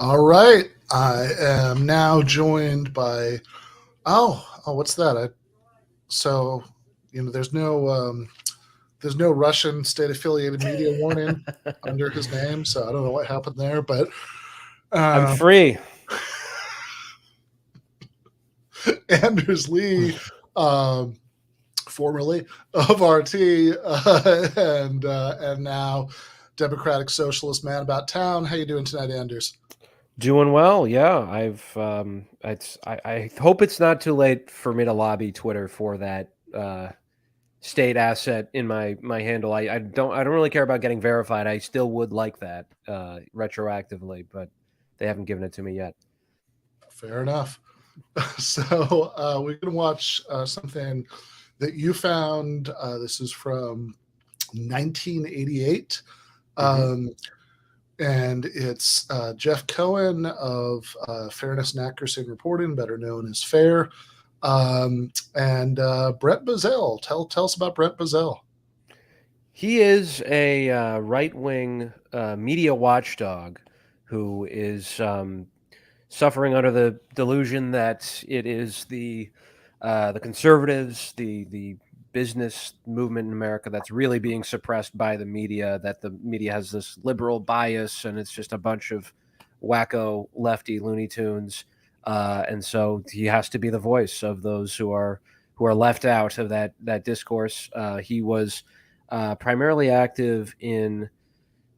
All right. I am now joined by what's that? So there's no Russian state affiliated media warning under his name, so I don't know what happened there, but I'm uh, free. Anders Lee, um, formerly of RT, and now Democratic Socialist Man About Town. How you doing tonight, Anders? Doing well, yeah. I hope it's not too late for me to lobby Twitter for that state asset in my handle. I don't really care about getting verified. I still would like that retroactively, but they haven't given it to me yet. Fair enough. So we're going to watch something that you found. This is from 1988. Mm-hmm. And it's Jeff Cohen of Fairness and Accuracy in Reporting, better known as FAIR, and Brent Bozell. Tell us about Brent Bozell. He is a right-wing media watchdog who is suffering under the delusion that it is the conservatives, the business movement in America that's really being suppressed by the media. That the media has this liberal bias, and it's just a bunch of wacko lefty Looney Tunes. And so he has to be the voice of those who are left out of that discourse. He was primarily active in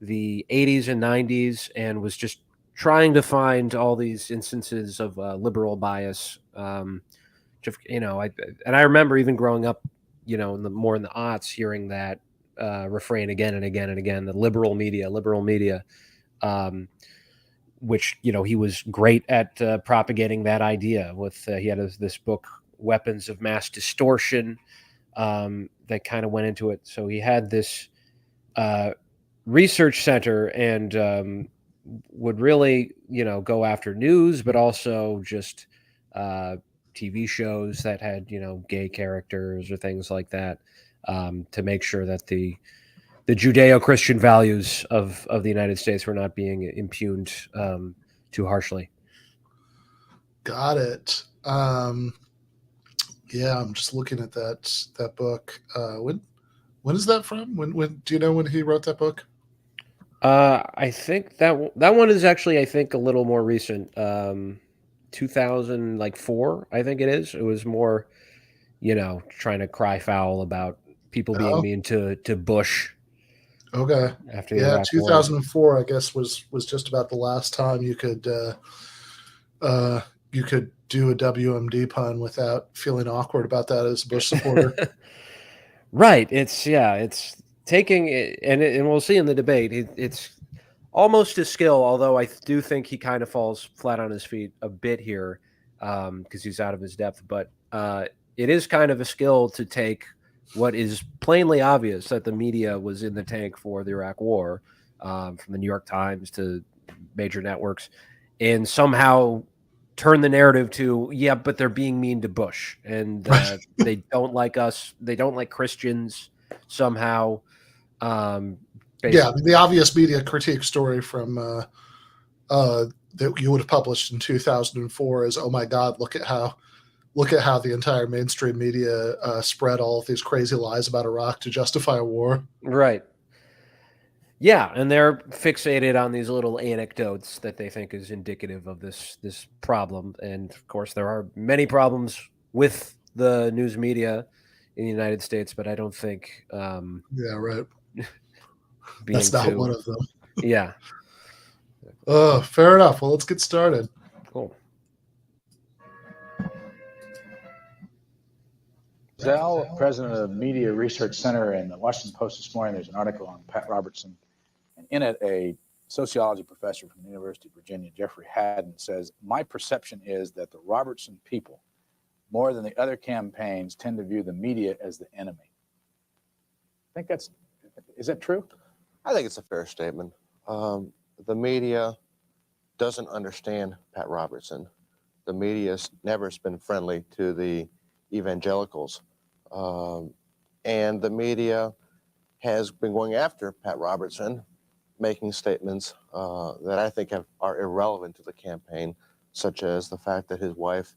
the 80s and 90s and was just trying to find all these instances of liberal bias. I remember even growing up, in the aughts, hearing that refrain again and again and again, the liberal media, um, which, he was great at propagating that idea with, he had this book, Weapons of Mass Distortion, that kind of went into it. So he had this research center and would really, go after news, but also just TV shows that had, gay characters or things like that, to make sure that the Judeo-Christian values of the United States were not being impugned too harshly. Got it. Yeah, I'm just looking at that book. When is that from? When do you know when he wrote that book? I think that one is actually, I think, a little more recent. 2004, I think it is. It was more, trying to cry foul about people being Oh, mean to Bush okay. after the Yeah, Iraq War. 2004. I guess was just about the last time you could do a WMD pun without feeling awkward about that as a Bush supporter. Right. It's taking it, and we'll see in the debate. It's almost a skill, although I do think he kind of falls flat on his feet a bit here because he's out of his depth. But it is kind of a skill to take what is plainly obvious that the media was in the tank for the Iraq War, from the New York Times to major networks, and somehow turn the narrative to, yeah, but they're being mean to Bush, and Right. they don't like us. They don't like Christians somehow. Um, Yeah, based, I mean, the obvious media critique story from that you would have published in 2004 is, oh my God, look at how the entire mainstream media spread all of these crazy lies about Iraq to justify a war. right. Yeah, and they're fixated on these little anecdotes that they think is indicative of this problem. And of course, there are many problems with the news media in the United States, but I don't think Yeah, right. That's being not one too. of them. Yeah, Fair enough. Well, let's get started. cool. Bozell, president of the Media Research Center in the Washington Post this morning, there's an article on Pat Robertson, and in it, a sociology professor from the University of Virginia, Jeffrey Haddon, says, my perception is that the Robertson people, more than the other campaigns, tend to view the media as the enemy. I think is that true? I think it's a fair statement. The media doesn't understand Pat Robertson. The media's never been friendly to the evangelicals. And the media has been going after Pat Robertson making statements that I think are irrelevant to the campaign, such as the fact that his wife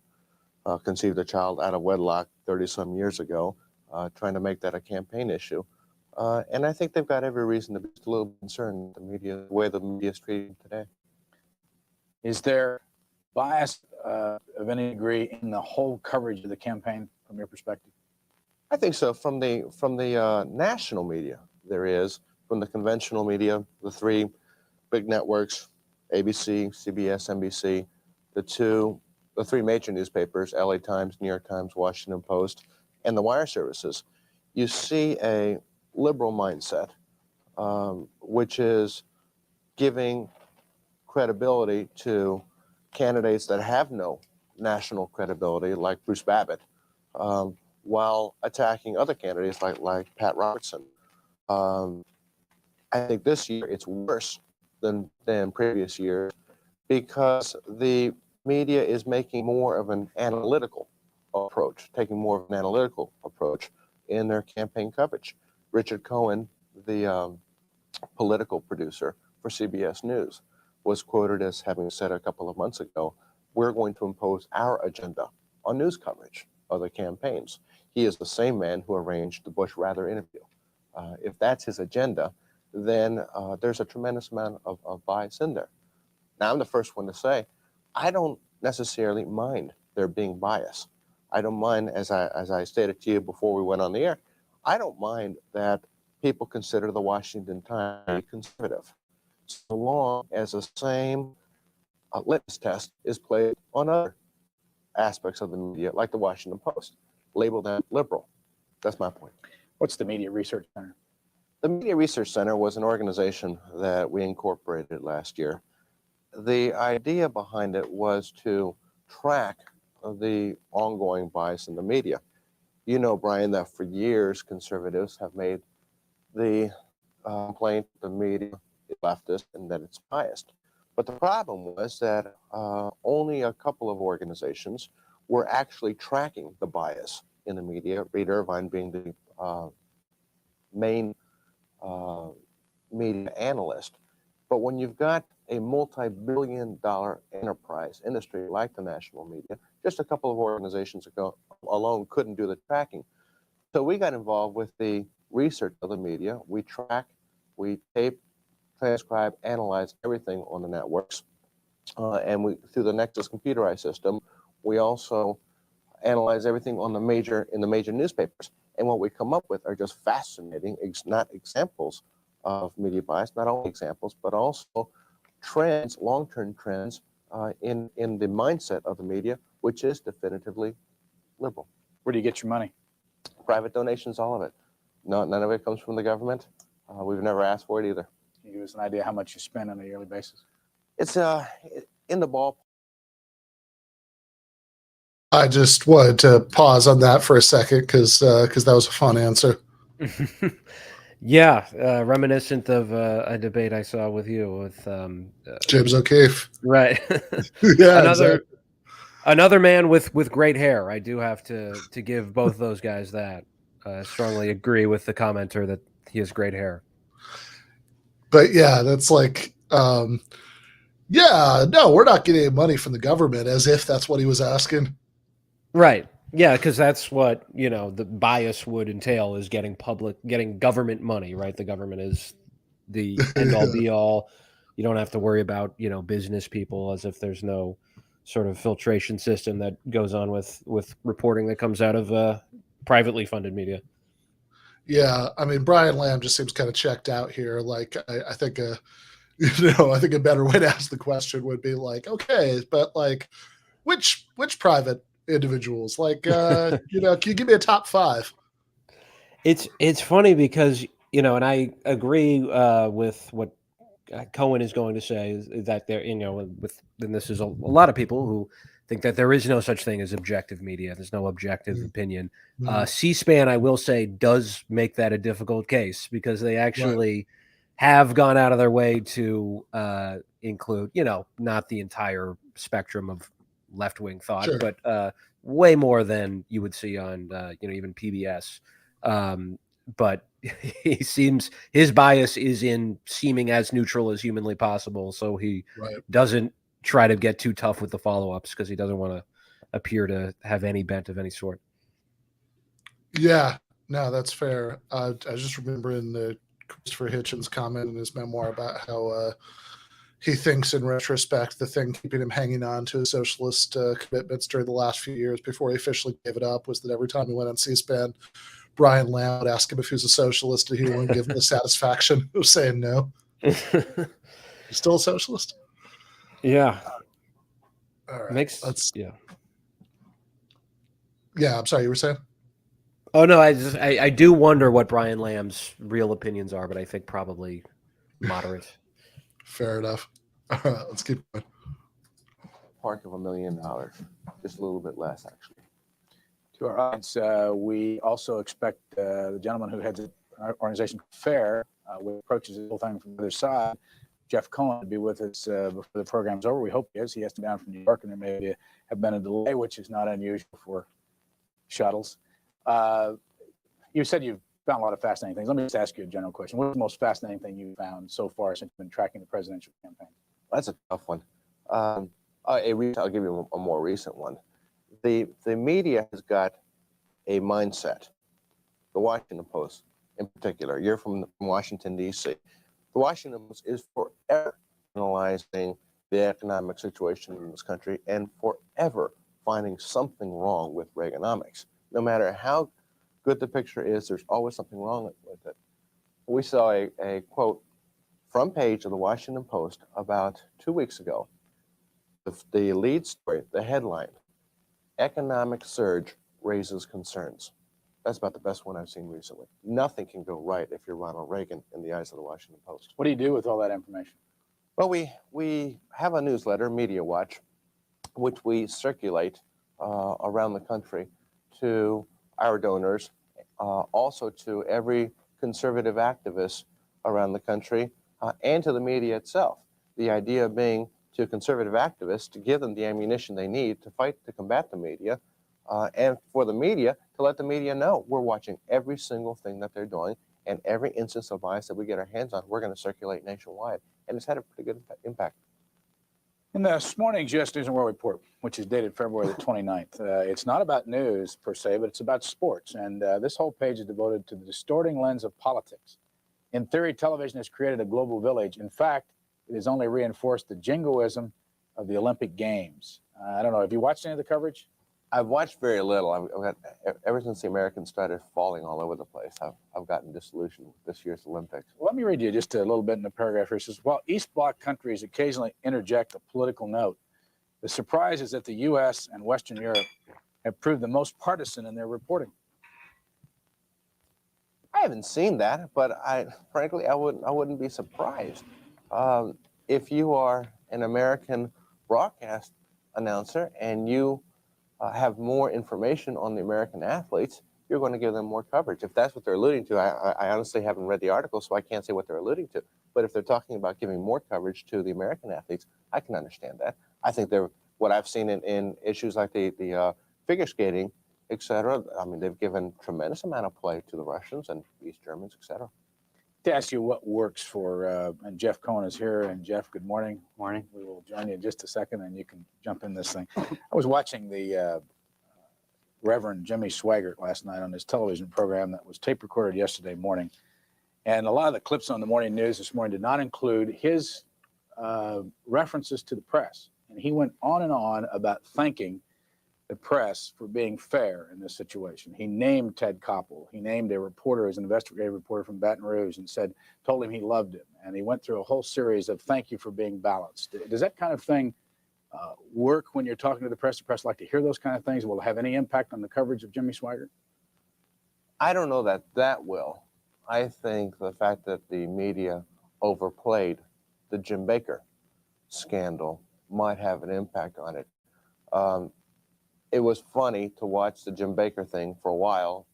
conceived a child out of wedlock 30-some years ago, trying to make that a campaign issue. And I think they've got every reason to be a little concerned with the way the media is treated today. Is there bias of any degree in the whole coverage of the campaign from your perspective? I think so. From the national media, there is. From the conventional media, the three big networks, ABC, CBS, NBC, the three major newspapers, LA Times, New York Times, Washington Post, and the wire services, you see a liberal mindset, which is giving credibility to candidates that have no national credibility, like Bruce Babbitt, while attacking other candidates like Pat Robertson. I think this year it's worse than previous years because the media is making more of an analytical approach, taking more of an analytical approach in their campaign coverage. Richard Cohen, the political producer for CBS News, was quoted as having said a couple of months ago, "We're going to impose our agenda on news coverage of the campaigns." He is the same man who arranged the Bush-Rather interview. If that's his agenda, then there's a tremendous amount of bias in there. Now, I'm the first one to say, I don't necessarily mind there being bias. I don't mind, as I stated to you before we went on the air, I don't mind that people consider the Washington Times conservative, so long as the same litmus test is played on other aspects of the media, like the Washington Post. Label them liberal. That's my point. What's the Media Research Center? The Media Research Center was an organization that we incorporated last year. The idea behind it was to track the ongoing bias in the media. You know, Brian, that for years conservatives have made the complaint the media is leftist and that it's biased. But the problem was that only a couple of organizations were actually tracking the bias in the media, Reed Irvine being the main media analyst. But when you've got a multi-billion-dollar enterprise industry like the national media, just a couple of organizations ago alone couldn't do the tracking. So we got involved with the research of the media. We track, we tape, transcribe, analyze everything on the networks. And we, through the Nexus computerized system, we also analyze everything on the major newspapers. And what we come up with are just fascinating, not examples of media bias, not only examples, but also trends, long-term trends in the mindset of the media, which is definitively liberal. Where do you get your money? Private donations, all of it. No, none of it comes from the government. We've never asked for it either. Can you give us an idea how much you spend on a yearly basis? It's in the ballpark. I just wanted to pause on that for a second because that was a fun answer. Yeah, reminiscent of a debate I saw with you with James O'Keefe. right. Yeah, Another man with great hair. I do have to give both those guys that. I strongly agree with the commenter that he has great hair. But yeah, that's like, yeah, no, we're not getting money from the government, as if that's what he was asking. Right. Yeah, because that's what, the bias would entail is getting government money, right? The government is the end all be all. You don't have to worry about, business people, as if there's no sort of filtration system that goes on with reporting that comes out of privately funded media. Yeah, I mean, Brian Lamb just seems kind of checked out here. Like, I think I think a better way to ask the question would be like, okay, but like, which private individuals? Like, can you give me a top 5? It's funny because and I agree with what Cohen is going to say is that there, and this is a lot of people who think that there is no such thing as objective media. There's no objective opinion. C-SPAN, I will say, does make that a difficult case because they actually have gone out of their way to include, not the entire spectrum of left-wing thought, but way more than you would see on, even PBS. But he seems his bias is in seeming as neutral as humanly possible, so he Right. doesn't try to get too tough with the follow-ups because he doesn't want to appear to have any bent of any sort. Yeah, no, that's fair. I just remember in the Christopher Hitchens comment in his memoir about how he thinks, in retrospect, the thing keeping him hanging on to his socialist commitments during the last few years before he officially gave it up was that every time he went on C-SPAN, Brian Lamb would ask him if he was a socialist, and he wouldn't give him the satisfaction of saying no. You still a socialist? Yeah. All right. Makes yeah. Yeah, I'm sorry, you were saying? Oh no, I do wonder what Brian Lamb's real opinions are, but I think probably moderate. Fair enough. All right, let's keep going. Park of $1 million, just a little bit less actually. To our audience, we also expect the gentleman who heads our organization, FAIR, which approaches the whole thing from the other side, Jeff Cohen, to be with us before the program's over. We hope he is. He has to be down from New York, and there may have been a delay, which is not unusual for shuttles. You said you've found a lot of fascinating things. Let me just ask you a general question. What's the most fascinating thing you've found so far since you've been tracking the presidential campaign? That's a tough one. I'll give you a more recent one. The media has got a mindset. The Washington Post, in particular, you're from Washington, D.C. The Washington Post is forever analyzing the economic situation in this country and forever finding something wrong with Reaganomics. No matter how good the picture is, there's always something wrong with it. We saw a quote front page of the Washington Post about 2 weeks ago. The lead story, the headline, "Economic surge raises concerns." That's about the best one I've seen recently. Nothing can go right if you're Ronald Reagan in the eyes of the Washington Post. What do you do with all that information? Well, we have a newsletter, Media Watch, which we circulate around the country to our donors, also to every conservative activist around the country, and to the media itself. The idea being to conservative activists to give them the ammunition they need to fight to combat the media, and for the media to let the media know we're watching every single thing that they're doing, and every instance of bias that we get our hands on, we're going to circulate nationwide. And it's had a pretty good impact. In this morning's U.S. News and World Report, which is dated February the 29th, it's not about news per se, but it's about sports. And this whole page is devoted to the distorting lens of politics. In theory, television has created a global village. In fact, it has only reinforced the jingoism of the Olympic Games. I don't know, have you watched any of the coverage? I've watched very little. Ever since the Americans started falling all over the place, I've gotten disillusioned with this year's Olympics. Well, let me read you just a little bit in the paragraph here. It says, while East Bloc countries occasionally interject a political note, the surprise is that the U.S. and Western Europe have proved the most partisan in their reporting. I haven't seen that, but frankly, I wouldn't be surprised. If you are an American broadcast announcer and you have more information on the American athletes, you're going to give them more coverage. If that's what they're alluding to, I honestly haven't read the article, so I can't say what they're alluding to. But if they're talking about giving more coverage to the American athletes, I can understand that. I think what I've seen in issues like the figure skating, et cetera, I mean, they've given tremendous amount of play to the Russians and East Germans, et cetera. To ask you what works for, and Jeff Cohen is here, and Jeff, good morning. Morning. We will join you in just a second, and you can jump in this thing. I was watching the Reverend Jimmy Swaggart last night on his television program that was tape recorded yesterday morning, and a lot of the clips on the morning news this morning did not include his references to the press, and he went on about thanking the press for being fair in this situation. He named Ted Koppel. He named a reporter, as an investigative reporter from Baton Rouge, and told him he loved him. And he went through a whole series of thank you for being balanced. Does that kind of thing work when you're talking to the press? The press like to hear those kind of things? Will it have any impact on the coverage of Jimmy Swaggart? I don't know that will. I think the fact that the media overplayed the Jim Baker scandal might have an impact on it. It was funny to watch the Jim Baker thing for a while,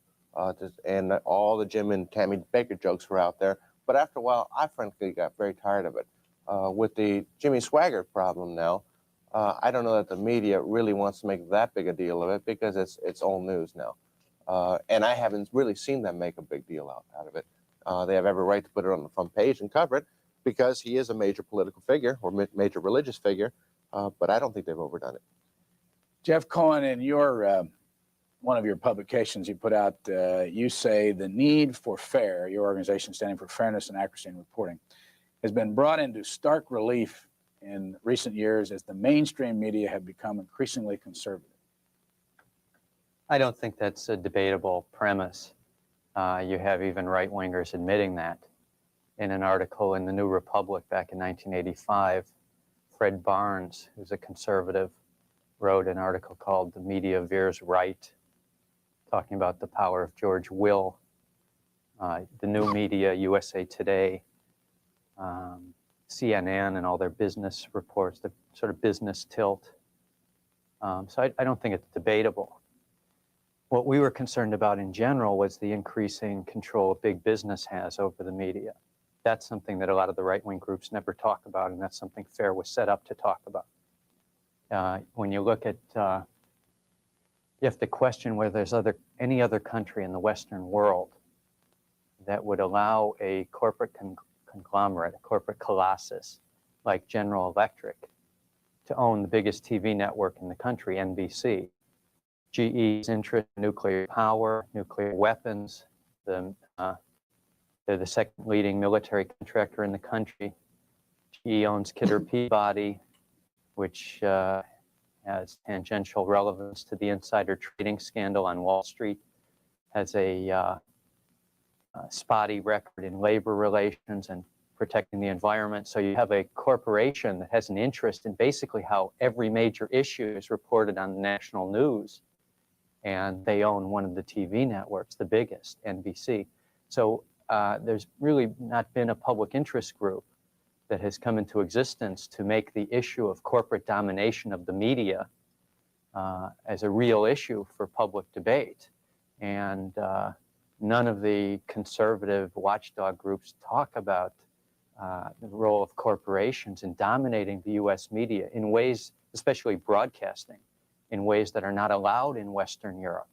and all the Jim and Tammy Baker jokes were out there. But after a while, I frankly got very tired of it. With the Jimmy Swaggart problem now, I don't know that the media really wants to make that big a deal of it because it's old news now. And I haven't really seen them make a big deal out of it. They have every right to put it on the front page and cover it because he is a major political figure or major religious figure, but I don't think they've overdone it. Jeff Cohen, in your one of your publications you put out, you say the need for FAIR, your organization standing for Fairness and Accuracy in Reporting, has been brought into stark relief in recent years as the mainstream media have become increasingly conservative. I don't think that's a debatable premise. You have even right-wingers admitting that. In an article in the New Republic back in 1985, Fred Barnes, who's a conservative, wrote an article called "The Media Veers Right," talking about the power of George Will. The new media, USA Today, CNN and all their business reports, the sort of business tilt. So I don't think it's debatable. What we were concerned about in general was the increasing control big business has over the media. That's something that a lot of the right-wing groups never talk about, and that's something FAIR was set up to talk about. When you look at, you have to question whether there's any other country in the Western world that would allow a corporate conglomerate, a corporate colossus like General Electric to own the biggest TV network in the country, NBC. GE's interest in nuclear power, nuclear weapons, they're the second leading military contractor in the country. GE owns Kidder Peabody, which has tangential relevance to the insider trading scandal on Wall Street, has a spotty record in labor relations and protecting the environment. So you have a corporation that has an interest in basically how every major issue is reported on the national news. And they own one of the TV networks, the biggest, NBC. So there's really not been a public interest group that has come into existence to make the issue of corporate domination of the media as a real issue for public debate. And none of the conservative watchdog groups talk about the role of corporations in dominating the US media in ways, especially broadcasting, in ways that are not allowed in Western Europe.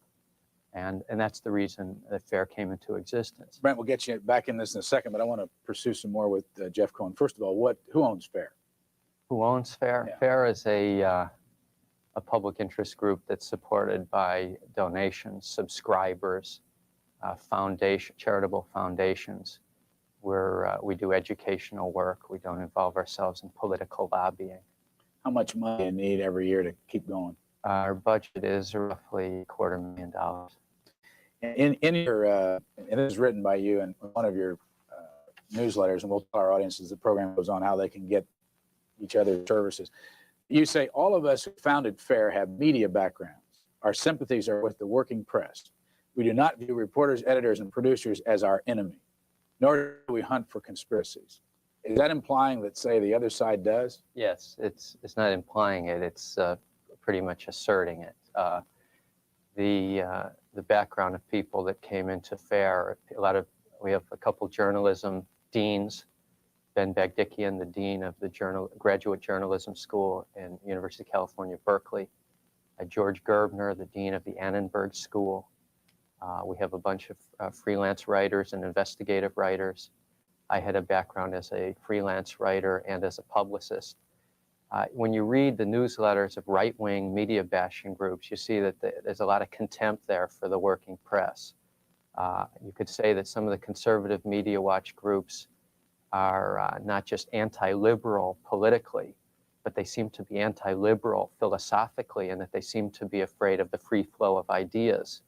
And that's the reason that FAIR came into existence. Brent, we'll get you back in this in a second, but I want to pursue some more with Jeff Cohen. First of all, who owns FAIR? Who owns FAIR? Yeah. FAIR is a public interest group that's supported by donations, subscribers, charitable foundations, where we do educational work. We don't involve ourselves in political lobbying. How much money do you need every year to keep going? Our budget is roughly $250,000. In your, and this is written by you in one of your newsletters, and we'll tell our audience as the program goes on how they can get each other's services. You say, all of us who founded FAIR have media backgrounds. Our sympathies are with the working press. We do not view reporters, editors, and producers as our enemy, nor do we hunt for conspiracies. Is that implying that, say, the other side does? Yes, it's not implying it. It's pretty much asserting it. The background of people that came into FAIR, we have a couple journalism deans, Ben Bagdikian, the dean of the Graduate Journalism School in University of California, Berkeley, George Gerbner, the dean of the Annenberg School. We have a bunch of freelance writers and investigative writers. I had a background as a freelance writer and as a publicist. When you read the newsletters of right-wing media bashing groups, you see that there's a lot of contempt there for the working press. You could say that some of the conservative media watch groups are not just anti-liberal politically, but they seem to be anti-liberal philosophically, and that they seem to be afraid of the free flow of ideas.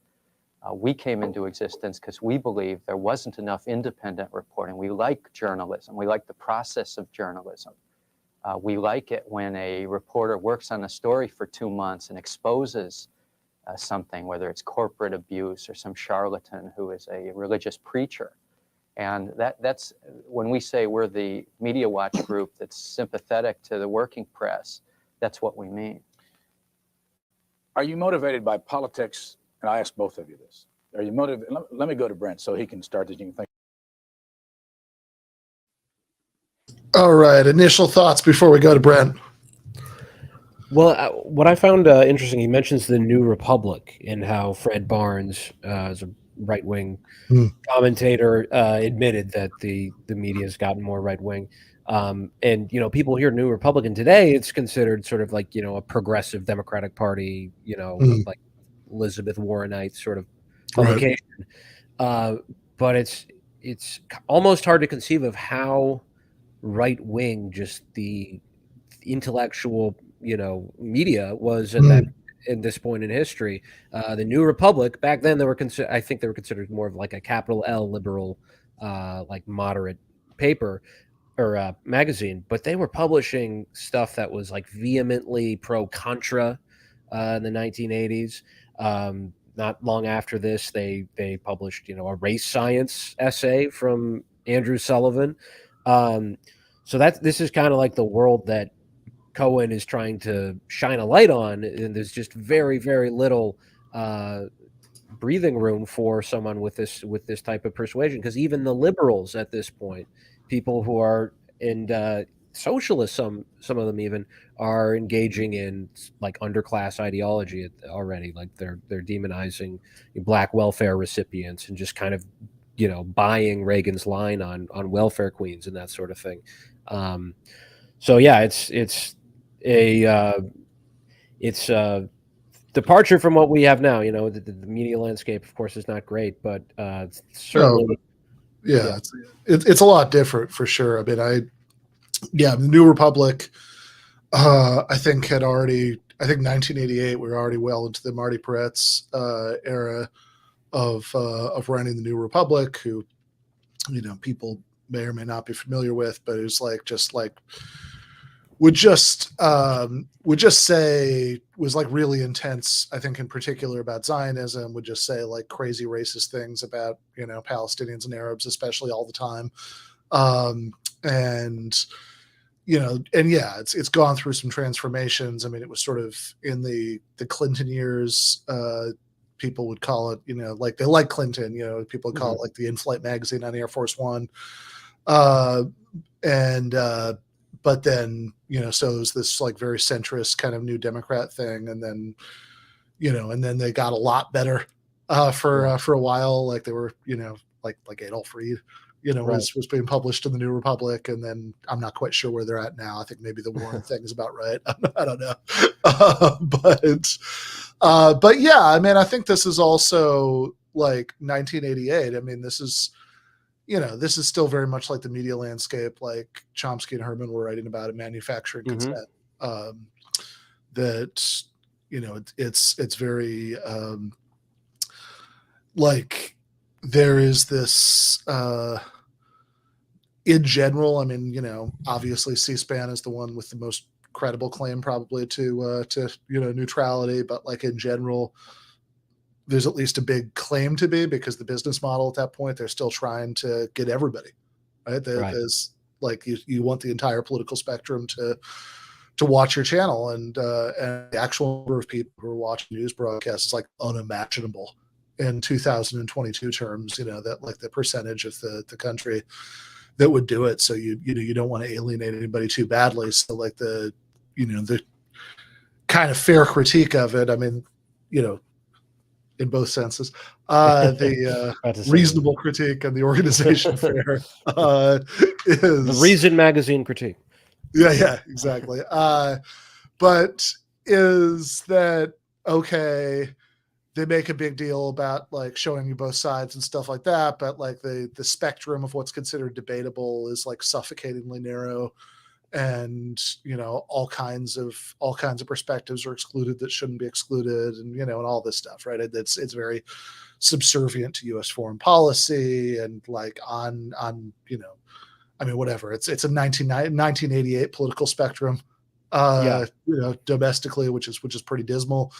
We came into existence because we believed there wasn't enough independent reporting. We like journalism. We like the process of journalism. We like it when a reporter works on a story for 2 months and exposes something, whether it's corporate abuse or some charlatan who is a religious preacher. And that's when we say we're the media watch group that's sympathetic to the working press, that's what we mean. Are you motivated by politics? And I ask both of you this. Are you motivated? Let me go to Brent so he can start this. You can think. All right. Initial thoughts before we go to Brent. Well, what I found interesting, he mentions the New Republic and how Fred Barnes is a right wing Hmm. commentator admitted that the media has gotten more right wing. And people hear New Republican today, it's considered sort of like a progressive Democratic Party, like Elizabeth Warrenite sort of publication. But it's almost hard to conceive of how right wing just the intellectual media was in this point in history. The New Republic back then, I think they were considered more of like a capital L liberal, like moderate paper or magazine, but they were publishing stuff that was like vehemently pro Contra in the 1980s. Not long after this, they published a race science essay from Andrew Sullivan. So this is kind of like the world that Cohen is trying to shine a light on, and there's just very, very little breathing room for someone with this type of persuasion, because even the liberals at this point, people who are socialists, some of them even are engaging in like underclass ideology already. Like they're demonizing black welfare recipients and just kind of buying Reagan's line on welfare queens and that sort of thing. So yeah, it's a departure from what we have now. The media landscape, of course, is not great, but certainly, it's a lot different for sure. I mean, the New Republic, I think 1988, we were already well into the Marty Peretz era of running the New Republic, who people may or may not be familiar with, but it was would just say, was like really intense, I think, in particular about Zionism, would just say like crazy racist things about Palestinians and Arabs especially all the time. It's gone through some transformations. I mean, it was sort of in the Clinton years, people would call it, like they like Clinton, people would call it like the in-flight magazine on Air Force One. But then, so it was this like very centrist kind of New Democrat thing. And then, and then they got a lot better for a while. Like they were, like Adolf Reed, was being published in the New Republic. And then I'm not quite sure where they're at now. I think maybe the Warren thing is about right. I don't know. But yeah, I mean, I think this is also like 1988. I mean, this is still very much like the media landscape, like Chomsky and Herman were writing about in Manufacturing Consent. That, it's very like there is this in general. I mean, obviously C-SPAN is the one with the most credible claim probably to neutrality, but like in general, there's at least a big claim to be, because the business model at that point, they're still trying to get everybody, right? There's like, you want the entire political spectrum to watch your channel, and the actual number of people who are watching news broadcasts is like unimaginable in 2022 terms, that like the percentage of the country that would do it. So you don't want to alienate anybody too badly. So like the kind of fair critique of it, I mean, in both senses, the reasonable critique and the organization fair is the Reason magazine critique. Yeah, exactly. But is that okay? They make a big deal about like showing you both sides and stuff like that, but like the spectrum of what's considered debatable is like suffocatingly narrow, and all kinds of perspectives are excluded that shouldn't be excluded, and and all this stuff, right? It's very subservient to U.S. foreign policy, and like on I mean, whatever. It's a 1988 political spectrum, domestically, which is pretty dismal.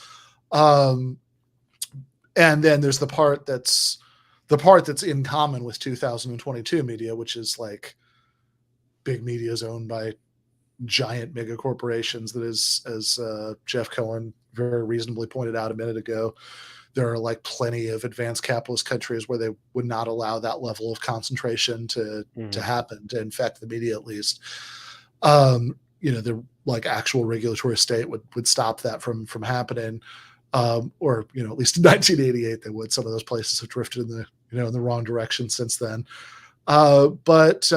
And then there's the part that's in common with 2022 media, which is like big media is owned by giant mega corporations. That is, as Jeff Cohen very reasonably pointed out a minute ago, there are like plenty of advanced capitalist countries where they would not allow that level of concentration to happen, to infect the media at least. The like actual regulatory state would stop that from happening. or at least in 1988 they would. Some of those places have drifted in the in the wrong direction since then. But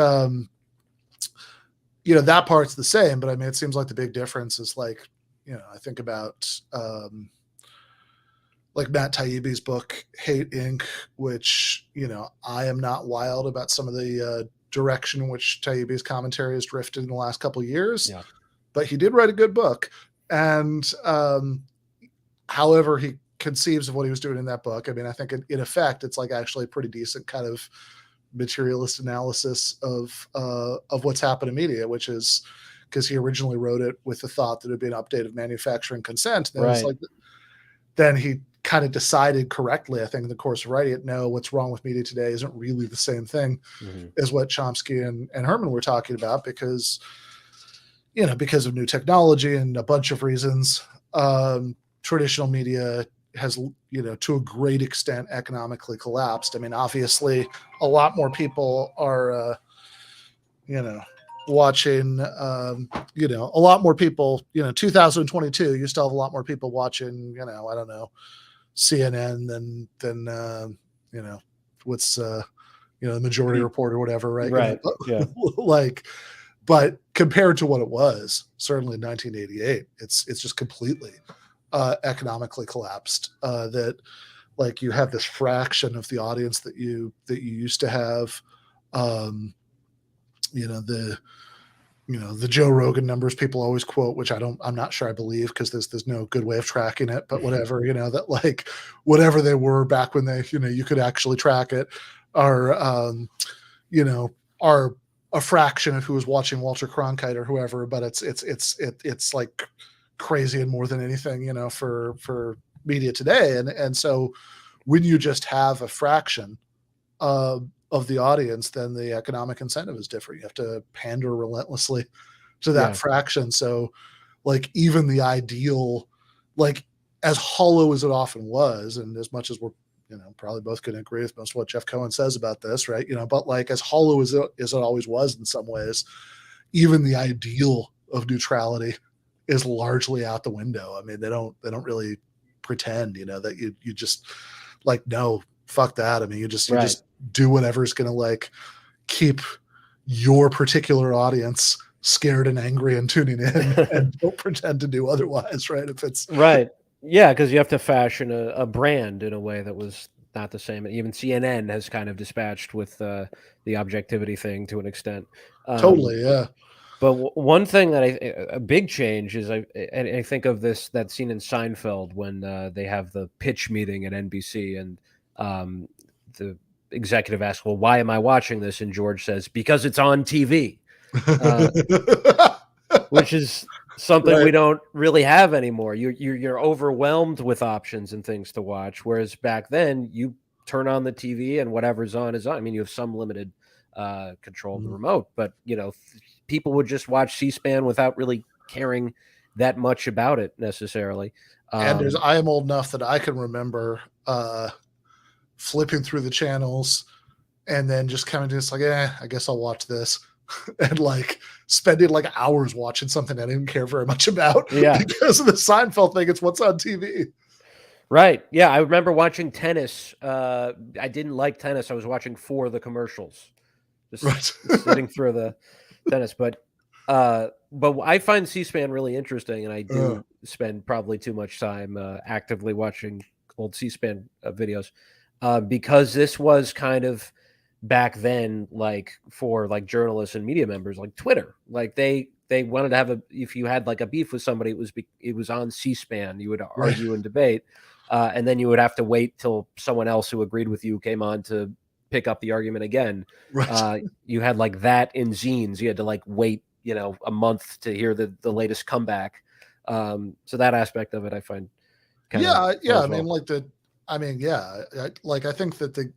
that part's the same. But I mean, it seems like the big difference is like I think about like Matt Taibbi's book Hate Inc., which I am not wild about some of the direction in which Taibbi's commentary has drifted in the last couple of years. Yeah. But he did write a good book, and however he conceives of what he was doing in that book, I mean, I think in effect, it's like actually a pretty decent kind of materialist analysis of what's happened in media, which is because he originally wrote it with the thought that it'd be an update of manufacturing consent. And Right. Then he kind of decided correctly, I think, in the course of writing it, no, what's wrong with media today isn't really the same thing as what Chomsky and Herman were talking about, because because of new technology and a bunch of reasons, traditional media has, to a great extent economically collapsed. I mean, obviously a lot more people are, watching, a lot more people, 2022, you still have a lot more people watching, I don't know, CNN than what's, the Majority Report or whatever. Right. Right. Yeah. But compared to what it was, certainly in 1988, it's just completely economically collapsed. That like you have this fraction of the audience that you used to have. The Joe Rogan numbers people always quote, which I'm not sure I believe, because there's no good way of tracking it, but whatever, that like whatever they were back when they, you could actually track it, are a fraction of who was watching Walter Cronkite or whoever, but it's like crazy and more than anything, for media today. And so when you just have a fraction of the audience, then the economic incentive is different. You have to pander relentlessly to that fraction. So like even the ideal, like as hollow as it often was, and as much as we're probably both going to agree with most of what Jeff Cohen says about this, right? But like as hollow as it always was in some ways, even the ideal of neutrality is largely out the window. I mean, they don't really pretend, that you just like, no, fuck that. I mean, you just do whatever's going to like keep your particular audience scared and angry and tuning in, and don't pretend to do otherwise, right? If it's right. Yeah, because you have to fashion a brand in a way that was not the same. Even CNN has kind of dispatched with the objectivity thing to an extent. Totally, yeah. But one thing that a big change is I think of that scene in Seinfeld when they have the pitch meeting at NBC, and the executive asks, "Well, why am I watching this?" And George says, "Because it's on TV," which is something we don't really have anymore. You're overwhelmed with options and things to watch, whereas back then you turn on the TV and whatever's on is on. I mean, you have some limited control of the remote, but people would just watch C-SPAN without really caring that much about it necessarily. And I am old enough that I can remember flipping through the channels and then just kind of just like, I guess I'll watch this. And like spending like hours watching something I didn't care very much about because of the Seinfeld thing. It's what's on TV. Right. Yeah. I remember watching tennis. I didn't like tennis. I was watching for the commercials, just sitting through the tennis. But I find C-SPAN really interesting, and I do spend probably too much time actively watching old C-SPAN videos because this was kind of back then, like for like journalists and media members, like Twitter, like they wanted to have if you had like a beef with somebody, it was on C-SPAN. You would argue and debate, and then you would have to wait till someone else who agreed with you came on to pick up the argument again. You had like that in zines. You had to like wait, a month to hear the latest comeback. So that aspect of it, I find. I think that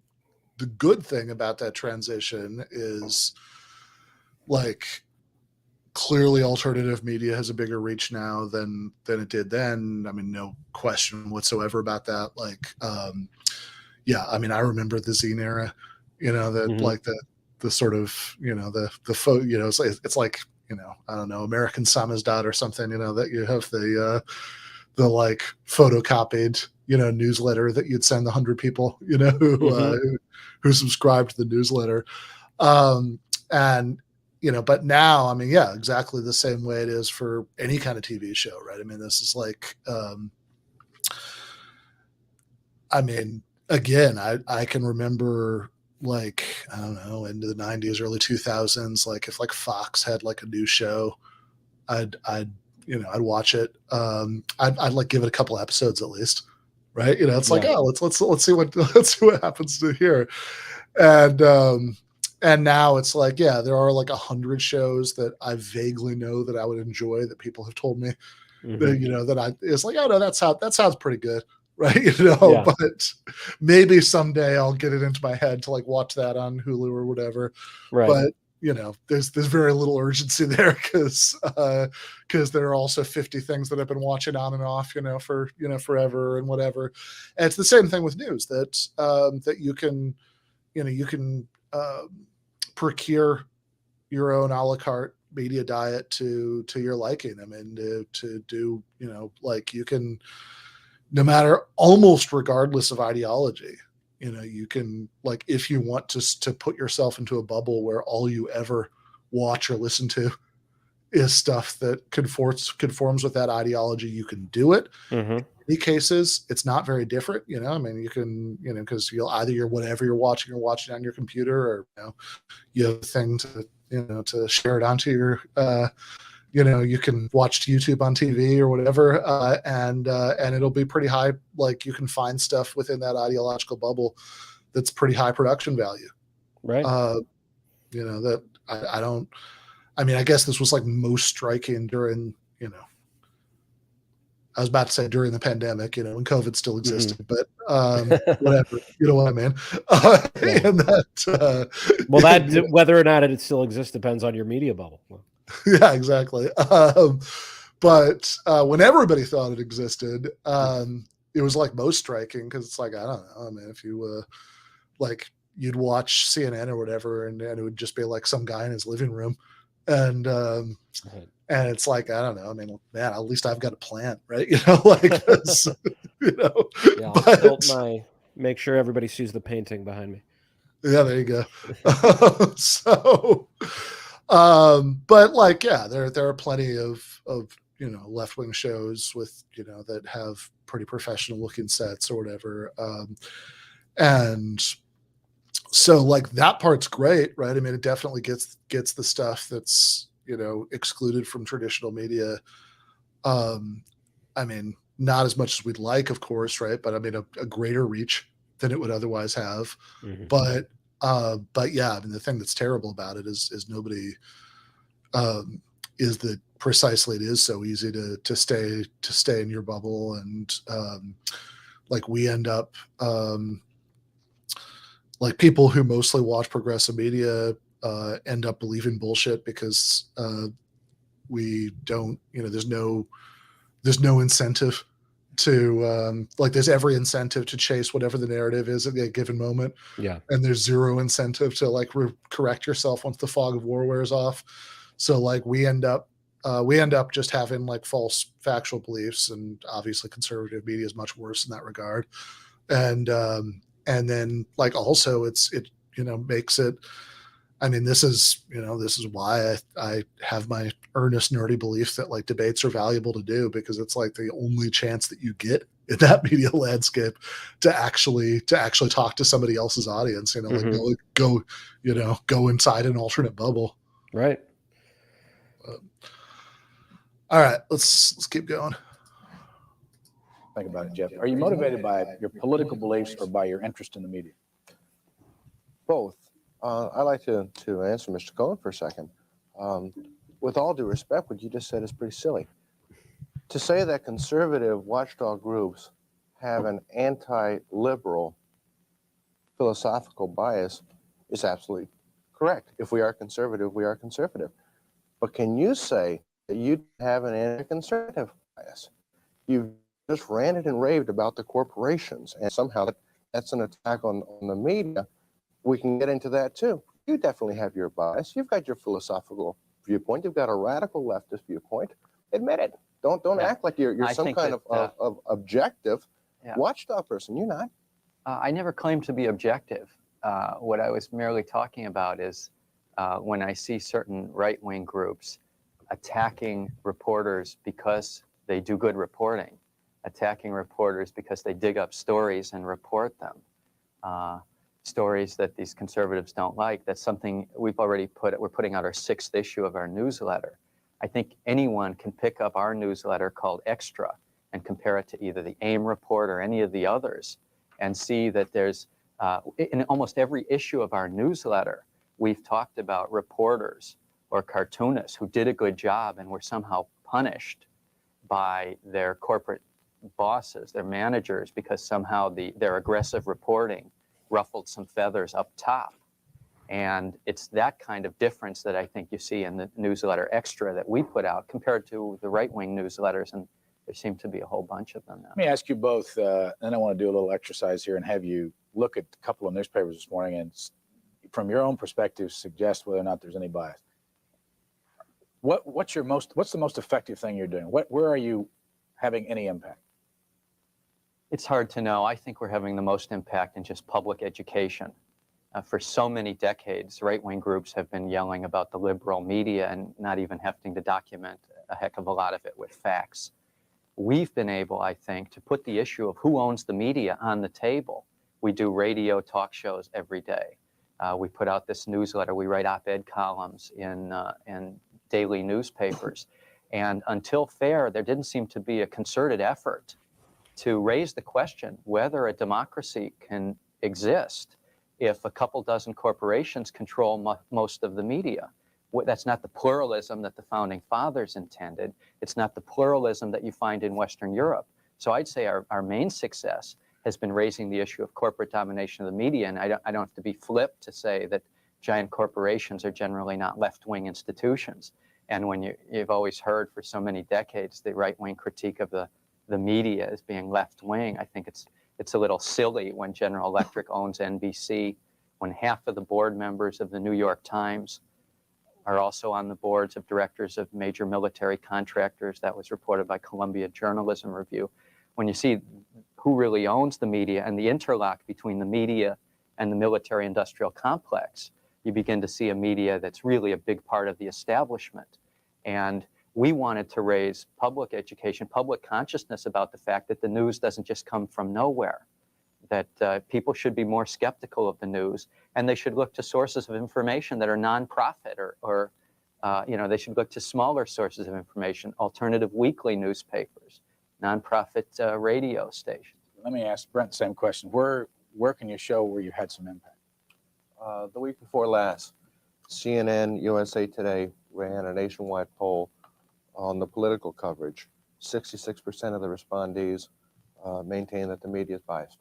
the good thing about that transition is like clearly alternative media has a bigger reach now than it did then. I mean, no question whatsoever about that. Like, I mean, I remember the zine era, like the sort of, it's like, I don't know, American Samizdat or something, that you have like photocopied, newsletter that you'd send 100 people, who subscribed to the newsletter. And, but now, I mean, yeah, exactly the same way it is for any kind of TV show, right? I mean, this is like, I mean, again, I can remember, like, I don't know, into the 90s, early 2000s, like if like Fox had like a new show, I'd watch it. I'd like give it a couple episodes at least, right? It's like, oh, let's see what happens to here. And now it's like, yeah, there are like 100 shows that I vaguely know that I would enjoy that people have told me that it's like, oh no, that sounds pretty good. Right. But maybe someday I'll get it into my head to like watch that on Hulu or whatever. Right. But there's very little urgency there because there are also 50 things that I've been watching on and off, for forever and whatever. And it's the same thing with news that you can procure your own a la carte media diet to your liking. I mean, to do, like you can, no matter, almost regardless of ideology, you can, like, if you want to put yourself into a bubble where all you ever watch or listen to is stuff that conforms with that ideology, you can do it. In many cases, it's not very different. I mean, you can, because you're whatever you're watching on your computer, or you have a thing to to share it onto your you can watch YouTube on TV or whatever, and it'll be pretty high. Like, you can find stuff within that ideological bubble that's pretty high production value. Right. That I don't. I mean, I guess this was like most striking during, I was about to say during the pandemic, when COVID still existed, but whatever, you know what I mean? And that, well, that whether or not it still exists depends on your media bubble. Yeah, exactly. But when everybody thought it existed, it was like most striking because it's like, I don't know. I mean, if you like, you'd watch CNN or whatever, and it would just be like some guy in his living room, and it's like, I don't know. I mean, man, at least I've got a plant, right? Like this, Yeah, I'll tilt make sure everybody sees the painting behind me. Yeah, there you go. So, but like, yeah, there are plenty of left-wing shows with that have pretty professional looking sets or whatever, and so like that part's great, right? I mean, it definitely gets the stuff that's excluded from traditional media. I mean, not as much as we'd like, of course, right? But I mean, a greater reach than it would otherwise have. But yeah, I mean, the thing that's terrible about it is nobody is that precisely it is so easy to stay in your bubble, and like we end up like people who mostly watch progressive media end up believing bullshit because we don't, there's no incentive to like, there's every incentive to chase whatever the narrative is at a given moment. Yeah. And there's zero incentive to like correct yourself once the fog of war wears off. So like we end up just having like false factual beliefs, and obviously conservative media is much worse in that regard. And then like also it makes it, I mean, this is why I have my earnest nerdy belief that like debates are valuable to do, because it's like the only chance that you get in that media landscape to actually talk to somebody else's audience, like go inside an alternate bubble. Right. All right, let's keep going. Think about it, Jeff. Are you motivated by your political beliefs or by your interest in the media? Both. I'd like to answer Mr. Cohen for a second. With all due respect, what you just said is pretty silly. To say that conservative watchdog groups have an anti-liberal philosophical bias is absolutely correct. If we are conservative, we are conservative. But can you say that you have an anti-conservative bias? You've just ranted and raved about the corporations, and somehow that's an attack on the media. We can get into that too. You definitely have your bias. You've got your philosophical viewpoint. You've got a radical leftist viewpoint. Admit it. Don't Yeah. act like you're I some think kind that, of objective Yeah. watchdog person. You're not. I never claimed to be objective. What I was merely talking about is when I see certain right-wing groups attacking reporters because they do good reporting, attacking reporters because they dig up stories and report them, stories that these conservatives don't like. That's something we've already we're putting out our 6th issue of our newsletter. I think anyone can pick up our newsletter called Extra and compare it to either the AIM report or any of the others and see that there's, in almost every issue of our newsletter, we've talked about reporters or cartoonists who did a good job and were somehow punished by their corporate bosses, their managers, because somehow their aggressive reporting ruffled some feathers up top. And it's that kind of difference that I think you see in the newsletter Extra that we put out compared to the right-wing newsletters, and there seem to be a whole bunch of them now. Let me ask you both, and I want to do a little exercise here and have you look at a couple of newspapers this morning and, from your own perspective, suggest whether or not there's any bias. What's the most effective thing you're doing? Where are you having any impact? It's hard to know. I think we're having the most impact in just public education. For so many decades, right-wing groups have been yelling about the liberal media and not even having to document a heck of a lot of it with facts. We've been able, I think, to put the issue of who owns the media on the table. We do radio talk shows every day. We put out this newsletter. We write op-ed columns in daily newspapers. And until FAIR, there didn't seem to be a concerted effort to raise the question whether a democracy can exist if a couple dozen corporations control most of the media. That's not the pluralism that the founding fathers intended. It's not the pluralism that you find in Western Europe. So I'd say our main success has been raising the issue of corporate domination of the media. And I don't have to be flipped to say that giant corporations are generally not left-wing institutions. And when you've always heard for so many decades the right-wing critique of the media as being left-wing, I think it's a little silly when General Electric owns NBC, when half of the board members of the New York Times are also on the boards of directors of major military contractors. That was reported by Columbia Journalism Review. When you see who really owns the media and the interlock between the media and the military-industrial complex, you begin to see a media that's really a big part of the establishment. And we wanted to raise public education, public consciousness about the fact that the news doesn't just come from nowhere, that people should be more skeptical of the news, and they should look to sources of information that are nonprofit or they should look to smaller sources of information, alternative weekly newspapers, nonprofit radio stations. Let me ask Brent the same question. Where can you show where you had some impact? The week before last, CNN, USA Today ran a nationwide poll on the political coverage. 66% of the respondees maintain that the media is biased.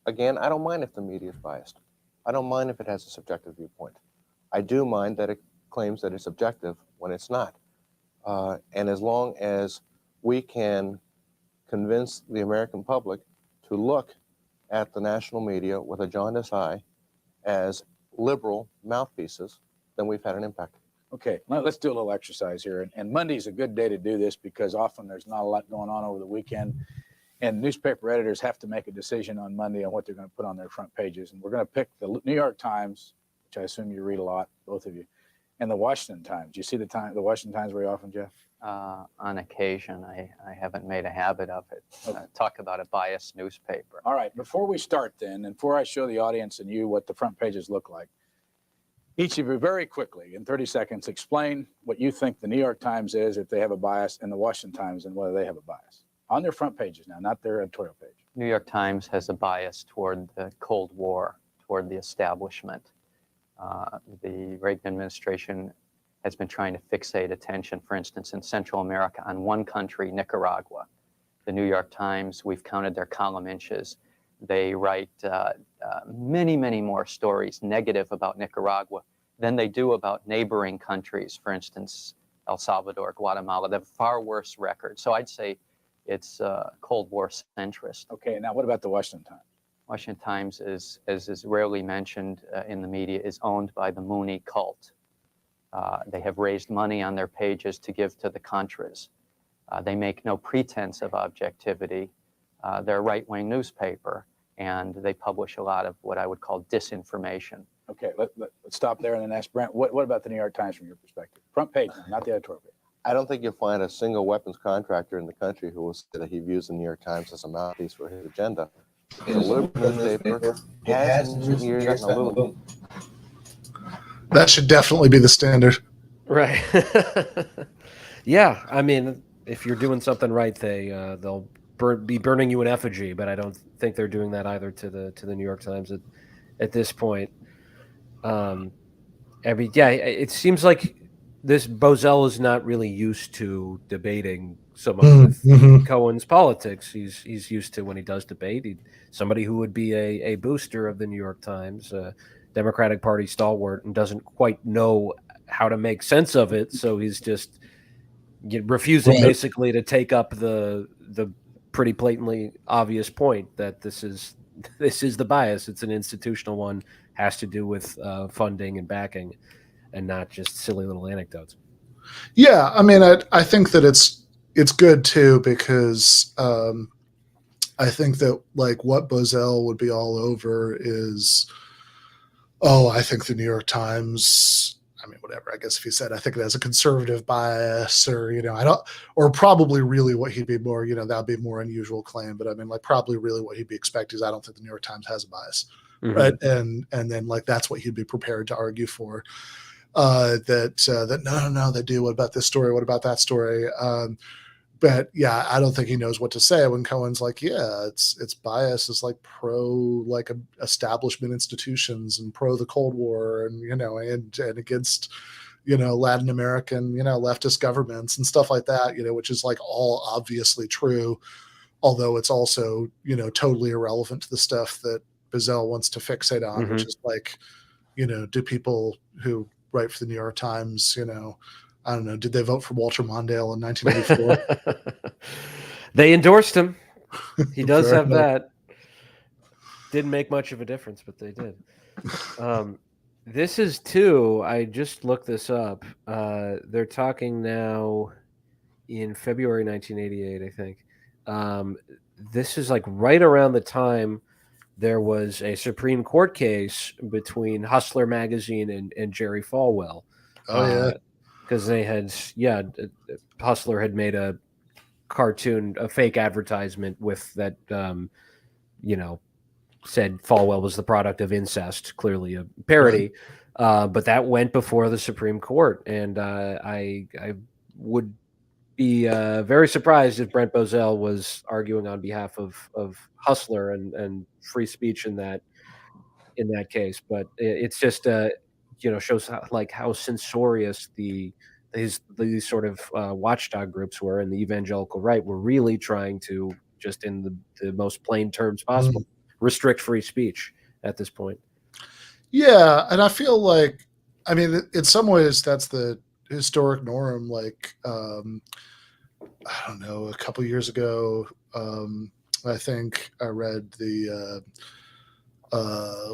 Again, I don't mind if the media is biased. I don't mind if it has a subjective viewpoint. I do mind that it claims that it's objective when it's not. And as long as we can convince the American public to look at the national media with a jaundiced eye as liberal mouthpieces, then we've had an impact. Okay, let's do a little exercise here. And Monday's a good day to do this because often there's not a lot going on over the weekend. And newspaper editors have to make a decision on Monday on what they're going to put on their front pages. And we're going to pick the New York Times, which I assume you read a lot, both of you, and the Washington Times. Do you see the Washington Times very often, Jeff? On occasion, I haven't made a habit of it. Talk about a biased newspaper. All right, before we start then, and before I show the audience and you what the front pages look like, each of you very quickly, in 30 seconds, explain what you think the New York Times is, if they have a bias, and the Washington Times and whether they have a bias. On their front pages now, not their editorial page. New York Times has a bias toward the Cold War, toward the establishment. The Reagan administration has been trying to fixate attention, for instance, in Central America on one country, Nicaragua. The New York Times, we've counted their column inches. They write many, many more stories negative about Nicaragua than they do about neighboring countries, for instance, El Salvador, Guatemala. They have far worse records. So I'd say it's Cold War centrist. Okay, now what about the Washington Times? Washington Times, as is rarely mentioned in the media, is owned by the Mooney cult. They have raised money on their pages to give to the Contras. They make no pretense of objectivity. They're a right-wing newspaper, and they publish a lot of what I would call disinformation. Okay, let's stop there and then ask Brent, what about the New York Times from your perspective? Front page, not the editorial page. I don't think you'll find a single weapons contractor in the country who will say that he views the New York Times as a mouthpiece for his agenda. It's a liberal newspaper. It has in recent years gotten a little. That should definitely be the standard. Right. Yeah, I mean, if you're doing something right, they'll be burning you in effigy. But I don't think they're doing that either to the New York Times at this point. It seems like this Bozell is not really used to debating so much with Cohen's politics. He's used to, when he does debate, somebody who would be a booster of the New York Times, Democratic Party stalwart, and doesn't quite know how to make sense of it. So he's just refusing basically to take up the pretty blatantly obvious point that this is the bias. It's an institutional one, has to do with funding and backing, and not just silly little anecdotes. Yeah, I mean, I think that it's good too, because I think that like what Bozell would be all over is, I think the New York Times, I mean, whatever, I guess if he said, I think it has a conservative bias, or, or probably really what he'd be more, that'd be a more unusual claim. But I mean, like probably really what he'd be expecting is, I don't think the New York Times has a bias. Mm-hmm. Right. And then like, that's what he'd be prepared to argue for, that no, they do. What about this story? What about that story? But yeah, I don't think he knows what to say when Cohen's like, yeah, its bias is like pro like establishment institutions and pro the Cold War, and and against Latin American leftist governments and stuff like that, which is like all obviously true, although it's also totally irrelevant to the stuff that Bozell wants to fixate on, which is like, do people who write for the New York Times, I don't know, did they vote for Walter Mondale in 1984? They endorsed him. He does have that. Didn't make much of a difference, but they did. This is I just looked this up. They're talking now in February 1988, I think. This is like right around the time there was a Supreme Court case between Hustler magazine and Jerry Falwell. Oh, yeah. Because they had, Hustler had made a cartoon, a fake advertisement with that, said Falwell was the product of incest, clearly a parody. But that went before the Supreme Court. And I would be very surprised if Brent Bozell was arguing on behalf of Hustler and free speech in that case. But it's just shows how censorious these sort of watchdog groups were, and the evangelical right were really trying to, just in the most plain terms possible, restrict free speech at this point. Yeah, and I feel like, I mean, in some ways that's the historic norm. Like, I don't know, a couple years ago, I think I read the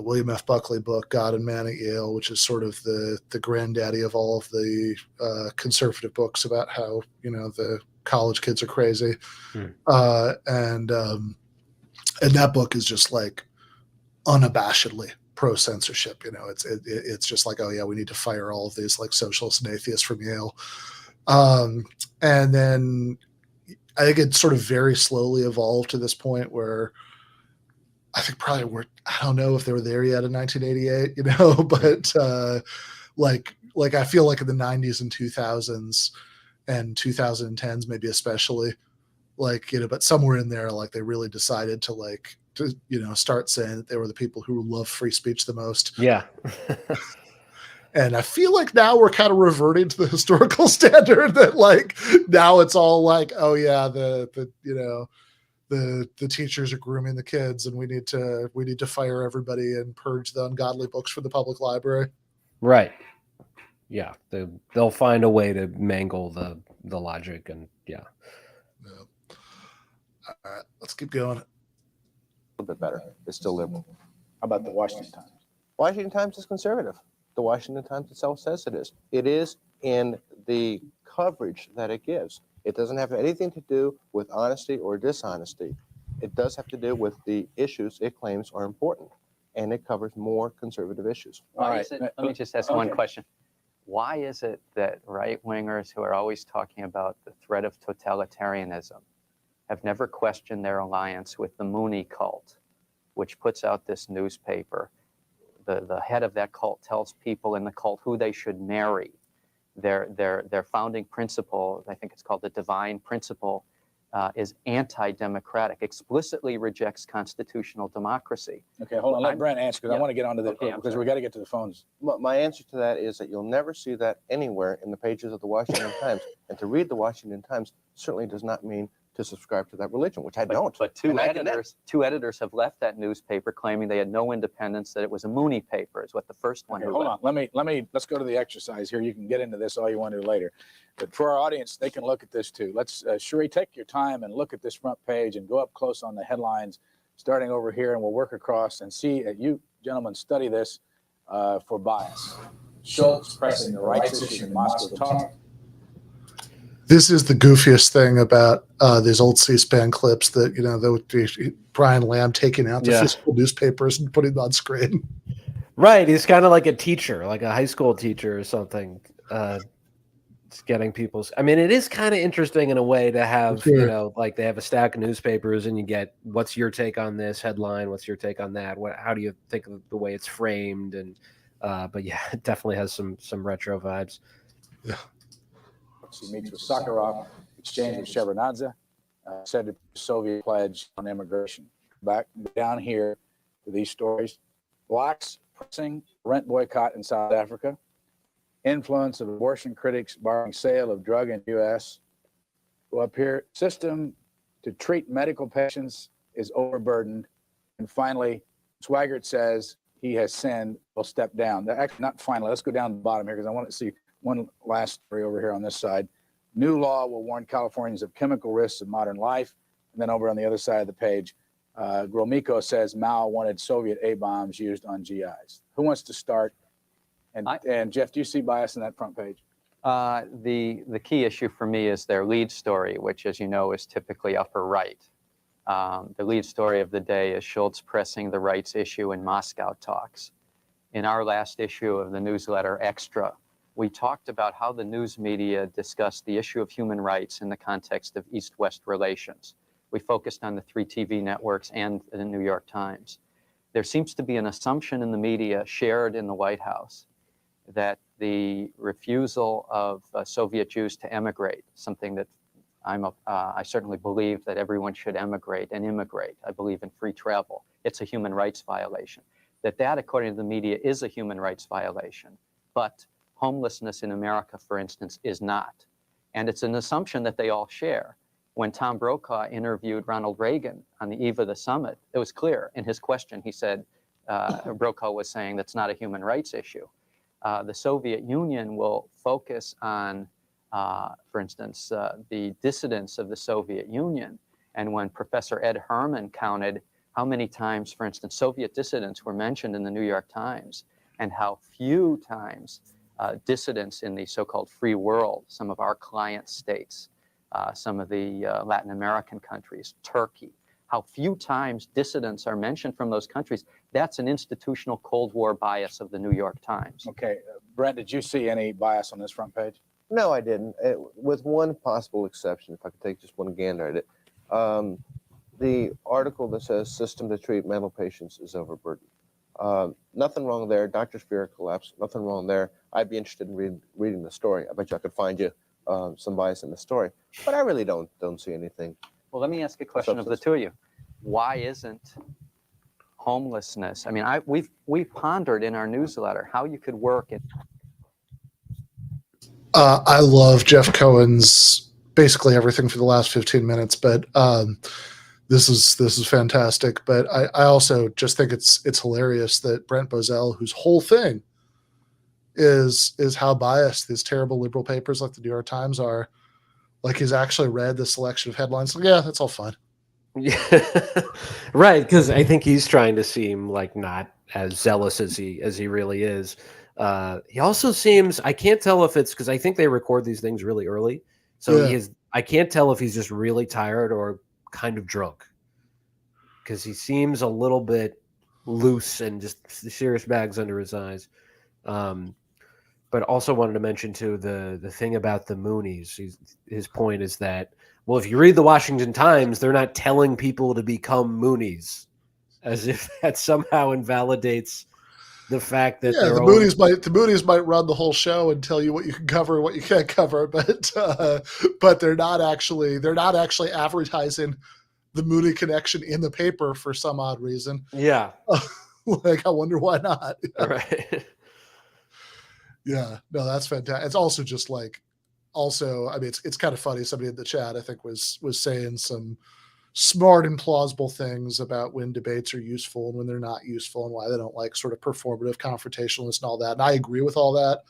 William F. Buckley book, God and Man at Yale, which is sort of the granddaddy of all of the conservative books about how, the college kids are crazy. And that book is just like unabashedly pro-censorship. It's just like, oh yeah, we need to fire all of these like socialists and atheists from Yale. And then I think it sort of very slowly evolved to this point where I think probably I don't know if they were there yet in 1988, but like I feel like in the 90s and 2000s and 2010s, maybe especially, like, but somewhere in there, like they really decided to start saying that they were the people who love free speech the most. Yeah. And I feel like now we're kind of reverting to the historical standard that like now it's all like, oh yeah, the teachers are grooming the kids, and we need to fire everybody and purge the ungodly books from the public library. Right. Yeah. They'll find a way to mangle the logic, and yeah. All right, let's keep going. A little bit better. It's still liberal. How about the Washington Times? Washington Times is conservative. the Washington Times itself says it is. It is in the coverage that it gives. It doesn't have anything to do with honesty or dishonesty. It does have to do with the issues it claims are important, and it covers more conservative issues. Why is it, let me just ask one question. Why is it that right-wingers who are always talking about the threat of totalitarianism have never questioned their alliance with the Mooney cult, which puts out this newspaper? The head of that cult tells people in the cult who they should marry. Their founding principle, I think it's called the divine principle, is anti-democratic, explicitly rejects constitutional democracy. Okay, hold on. Let Brent answer, because I want to get onto the, Okay, because we got to get to the phones. My answer to that is that you'll never see that anywhere in the pages of the Washington Times. And to read the Washington Times certainly does not mean to subscribe to that religion, which I don't. But two And I editors have left that newspaper claiming they had no independence, that it was a Mooney paper, is what the first one. Okay, hold on. Let's go to the exercise here. You can get into this all you want to later. But for our audience, they can look at this too. Let's, Sheree, take your time and look at this front page and go up close on the headlines, starting over here, and we'll work across and see, you gentlemen study this for bias. Schultz pressing the rights issue in Moscow talk. This is the goofiest thing about these old C-SPAN clips that, you know, Brian Lamb taking out the physical newspapers and putting them on screen. Right. He's kind of like a teacher, like a high school teacher or something. It's getting people's. I mean, it is kind of interesting in a way to have, you know, like they have a stack of newspapers and you get, what's your take on this headline? What's your take on that? How do you think of the way it's framed? And, but yeah, it definitely has some retro vibes. Yeah. He meets with Sakharov, exchange with Shevardnadze, said to Soviet pledge on immigration. Back down here to these stories. Blacks pressing rent boycott in South Africa. Influence of abortion critics barring sale of drug in U.S. Go up here. System to treat medical patients is overburdened. And finally, Swaggart says he has sinned, will step down. Actually, not finally. Let's go down to the bottom here because I want to see one last story over here on this side. New law will warn Californians of chemical risks of modern life. And then over on the other side of the page, Gromyko says Mao wanted Soviet A-bombs used on GIs. Who wants to start? And Jeff, do you see bias in that front page? The key issue for me is their lead story, which, as you know, is typically upper right. The lead story of the day is Schultz pressing the rights issue in Moscow talks. In our last issue of the newsletter Extra, we talked about how the news media discussed the issue of human rights in the context of East-West relations. We focused on the 3 TV networks and the New York Times. There seems to be an assumption in the media shared in the White House that the refusal of Soviet Jews to emigrate, something that I certainly believe that everyone should emigrate and immigrate. I believe in free travel. It's a human rights violation. That, according to the media, is a human rights violation. But homelessness in America, for instance, is not. And it's an assumption that they all share. When Tom Brokaw interviewed Ronald Reagan on the eve of the summit, it was clear in his question, he said, Brokaw was saying that's not a human rights issue. The Soviet Union will focus on, for instance, the dissidents of the Soviet Union. And when Professor Ed Herman counted how many times, for instance, Soviet dissidents were mentioned in the New York Times, and how few times dissidents in the so-called free world, some of our client states, some of the Latin American countries, Turkey, how few times dissidents are mentioned from those countries, that's an institutional Cold War bias of the New York Times. Okay. Brent, did you see any bias on this front page? No, I didn't. With one possible exception, if I could take just one gander at it. The article that says system to treat mental patients is overburdened. Nothing wrong there. Doctors fear a collapse. Nothing wrong there. I'd be interested in reading the story. I bet you I could find you some bias in the story, but I really don't see anything. Well, let me ask a question of the two of you. Why isn't homelessness? I mean, we've pondered in our newsletter how you could work it. I love Jeff Cohen's basically everything for the last 15 minutes, but this is fantastic. But I also just think it's hilarious that Brent Bozell, whose whole thing is how biased these terrible liberal papers like the New York Times are, like he's actually read the selection of headlines. Like, yeah, that's all fine. Yeah, right. Because I think he's trying to seem like not as zealous as he really is. He also seems, I can't tell if it's because I think they record these things really early. So Yeah. I can't tell if he's just really tired or kind of drunk. Because he seems a little bit loose and just serious bags under his eyes. But also wanted to mention too the thing about the Moonies. His point is that, well, if you read the Washington Times, they're not telling people to become Moonies, as if that somehow invalidates the fact that Yeah, their the own. Moonies might run the whole show and tell you what you can cover and what you can't cover, but they're not actually advertising the Mooney connection in the paper for some odd reason. Yeah. Like, I wonder why not. Right. Yeah, no, that's fantastic. It's also just like, I mean, it's kind of funny. Somebody in the chat, I think, was saying some smart and plausible things about when debates are useful and when they're not useful and why they don't like sort of performative confrontationalists and all that. And I agree with all that,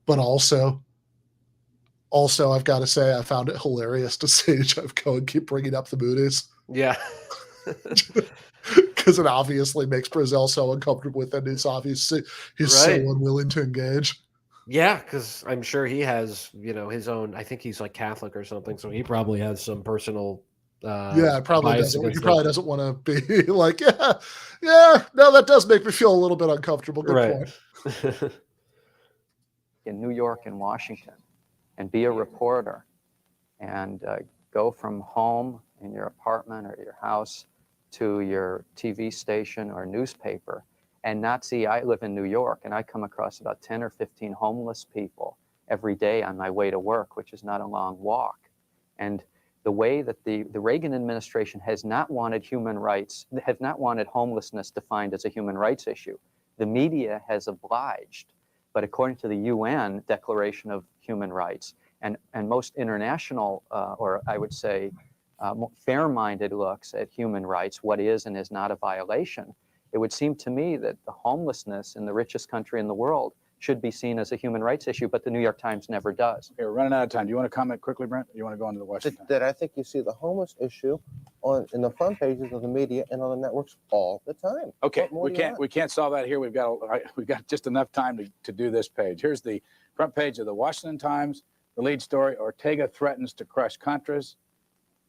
but also I've got to say I found it hilarious to see Jeff Cohen keep bringing up the Moonies. Yeah. Because it obviously makes Bozell so uncomfortable with it. It's obviously he's so Right. unwilling to engage. Yeah, because I'm sure he has, his own. I think he's like Catholic or something, so he probably has some personal. Yeah, probably bias doesn't. He against probably them. doesn't want to be like, yeah. No, that does make me feel a little bit uncomfortable. Good Right. point. In New York and Washington, and be a reporter, and go from home in your apartment or your house to your TV station or newspaper, and not see. I live in New York, and I come across about 10 or 15 homeless people every day on my way to work, which is not a long walk. And the way that the Reagan administration has not wanted human rights, has not wanted homelessness defined as a human rights issue. The media has obliged. But according to the UN Declaration of Human Rights, and most international, or I would say fair-minded looks at human rights, what is and is not a violation, it would seem to me that the homelessness in the richest country in the world should be seen as a human rights issue, but the New York Times never does. Okay, we're running out of time. Do you want to comment quickly, Brent? Or do you want to go into the Washington? That I think you see the homeless issue in the front pages of the media and on the networks all the time. Okay, we can't solve that here. We've got just enough time to do this page. Here's the front page of the Washington Times. The lead story: Ortega threatens to crush Contras.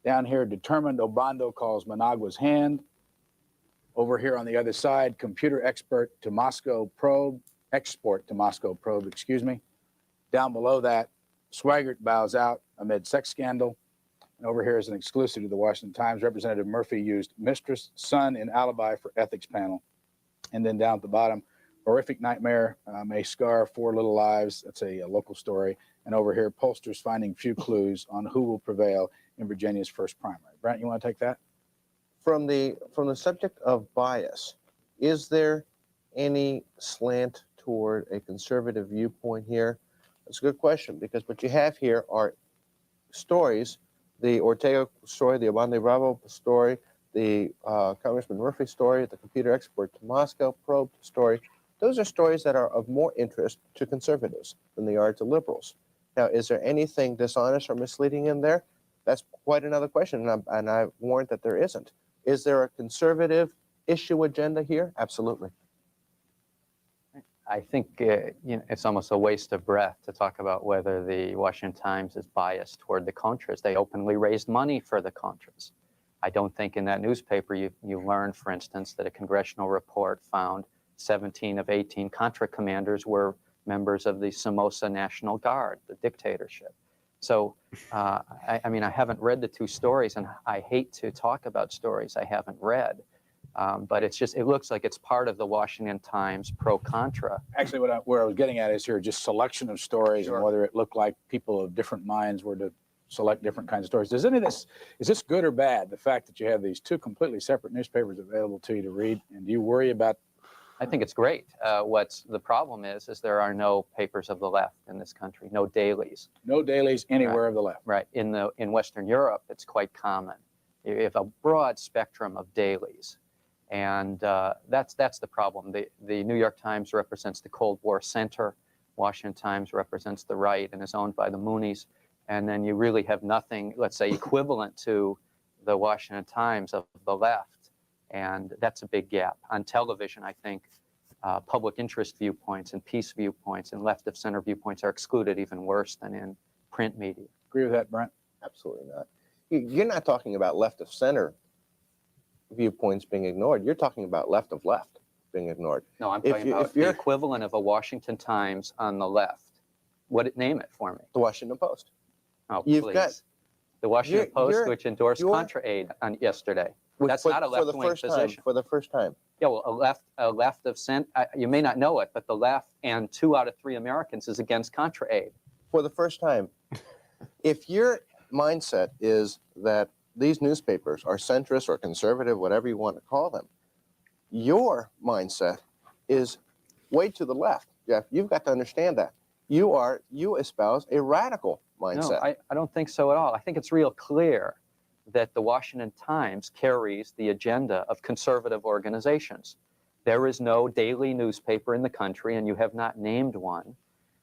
Down here, determined Obando calls Managua's hand. Over here on the other side, computer export to Moscow probe. Down below that, Swaggart bows out amid sex scandal. And over here is an exclusive to the Washington Times. Representative Murphy used mistress, son in alibi for ethics panel. And then down at the bottom, horrific nightmare may scar 4 little lives. That's a local story. And over here, pollsters finding few clues on who will prevail in Virginia's first primary. Brent, you want to take that? From the subject of bias, is there any slant toward a conservative viewpoint here? That's a good question, because what you have here are stories: the Ortega story, the Obando Bravo story, the Congressman Murphy story, the computer export to Moscow probe story. Those are stories that are of more interest to conservatives than they are to liberals. Now, is there anything dishonest or misleading in there? That's quite another question, and I warrant that there isn't. Is there a conservative issue agenda here? Absolutely. I think it's almost a waste of breath to talk about whether the Washington Times is biased toward the Contras. They openly raised money for the Contras. I don't think in that newspaper you learned, for instance, that a congressional report found 17 of 18 Contra commanders were members of the Somoza National Guard, the dictatorship. So, I mean, I haven't read the 2 stories, and I hate to talk about stories I haven't read. But it looks like it's part of the Washington Times pro-Contra. Actually, where I was getting at is here just selection of stories. Sure. And whether it looked like people of different minds were to select different kinds of stories. Is this good or bad, the fact that you have these 2 completely separate newspapers available to you to read? And do you worry about? I think it's great. What's the problem is there are no papers of the left in this country, no dailies. No dailies anywhere Right. of the left. Right. In Western Europe, it's quite common. You have a broad spectrum of dailies. And that's the problem. The New York Times represents the Cold War center. Washington Times represents the right and is owned by the Moonies. And then you really have nothing, let's say, equivalent to the Washington Times of the left. And that's a big gap. On television, I think public interest viewpoints and peace viewpoints and left of center viewpoints are excluded even worse than in print media. Agree with that, Brent? Absolutely not. You're not talking about left of center viewpoints being ignored. You're talking about left of left being ignored. No, I'm talking about the equivalent of a Washington Times on the left. Name it for me. The Washington Post. Oh, You've please. got- The Washington Post, you're- which endorsed you're- Contra aid on yesterday. That's not a left-wing position. For the first time. Yeah, well, a left of center, you may not know it, but the left and 2 out of 3 Americans is against Contra aid. For the first time. If your mindset is that these newspapers are centrist or conservative, whatever you want to call them, your mindset is way to the left, Jeff. You've got to understand that. You espouse a radical mindset. No, I don't think so at all. I think it's real clear that the Washington Times carries the agenda of conservative organizations. There is no daily newspaper in the country, and you have not named one,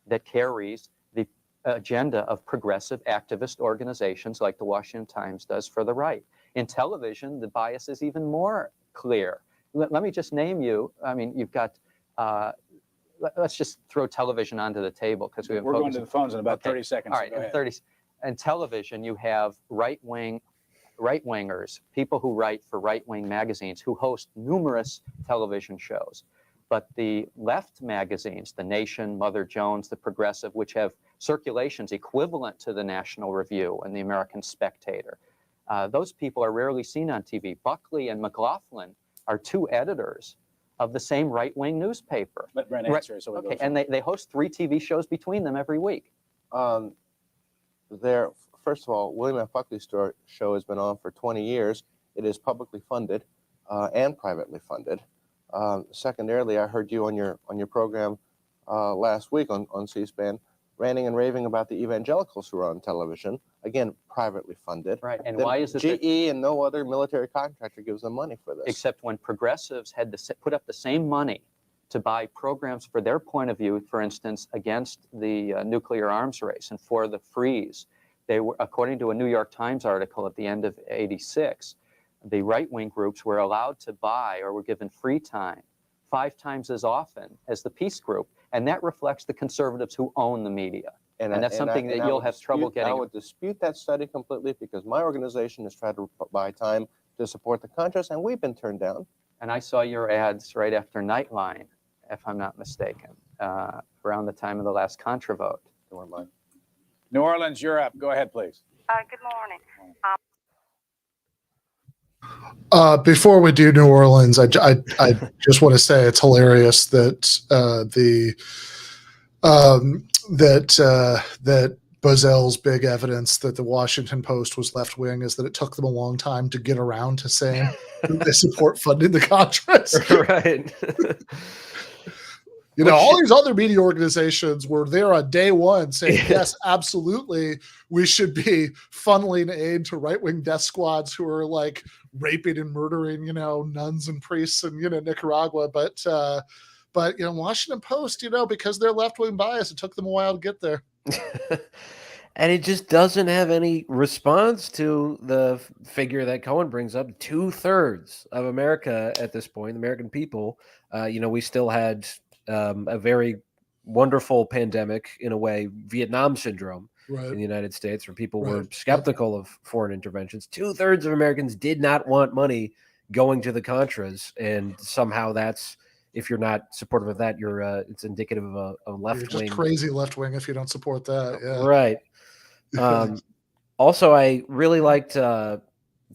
that carries the agenda of progressive activist organizations like the Washington Times does for the right. In television, the bias is even more clear. Let me just name you. I mean, you've got, let's just throw television onto the table because we have We're going to the phones in about 30 seconds. All right, so go in ahead. in television, you have right-wingers, people who write for right-wing magazines who host numerous television shows. But the left magazines, The Nation, Mother Jones, The Progressive, which have circulations equivalent to the National Review and the American Spectator, those people are rarely seen on TV. Buckley and McLaughlin are 2 editors of the same right-wing newspaper. Let Brent answer. So Okay, and they host 3 TV shows between them every week. First of all, William F. Buckley's show has been on for 20 years. It is publicly funded and privately funded. Secondarily, I heard you on your program last week on C-SPAN ranting and raving about the evangelicals who are on television, again, privately funded. Right, and Then why is it GE and no other military contractor gives them money for this. except when progressives had to put up the same money to buy programs for their point of view, for instance, against the nuclear arms race and for the freeze. They were, according to a New York Times article at the end of '86, the right-wing groups were allowed to buy or were given free time 5 times as often as the peace group. And that reflects the conservatives who own the media. And that's something that you'll have trouble getting. I would dispute that study completely because my organization has tried to buy time to support the Contras, and we've been turned down. And I saw your ads right after Nightline, if I'm not mistaken, around the time of the last Contra vote. They weren't mine. New Orleans, you're up. Go ahead, please. Good morning. Before we do New Orleans, I just want to say it's hilarious that that Bozell's big evidence that the Washington Post was left wing is that it took them a long time to get around to saying they support funding the Contras. Right. You know, all these other media organizations were there on day one saying, yes, absolutely, we should be funneling aid to right-wing death squads who are like raping and murdering, you know, nuns and priests in, you know, Nicaragua. But you know, Washington Post, you know, because they're left-wing bias, it took them a while to get there. And it just doesn't have any response to the figure that Cohen brings up. 2/3 of America at this point, the American people, you know, we still had a very wonderful pandemic, in a way, Vietnam syndrome in the United States, where people were skeptical of foreign interventions. 2/3 of Americans did not want money going to the Contras, and somehow that's, if you're not supportive of that, you're it's indicative of a left You're wing. just crazy left wing if you don't support that. Yeah. Right. Also, I really liked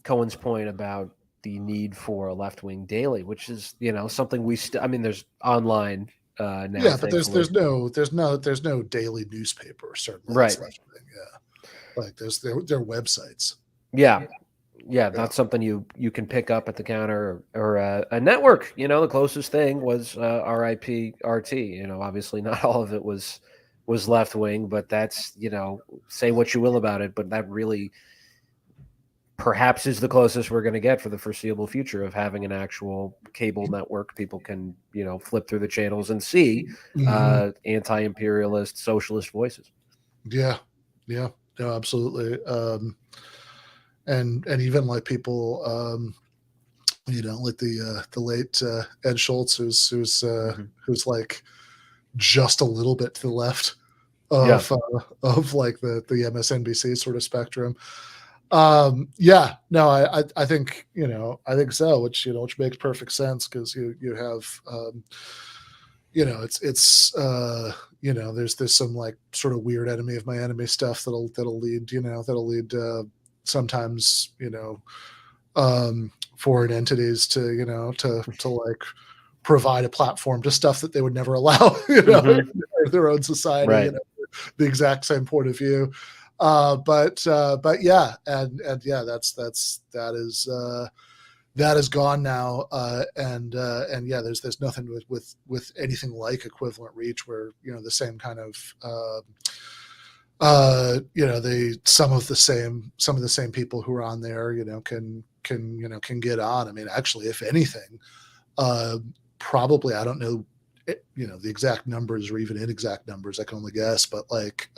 Cohen's point about the need for a left wing daily, which is, you know, something we I mean, there's online now. Yeah, but there's thankfully. no daily newspaper, certainly. Right. That's left wing, yeah. Like there's their websites. Yeah. Not something you can pick up at the counter or a network. You know, the closest thing was RIP RT. You know, obviously not all of it was left wing, but that's, you know, say what you will about it, but that really perhaps is the closest we're going to get for the foreseeable future of having an actual cable network. People can, you know, flip through the channels and see anti-imperialist socialist voices. Yeah, no, absolutely. And even like people like the late Ed Schultz, who's like just a little bit to the left of like the MSNBC sort of spectrum. Yeah, no, I think, I think so, which makes perfect sense, because you have, it's there's some like sort of weird enemy of my enemy stuff that'll lead, sometimes, foreign entities to, to like provide a platform to stuff that they would never allow, in their own society, Right. The exact same point of view. But yeah, and yeah, that is gone now. And yeah, there's nothing with anything like equivalent reach, where, the same kind of, some of the same people who are on there, can get on. I mean, actually, if anything, probably, I don't know, the exact numbers, or even inexact numbers, I can only guess, but like,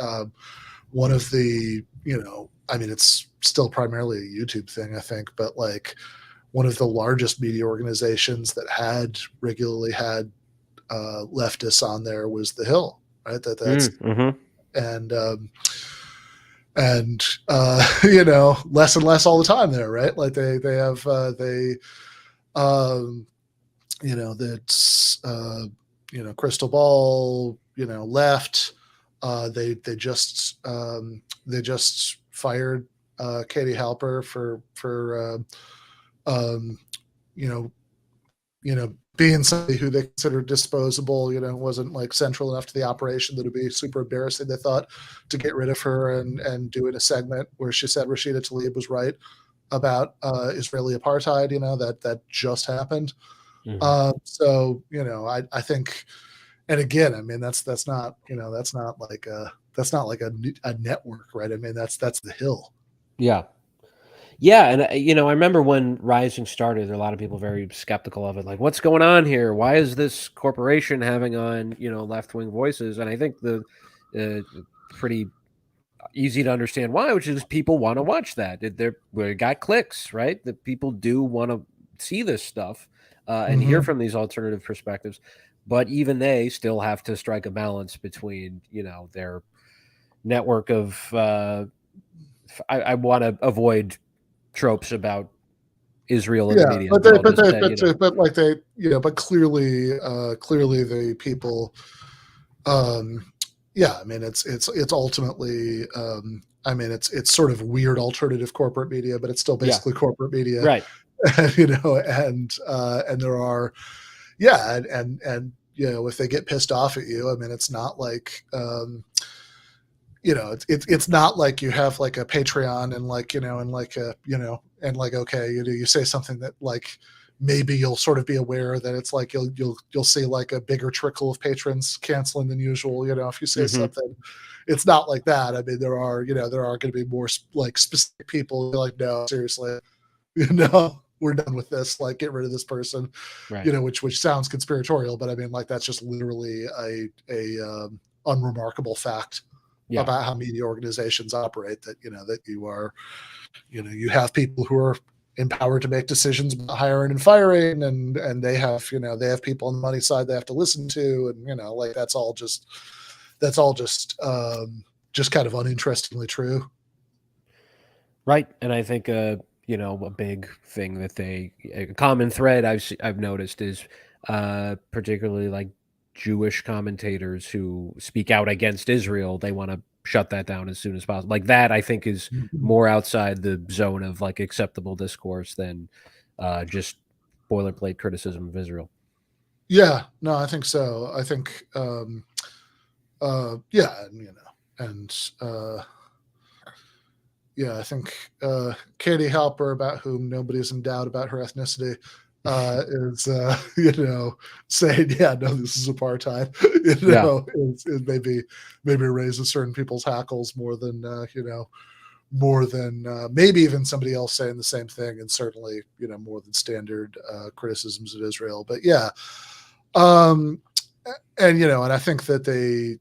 one of the, I mean, it's still primarily a YouTube thing, I think, but like one of the largest media organizations that had regularly had leftists on there was The Hill, right? That's and less and less all the time there, right? Like they have that's Crystal Ball, left. They just fired Katie Halper for being somebody who they considered disposable, wasn't like central enough to the operation that it'd be super embarrassing, they thought, to get rid of her, and doing a segment where she said Rashida Tlaib was right about Israeli apartheid. That just happened. So I think, and again, I mean, that's not like a network, right? I mean, that's The Hill. Yeah. Yeah, and I remember when Rising started, there were a lot of people very skeptical of it. Like, what's going on here? Why is this corporation having on left-wing voices? And I think the pretty easy to understand why, which is people want to watch that. We got clicks, right? That people do want to see this stuff and hear from these alternative perspectives. But even they still have to strike a balance between their network of. I want to avoid tropes about Israel in the media. But clearly the people, yeah, I mean, it's ultimately, I mean, it's sort of weird alternative corporate media, but it's still basically corporate media, right? And there are, yeah, and if they get pissed off at you, I mean, it's not like, it's not like you have like a Patreon and like, and like a, and like, okay, you say something that like maybe you'll sort of be aware that it's like you'll see like a bigger trickle of patrons canceling than usual. If you say something, it's not like that. I mean, there are going to be more like specific people like, no, seriously, we're done with this. Like, get rid of this person, right. Which sounds conspiratorial, but I mean, like, that's just literally a unremarkable fact. Yeah. About how media organizations operate, that that you are, you have people who are empowered to make decisions about hiring and firing, and they have they have people on the money side they have to listen to, and like that's all just kind of uninterestingly true, right? And I think a big thing that a common thread I've noticed is particularly like Jewish commentators who speak out against Israel, they want to shut that down as soon as possible. Like that, I think, is more outside the zone of like acceptable discourse than just boilerplate criticism of Israel. Yeah, no, I think so. I think, yeah, and yeah, I think Katie Halper, about whom nobody's in doubt about her ethnicity, is saying, yeah, no, this is apartheid. It maybe raises certain people's hackles more than maybe even somebody else saying the same thing, and certainly more than standard criticisms of Israel. But yeah, and I think that they.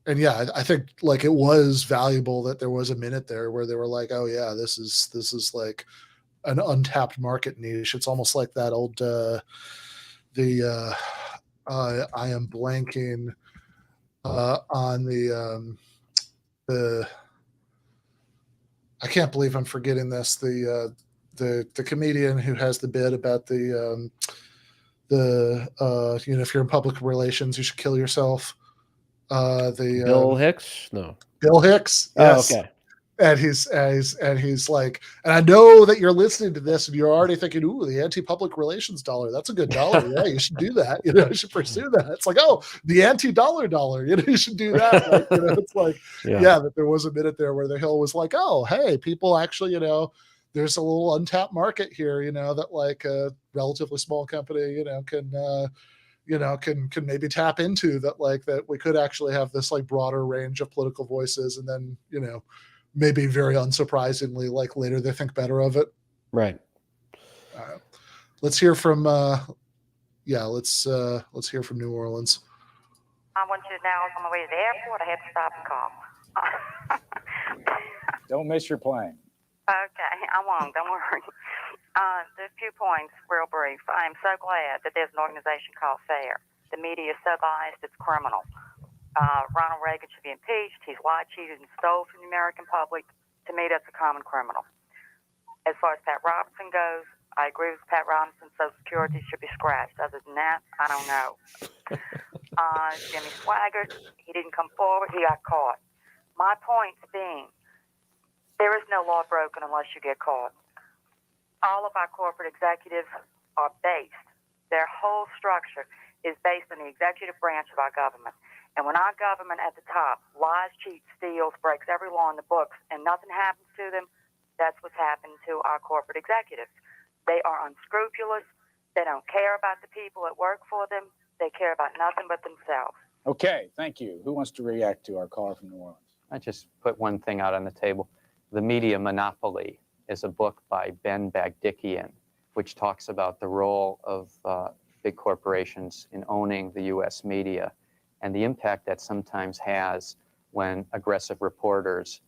And yeah, I think like it was valuable that there was a minute there where they were like, oh yeah, this is like an untapped market niche. It's almost like that old I am blanking on the I can't believe I'm forgetting this. The comedian who has the bit about if you're in public relations, you should kill yourself. Bill Hicks? No. Bill Hicks. Oh, Yes. okay. And he's like, and I know that you're listening to this and you're already thinking, ooh, the anti-public relations dollar. That's a good dollar. Yeah, you should do that. You should pursue that. It's like, oh, the anti-dollar dollar. You should do that. Like, it's like, yeah, that there was a minute there where the Hill was like, oh, hey, people actually, there's a little untapped market here, that like a relatively small company, can maybe tap into that, like that we could actually have this like broader range of political voices, and then maybe very unsurprisingly, like later they think better of it. Right. Let's hear from let's hear from New Orleans. I want you now on my way to the airport. I have to stop and call. Don't miss your plane. Okay, I won't. Don't worry. There's a few points, real brief. I am so glad that there's an organization called FAIR. The media is so biased, it's criminal. Ronald Reagan should be impeached. He's lied, cheated, and stole from the American public. To me, that's a common criminal. As far as Pat Robertson goes, I agree with Pat Robinson. Social Security should be scratched. Other than that, I don't know. Jimmy Swaggart, he didn't come forward. He got caught. My point being, there is no law broken unless you get caught. All of our corporate executives are based. Their whole structure is based on the executive branch of our government. And when our government at the top lies, cheats, steals, breaks every law in the books, and nothing happens to them, that's what's happened to our corporate executives. They are unscrupulous. They don't care about the people that work for them. They care about nothing but themselves. Okay, thank you. Who wants to react to our caller from New Orleans? I just put one thing out on the table. The Media Monopoly is a book by Ben Bagdikian, which talks about the role of big corporations in owning the U.S. media and the impact that sometimes has when aggressive reporters,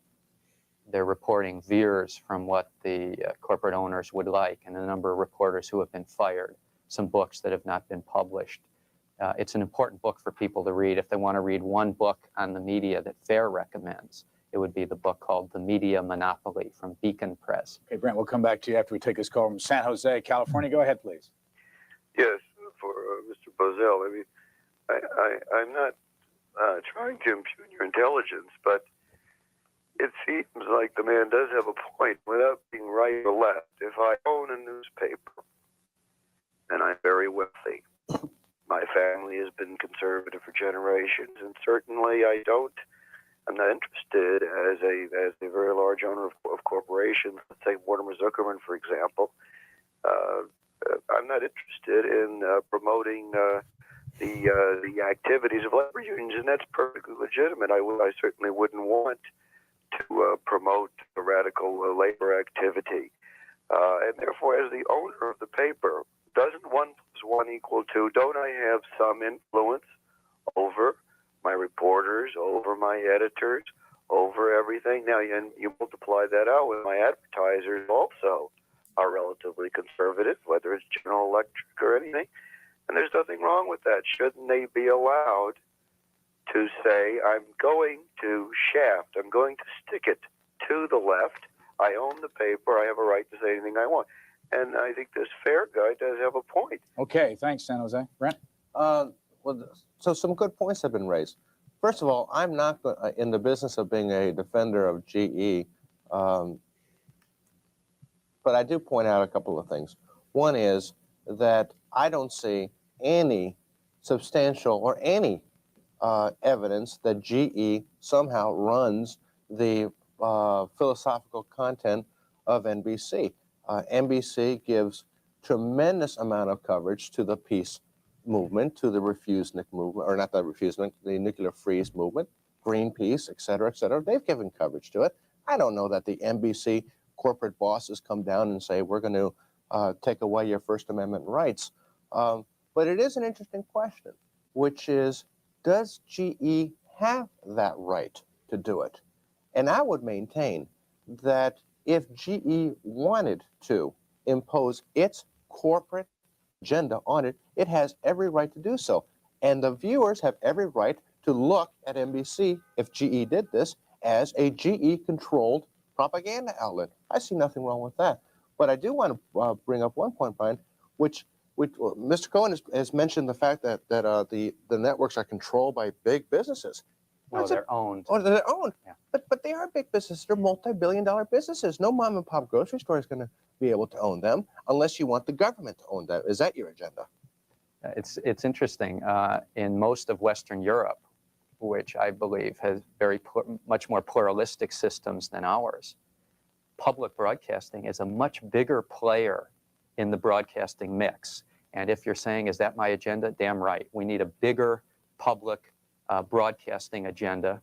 their reporting veers from what the corporate owners would like, and the number of reporters who have been fired, some books that have not been published. It's an important book for people to read. If they want to read one book on the media that FAIR recommends, it would be the book called The Media Monopoly from Beacon Press. Okay, Brent, we'll come back to you after we take this call from San Jose, California. Go ahead, please. Yes, for Mr. Bozell. I mean, I'm not trying to impugn your intelligence, but it seems like the man does have a point without being right or left. If I own a newspaper and I'm very wealthy, my family has been conservative for generations, and certainly I'm not interested as a very large owner of corporations. Let's say Mortimer Zuckerman, for example. I'm not interested in promoting the activities of labor unions, and that's perfectly legitimate. I certainly wouldn't want to promote the radical labor activity. And therefore, as the owner of the paper, doesn't 1 + 1 = 2? Don't I have some influence over my reporters, over my editors, over everything? Now, you multiply that out with my advertisers also are relatively conservative, whether it's General Electric or anything. And there's nothing wrong with that. Shouldn't they be allowed to say, I'm going to shaft, I'm going to stick it to the left, I own the paper, I have a right to say anything I want? And I think this FAIR guy does have a point. Okay, thanks, San Jose. Brent? So some good points have been raised. First of all, I'm not in the business of being a defender of GE, but I do point out a couple of things. One is that I don't see any substantial or any evidence that GE somehow runs the philosophical content of NBC. NBC gives tremendous amount of coverage to the peace movement, to the Refusnik movement, or not the Refusnik, the nuclear freeze movement, Greenpeace, et cetera, et cetera. They've given coverage to it. I don't know that the NBC corporate bosses come down and say, we're going to take away your First Amendment rights. But it is an interesting question, which is, does GE have that right to do it? And I would maintain that if GE wanted to impose its corporate agenda on it, it has every right to do so. And the viewers have every right to look at NBC, if GE did this, as a GE-controlled propaganda outlet. I see nothing wrong with that. But I do want to bring up one point, Brian, which Mr. Cohen has mentioned the fact that the networks are controlled by big businesses. No, they're owned. Oh, they're owned. Yeah. But they are big businesses. They're multi-billion-dollar businesses. No mom and pop grocery store is going to be able to own them unless you want the government to own them. Is that your agenda? It's interesting. In most of Western Europe, which I believe has much more pluralistic systems than ours, public broadcasting is a much bigger player in the broadcasting mix. And if you're saying, is that my agenda? Damn right. We need a bigger public broadcasting agenda.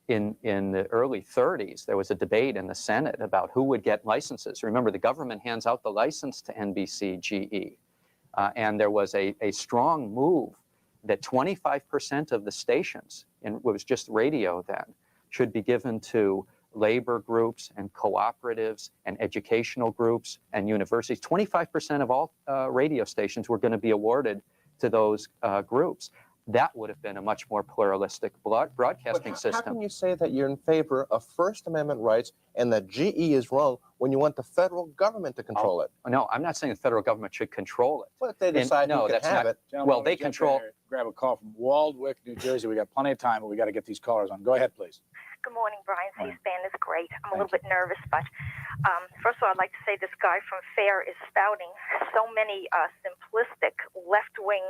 In the early 30s, there was a debate in the Senate about who would get licenses. Remember, the government hands out the license to NBC, GE. And there was a strong move that 25% of the stations, and it was just radio then, should be given to labor groups and cooperatives and educational groups and universities. 25% of all radio stations were going to be awarded to those groups. That would have been a much more pluralistic broadcasting system. How can you say that you're in favor of First Amendment rights and that GE is wrong when you want the federal government to control it? No, I'm not saying the federal government should control it. Well, if they decide no, who can that's have not- it. Gentlemen, Well, they we get control- there. Grab a call from Waldwick, New Jersey. We got plenty of time, but we got to get these callers on. Go ahead, please. Good morning, Brian. Morning. C-SPAN is great. I'm a Thank little bit nervous, but first of all, I'd like to say this guy from FAIR is spouting so many simplistic left-wing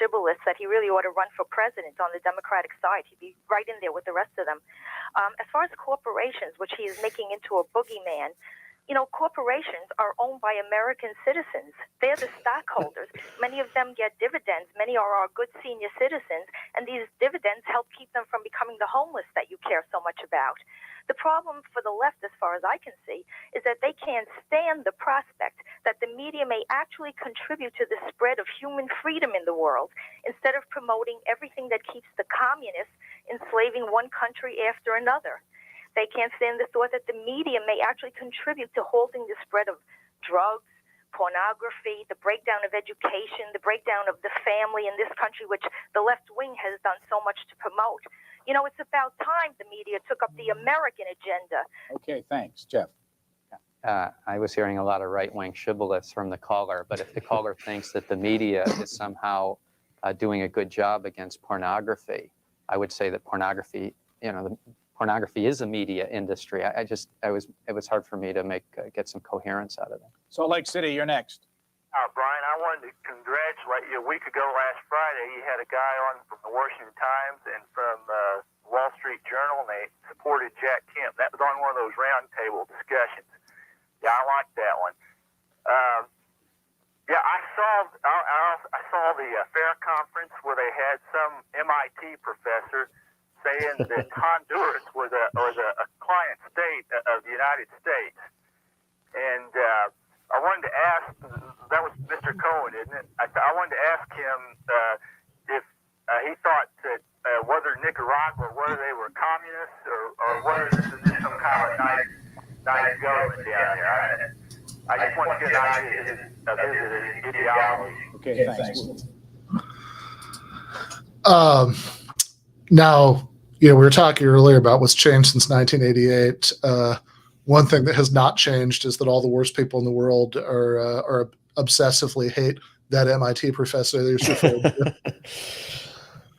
shibboleths that he really ought to run for president on the Democratic side. He'd be right in there with the rest of them. As far as corporations, which he is making into a boogeyman, you know, corporations are owned by American citizens. They're the stockholders. Many of them get dividends. Many are our good senior citizens, and these dividends help keep them from becoming the homeless that you care so much about. The problem for the left, as far as I can see, is that they can't stand the prospect that the media may actually contribute to the spread of human freedom in the world, instead of promoting everything that keeps the communists enslaving one country after another. They can't stand the thought that the media may actually contribute to halting the spread of drugs, pornography, the breakdown of education, the breakdown of the family in this country, which the left wing has done so much to promote. You know, it's about time the media took up the American agenda. Okay, thanks. Jeff. I was hearing a lot of right-wing shibboleths from the caller, but if the caller thinks that the media is somehow doing a good job against pornography, I would say that pornography, pornography is a media industry. It was hard for me to get some coherence out of it. Salt Lake City, you're next. Brian, I wanted to congratulate you. A week ago last Friday, you had a guy on from the Washington Times and from Wall Street Journal, and they supported Jack Kemp. That was on one of those roundtable discussions. Yeah, I liked that one. Yeah, I saw the FAIR conference where they had some MIT professor saying that Honduras was a client state of the United States, and I wanted to ask. That was Mr. Cohen, isn't it? I wanted to ask him if he thought that whether Nicaragua, whether they were communists or whether this is just some kind of nice government down there. I just want to get an idea of his ideology. Okay, thanks. Now, we were talking earlier about what's changed since 1988. One thing that has not changed is that all the worst people in the world are obsessively hate that MIT professor that was referred to.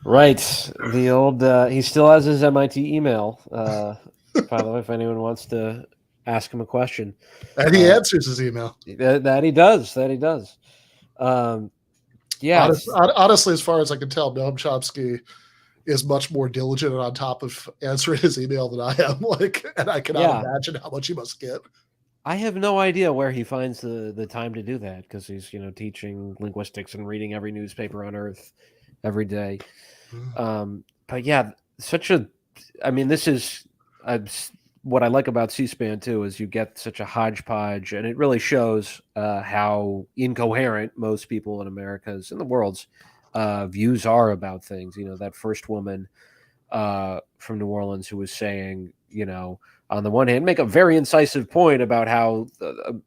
Right. The old, he still has his MIT email, by the way, if anyone wants to ask him a question. And he answers his email. That he does. Yeah. Honestly, as far as I can tell, Noam Chomsky is much more diligent and on top of answering his email than I am. And I cannot imagine how much he must get. I have no idea where he finds the time to do that, because he's teaching linguistics and reading every newspaper on earth every day. But yeah, this is what I like about C-SPAN too, is you get such a hodgepodge, and it really shows how incoherent most people in America's, in the world's views are about things. That first woman from New Orleans who was saying, on the one hand, make a very incisive point about how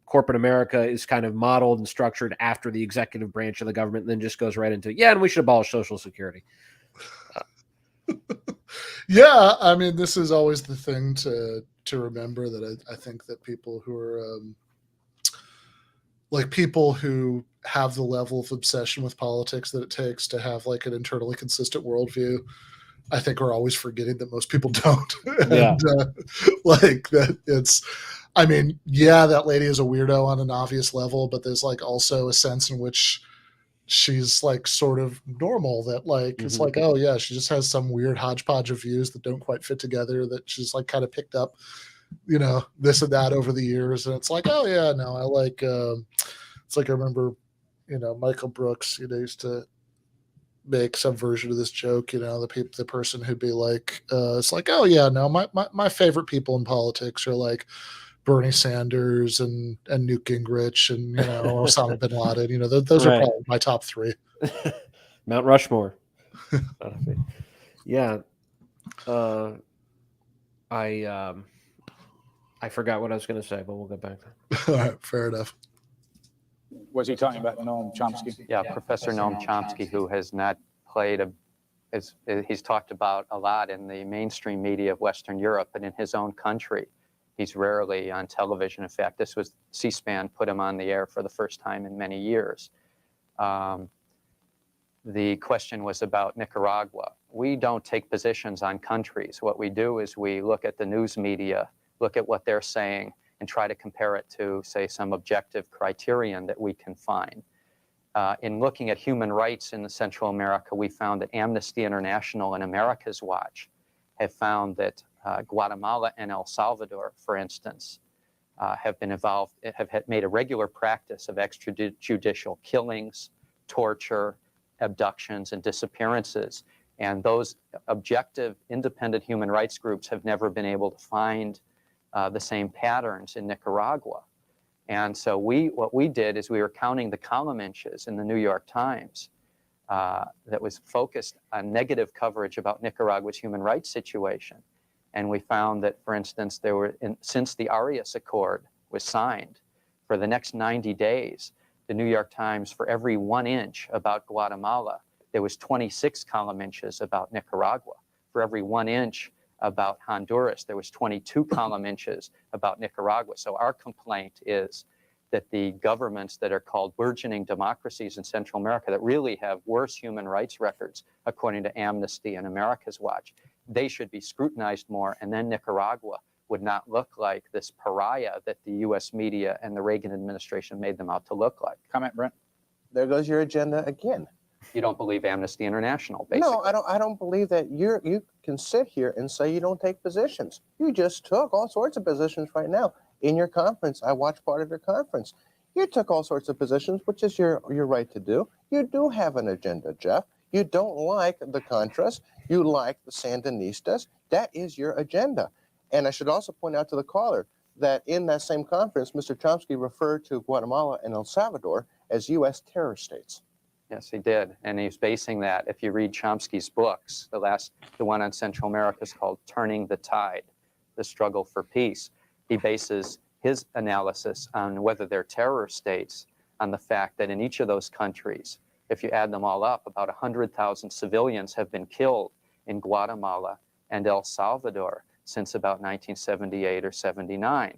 corporate America is kind of modeled and structured after the executive branch of the government, and then just goes right into, and we should abolish Social Security. Yeah, I mean, this is always the thing to remember, that I think that people who are people who have the level of obsession with politics that it takes to have like an internally consistent worldview, I think are always forgetting that most people don't. Yeah. And like that it's, I mean, yeah, that lady is a weirdo on an obvious level, but there's like also a sense in which she's like sort of normal, that like it's like, oh yeah, she just has some weird hodgepodge of views that don't quite fit together, that she's like kind of picked up, you know, this and that over the years. And it's like, oh yeah, no, I like it's like, I remember, you know, Michael Brooks, you know, used to make some version of this joke, you know, the person who'd be like, it's like, oh yeah, no, my favorite people in politics are like Bernie Sanders and Newt Gingrich and, you know, Osama bin Laden. You know, those are Right. probably my top three. Mount Rushmore. Yeah. I forgot what I was going to say, but we'll get back to All right, fair enough. Was he talking about Noam Chomsky? Yeah, Professor Noam Chomsky, who has not played he's talked about a lot in the mainstream media of Western Europe, but in his own country, he's rarely on television. In fact, this was C-SPAN put him on the air for the first time in many years. The question was about Nicaragua. We don't take positions on countries. What we do is we look at the news media, look at what they're saying, and try to compare it to, say, some objective criterion that we can find. In looking at human rights in Central America, we found that Amnesty International and America's Watch have found that Guatemala and El Salvador, for instance, have made a regular practice of extrajudicial killings, torture, abductions, and disappearances. And those objective, independent human rights groups have never been able to find the same patterns in Nicaragua. And so what we did is we were counting the column inches in the New York Times that was focused on negative coverage about Nicaragua's human rights situation. And we found that, for instance, since the Arias Accord was signed, for the next 90 days, the New York Times, for every 1 inch about Guatemala, there was 26 column inches about Nicaragua. For every 1 inch about Honduras, there was 22 column inches about Nicaragua. So our complaint is that the governments that are called burgeoning democracies in Central America that really have worse human rights records, according to Amnesty and America's Watch, they should be scrutinized more, and then Nicaragua would not look like this pariah that the U.S. media and the Reagan administration made them out to look like. Comment, Brent? There goes your agenda again. You don't believe Amnesty International, basically. No, I don't believe that you can sit here and say you don't take positions. You just took all sorts of positions right now. In your conference, I watched part of your conference. You took all sorts of positions, which is your right to do. You do have an agenda, Jeff. You don't like the Contras. You like the Sandinistas. That is your agenda. And I should also point out to the caller that in that same conference, Mr. Chomsky referred to Guatemala and El Salvador as U.S. terror states. Yes, he did. And he's basing that, if you read Chomsky's books, the one on Central America is called Turning the Tide, The Struggle for Peace. He bases his analysis on whether they're terror states on the fact that in each of those countries, if you add them all up, about 100,000 civilians have been killed in Guatemala and El Salvador since about 1978 or 79.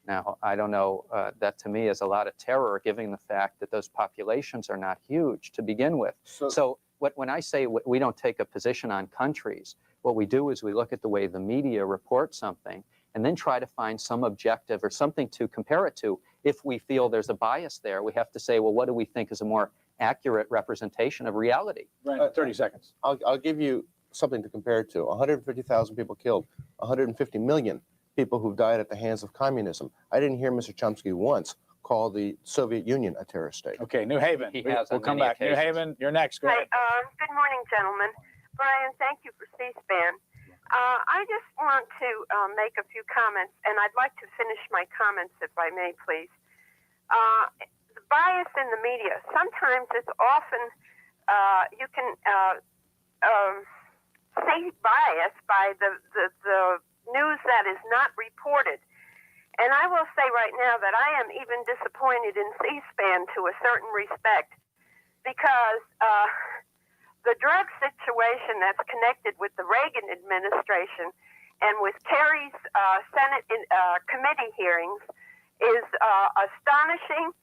Now, I don't know, that to me is a lot of terror, given the fact that those populations are not huge to begin with. So when I say we don't take a position on countries, what we do is we look at the way the media report something and then try to find some objective or something to compare it to. If we feel there's a bias there, we have to say, well, what do we think is a more accurate representation of reality? Right, 30 seconds. I'll give you something to compare it to. 150,000 people killed, 150 million people who've died at the hands of communism. I didn't hear Mr. Chomsky once call the Soviet Union a terror state. Okay, New Haven. We'll come back. New Haven, you're next. Go ahead. Good morning, gentlemen. Brian, thank you for C-SPAN. I just want to make a few comments, and I'd like to finish my comments, if I may, please. The bias in the media, sometimes it's often, you can say bias by the news that is not reported. And I will say right now that I am even disappointed in C-SPAN to a certain respect, because the drug situation that's connected with the Reagan administration and with Kerry's Senate committee hearings is astonishing.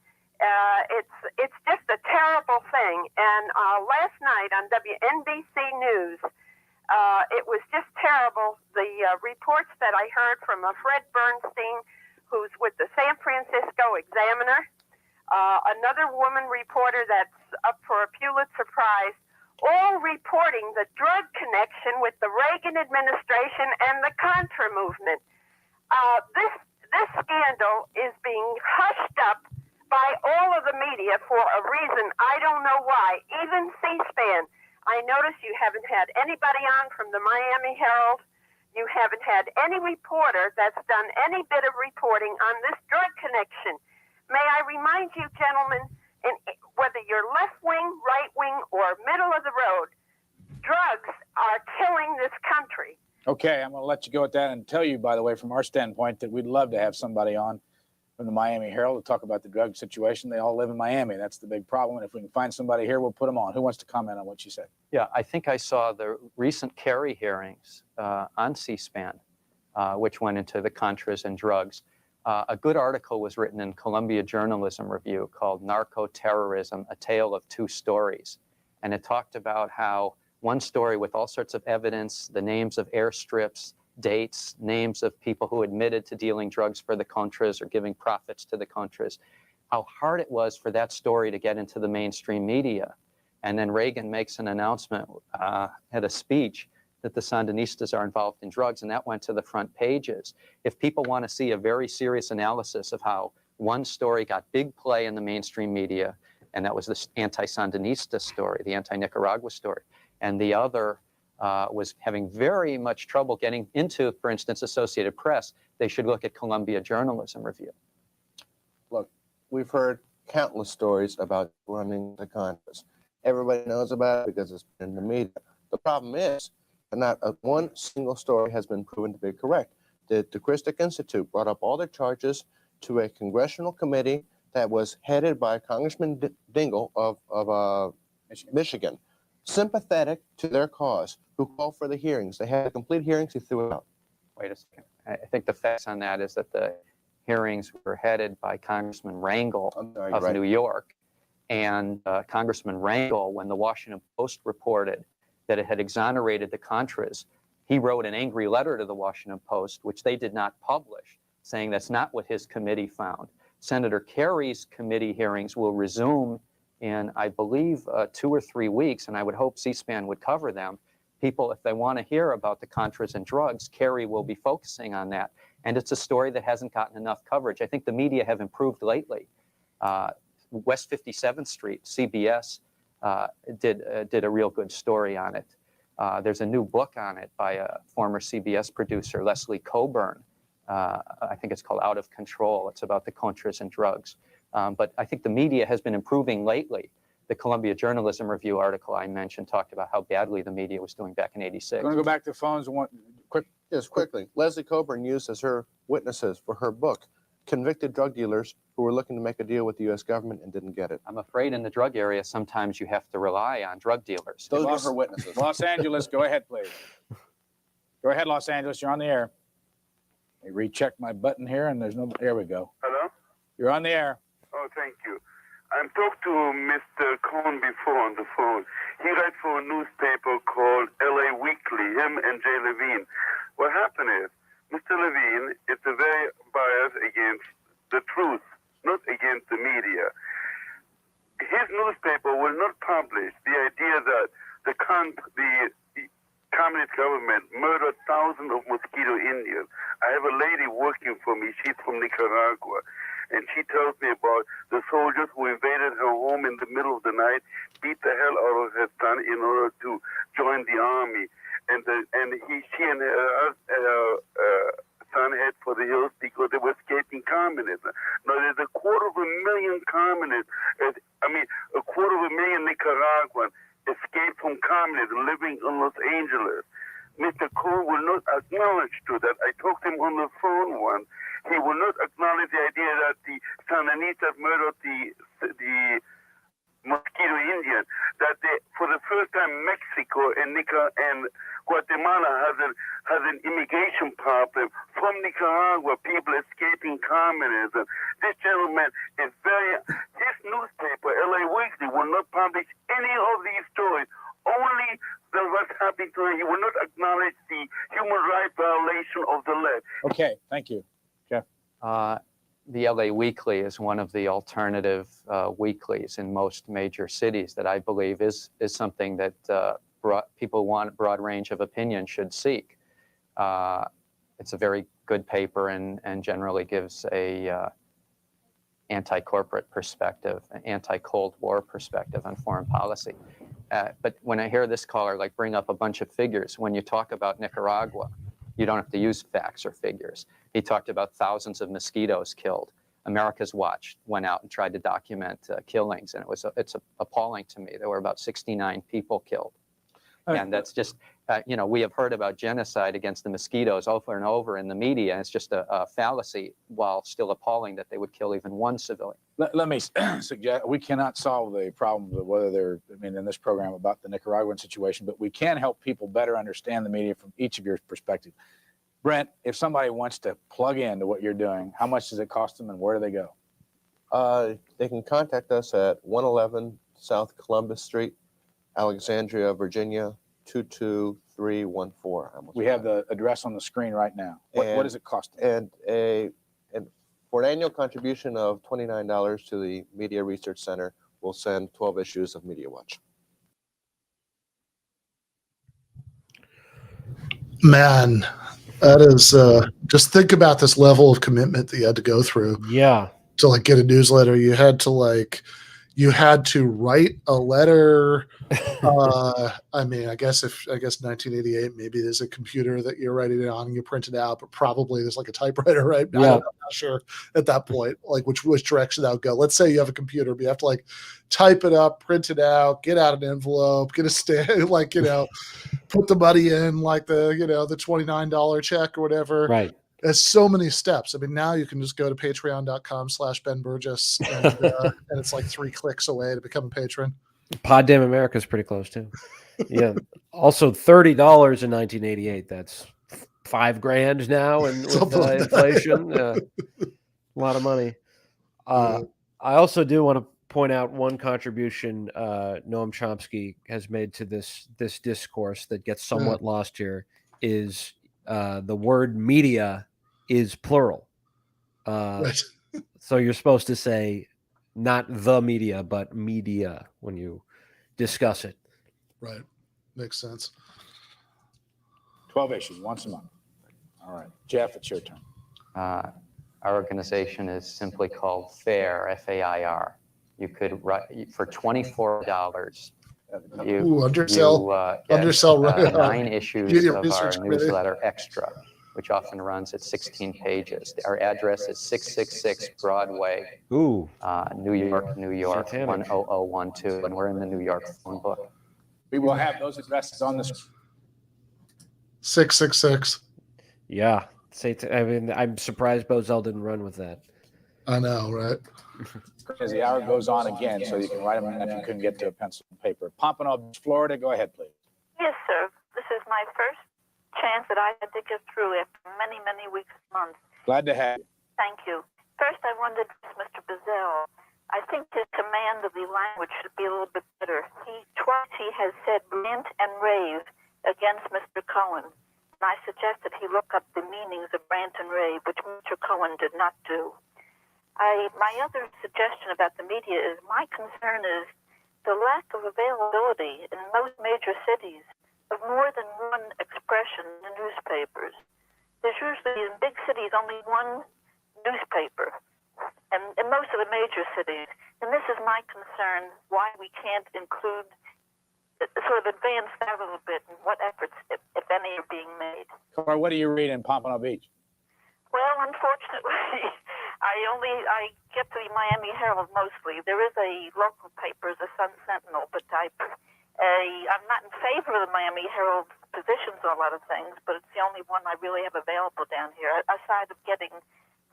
It's just a terrible thing. And last night on WNBC News, it was just terrible. The reports that I heard from Fred Bernstein, who's with the San Francisco Examiner, another woman reporter that's up for a Pulitzer Prize, all reporting the drug connection with the Reagan administration and the Contra movement. This scandal is being hushed up by all of the media for a reason I don't know why. Even C-SPAN. I notice you haven't had anybody on from the Miami Herald. You haven't had any reporter that's done any bit of reporting on this drug connection. May I remind you, gentlemen, whether you're left-wing, right-wing, or middle of the road, drugs are killing this country. Okay, I'm going to let you go with that and tell you, by the way, from our standpoint, that we'd love to have somebody on from the Miami Herald to talk about the drug situation. They all live in Miami. That's the big problem. And if we can find somebody here, we'll put them on. Who wants to comment on what you said? Yeah, I think I saw the recent Kerry hearings on C-SPAN, which went into the Contras and drugs. A good article was written in Columbia Journalism Review called Narco-Terrorism, A Tale of Two Stories. And it talked about how one story with all sorts of evidence, the names of airstrips, dates, names of people who admitted to dealing drugs for the Contras or giving profits to the Contras, how hard it was for that story to get into the mainstream media. And then Reagan makes an announcement at a speech that the Sandinistas are involved in drugs, and that went to the front pages. If people want to see a very serious analysis of how one story got big play in the mainstream media, and that was the anti-Sandinista story, the anti-Nicaragua story, and the other was having very much trouble getting into, for instance, Associated Press, they should look at Columbia Journalism Review. Look, we've heard countless stories about running the Contras. Everybody knows about it because it's been in the media. The problem is that not one single story has been proven to be correct. The Christic Institute brought up all their charges to a congressional committee that was headed by Congressman Dingell of Michigan, sympathetic to their cause, who called for the hearings. They had complete hearings, he threw it out. Wait a second. I think the facts on that is that the hearings were headed by Congressman Rangel of New York. And Congressman Rangel, when the Washington Post reported that it had exonerated the Contras, he wrote an angry letter to the Washington Post, which they did not publish, saying that's not what his committee found. Senator Kerry's committee hearings will resume in, I believe, 2 or 3 weeks, and I would hope C-SPAN would cover them. People, if they want to hear about the Contras and drugs, Kerry will be focusing on that. And it's a story that hasn't gotten enough coverage. I think the media have improved lately. West 57th Street, CBS, did a real good story on it. There's a new book on it by a former CBS producer, Leslie Coburn. I think it's called Out of Control. It's about the Contras and drugs. But I think the media has been improving lately. The Columbia Journalism Review article I mentioned talked about how badly the media was doing back in '86. I'm going to go back to the phones and quickly. Leslie Coburn used as her witnesses for her book convicted drug dealers who were looking to make a deal with the U.S. government and didn't get it. I'm afraid in the drug area, sometimes you have to rely on drug dealers. Those are her witnesses. Los Angeles, go ahead, please. Go ahead, Los Angeles. You're on the air. Let me recheck my button here, and there's no. There we go. Hello? You're on the air. Oh, thank you. I talked to Mr. Cohen before on the phone. He writes for a newspaper called LA Weekly, him and Jay Levine. What happened is, Mr. Levine is a very biased against the truth, not against the media. His newspaper will not publish the idea that the communist government murdered thousands of Mosquito Indians. I have a lady working for me. She's from Nicaragua. And she tells me about the soldiers who invaded her home in the middle of the night, beat the hell out of her son in order to join the army. And she and her son head for the hills because they were escaping communism. Now, there's 250,000 communists, a 250,000 Nicaraguans escaped from communism living in Los Angeles. Mr. Cohen will not acknowledge to that. I talked to him on the phone once. He will not acknowledge the idea that the Sandinistas murdered the Mosquito Indian. That for the first time, Mexico and Guatemala has an immigration problem from Nicaragua. People escaping communism. This gentleman is his newspaper, LA Weekly, will not publish any of these stories. Only what's happening to him. He will not acknowledge the human rights violation of the left. Okay, thank you, Jeff. The LA Weekly is one of the alternative weeklies in most major cities that I believe is something that people who want a broad range of opinion should seek. It's a very good paper and generally gives a anti-corporate perspective, an anti-Cold War perspective on foreign policy. But when I hear this caller bring up a bunch of figures, when you talk about Nicaragua, you don't have to use facts or figures. He talked about thousands of mosquitoes killed. America's Watch went out and tried to document killings, and it's appalling to me. There were about 69 people killed. And that's just, we have heard about genocide against the mosquitoes over and over in the media, and it's just a fallacy, while still appalling that they would kill even one civilian. Let me suggest, we cannot solve the problems of whether they're, in this program about the Nicaraguan situation, but we can help people better understand the media from each of your perspectives. Brent, if somebody wants to plug into what you're doing, how much does it cost them and where do they go? They can contact us at 111 South Columbus Street, Alexandria, Virginia, 22314. We have the address on the screen right now. What does it cost them? And for an annual contribution of $29 to the Media Research Center, we'll send 12 issues of Media Watch. Man, that is just think about this level of commitment that you had to go through. Yeah. To get a newsletter, you had to write a letter. I guess 1988, maybe there's a computer that you're writing it on and you print it out, but probably there's a typewriter, right? Yeah. I'm not sure at that point, which direction that would go. Let's say you have a computer, but you have to type it up, print it out, get out an envelope, get a stamp, put the money in, the $29 check or whatever. Right. There's so many steps. Now you can just go to patreon.com/Ben Burgis and it's 3 clicks away to become a patron. Pod Damn America's pretty close too. Yeah. Also $30 in 1988. That's $5,000 now, and with inflation, a lot of money. I also do want to point out one contribution Noam Chomsky has made to this discourse that gets somewhat lost here is the word media is plural. Right. So you're supposed to say not the media, but media when you discuss it. Right. Makes sense. 12 issues, once a month. All right. Jeff, it's your turn. Our organization is simply called FAIR, F-A-I-R. You could write for $24. Undersell. Get 9 issues of our newsletter Extra, which often runs at 16 pages. Our address is 666 Broadway, New York, 10012, and we're in the New York phone book. We will have those addresses on the screen. 666. Yeah. I'm surprised Bozell didn't run with that. I know, right? As the hour goes on again, so you can write them in if you couldn't get to a pencil and paper. Pompano Beach, Florida, go ahead, please. Yes, sir. This is my first chance that I had to get through after many, many weeks and months. Glad to have you. Thank you. First, I wanted to ask Mr. Bozell. I think his command of the language should be a little bit better. Twice he has said rant and rave against Mr. Cohen. And I suggested he look up the meanings of rant and rave, which Mr. Cohen did not do. My other suggestion about the media is my concern is the lack of availability in most major cities of more than one expression in the newspapers. There's usually in big cities only one newspaper, and in most of the major cities. And this is my concern, why we can't include, sort of advance that a little bit, and what efforts, if any, are being made. Cora, what do you read in Pompano Beach? Well, unfortunately, I get to the Miami Herald mostly. There is a local paper, the Sun Sentinel, but I'm not in favor of the Miami Herald positions on a lot of things, but it's the only one I really have available down here, aside of getting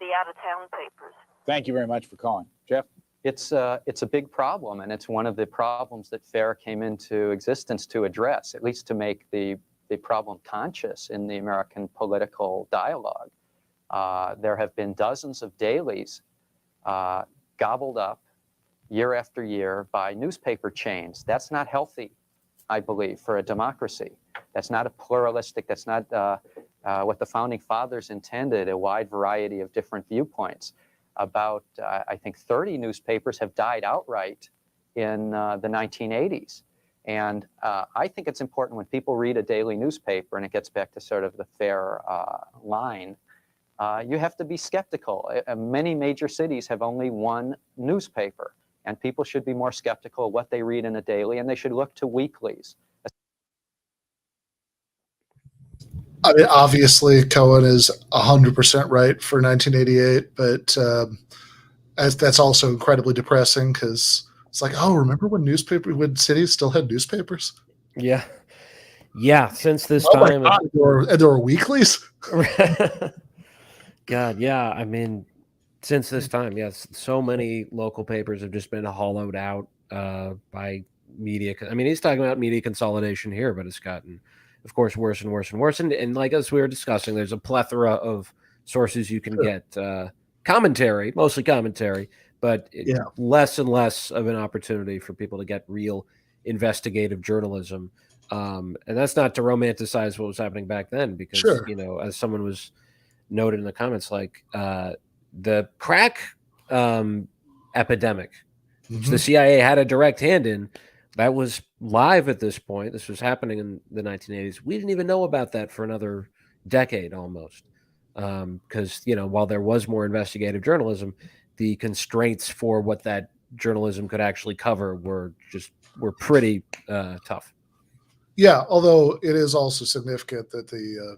the out-of-town papers. Thank you very much for calling. Jeff? It's a big problem, and it's one of the problems that FAIR came into existence to address, at least to make the problem conscious in the American political dialogue. There have been dozens of dailies gobbled up year after year by newspaper chains. That's not healthy, I believe, for a democracy. That's not a pluralistic, that's not what the Founding Fathers intended, a wide variety of different viewpoints. About, I think, 30 newspapers have died outright in the 1980s. And I think it's important when people read a daily newspaper, and it gets back to sort of the FAIR line, you have to be skeptical. Many major cities have only one newspaper, and people should be more skeptical of what they read in a daily, and they should look to weeklies. I mean, obviously, Cohen is 100% right for 1988, but that's also incredibly depressing because it's like, oh, remember when cities still had newspapers? Yeah. Since this Oh time, my God, there were weeklies. God, yeah. I mean, since this time, yes, so many local papers have just been hollowed out by media. I mean, he's talking about media consolidation here, but it's gotten, of course, worse and worse and worse. And like as we were discussing, there's a plethora of sources you can get commentary, mostly commentary, but less and less of an opportunity for people to get real investigative journalism. And that's not to romanticize what was happening back then, because, you know, as someone was noted in the comments, like the crack epidemic, which the CIA had a direct hand in, that was live at this point. This was happening in the 1980s. We didn't even know about that for another decade almost. Because, you know, while there was more investigative journalism, the constraints for what that journalism could actually cover were pretty tough. Yeah, although it is also significant that the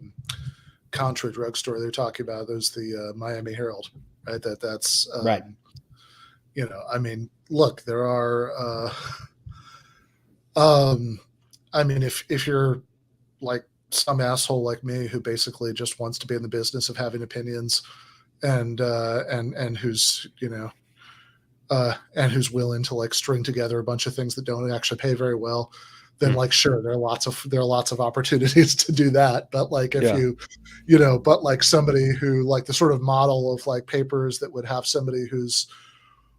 Contra drugstore they're talking about is the Miami Herald, right? That's right. You know, I mean, look, there are. I mean, if you're like some asshole like me who basically just wants to be in the business of having opinions, and who's, you know, and who's willing to like string together a bunch of things that don't actually pay very well, then like, sure, there are lots of opportunities to do that. But like, if you know, but like somebody who like the sort of model of like papers that would have somebody whose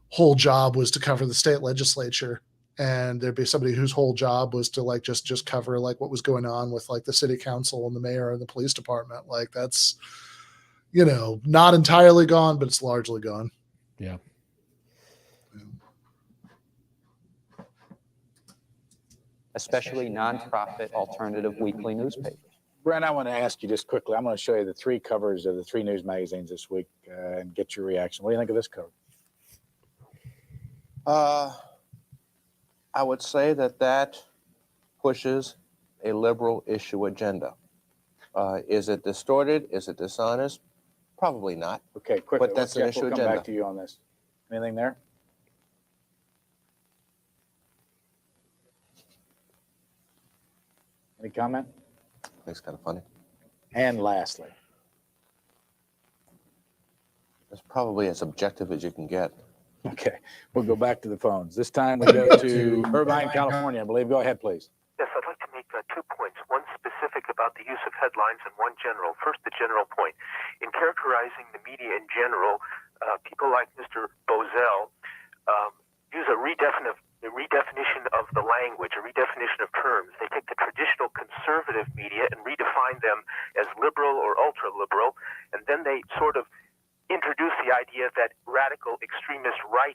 whole job was to cover the state legislature, and there'd be somebody whose whole job was to like just cover like what was going on with like the city council and the mayor and the police department. Like, that's, you know, not entirely gone, but it's largely gone. Yeah. Especially nonprofit alternative weekly newspapers. Brent, I want to ask you just quickly. I'm going to show you the 3 covers of the 3 news magazines this week and get your reaction. What do you think of this cover? I would say that pushes a liberal issue agenda. Is it distorted? Is it dishonest? Probably not. Okay, quickly. But that's an issue we'll come agenda. back to you on this. Anything there? Any comment? I think it's kind of funny. And lastly. It's probably as objective as you can get. Okay, we'll go back to the phones. This time we go to Irvine, California, I believe. Go ahead, please. Yes, I'd like to make 2 points. One specific about the use of headlines and one general. First, the general point. In characterizing the media in general, people like Mr. Bozell use a redefinition of the language, a redefinition of terms. They take the traditional conservative media and redefine them as liberal or ultra-liberal, and then they sort of introduce the idea that radical extremist right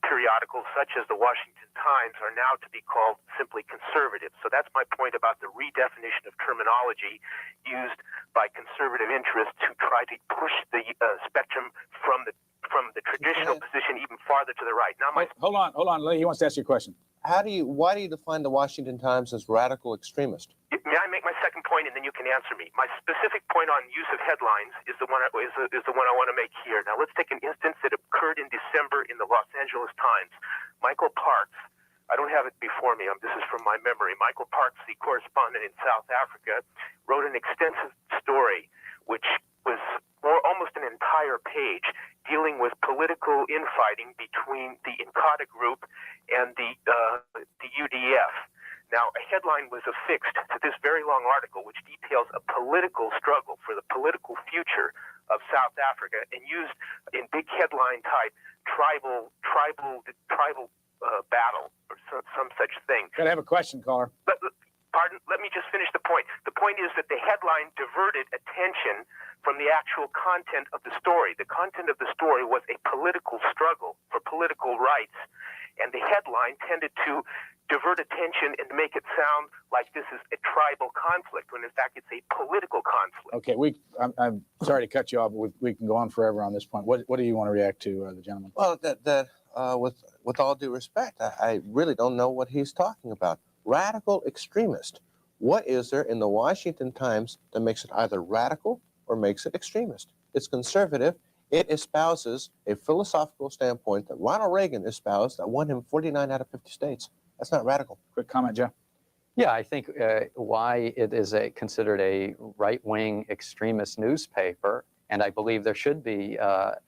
periodicals such as the Washington Times are now to be called simply conservative. So that's my point about the redefinition of terminology used by conservative interests to try to push the spectrum from the traditional position even farther to the right. Now, hold on. He wants to ask you a question. Why do you define the Washington Times as radical extremist? May I make my second point, and then you can answer me? My specific point on use of headlines is the one I want to make here. Now, let's take an instance that occurred in December in the Los Angeles Times. Michael Parks I don't have it before me. This is from my memory. Michael Parks, the correspondent in South Africa, wrote an extensive story, which was almost an entire page, dealing with political infighting between the Inkatha group and the UDF. Now, a headline was affixed to this very long article, which details a political struggle for the political future of South Africa, and used in big headline type tribal battle or some such thing. Gotta have a question, caller. Pardon, let me just finish the point. The point is that the headline diverted attention from the actual content of the story. The content of the story was a political struggle for political rights, and the headline tended to divert attention and make it sound like this is a tribal conflict, when in fact it's a political conflict. Okay, I'm sorry to cut you off, but we can go on forever on this point. What do you want to react to, the gentleman? Well, with all due respect, I really don't know what he's talking about. Radical extremist. What is there in the Washington Times that makes it either radical or makes it extremist? It's conservative. It espouses a philosophical standpoint that Ronald Reagan espoused that won him 49 out of 50 states. That's not radical. Quick comment, Jeff. Yeah, I think why it is considered a right-wing extremist newspaper, and I believe there should be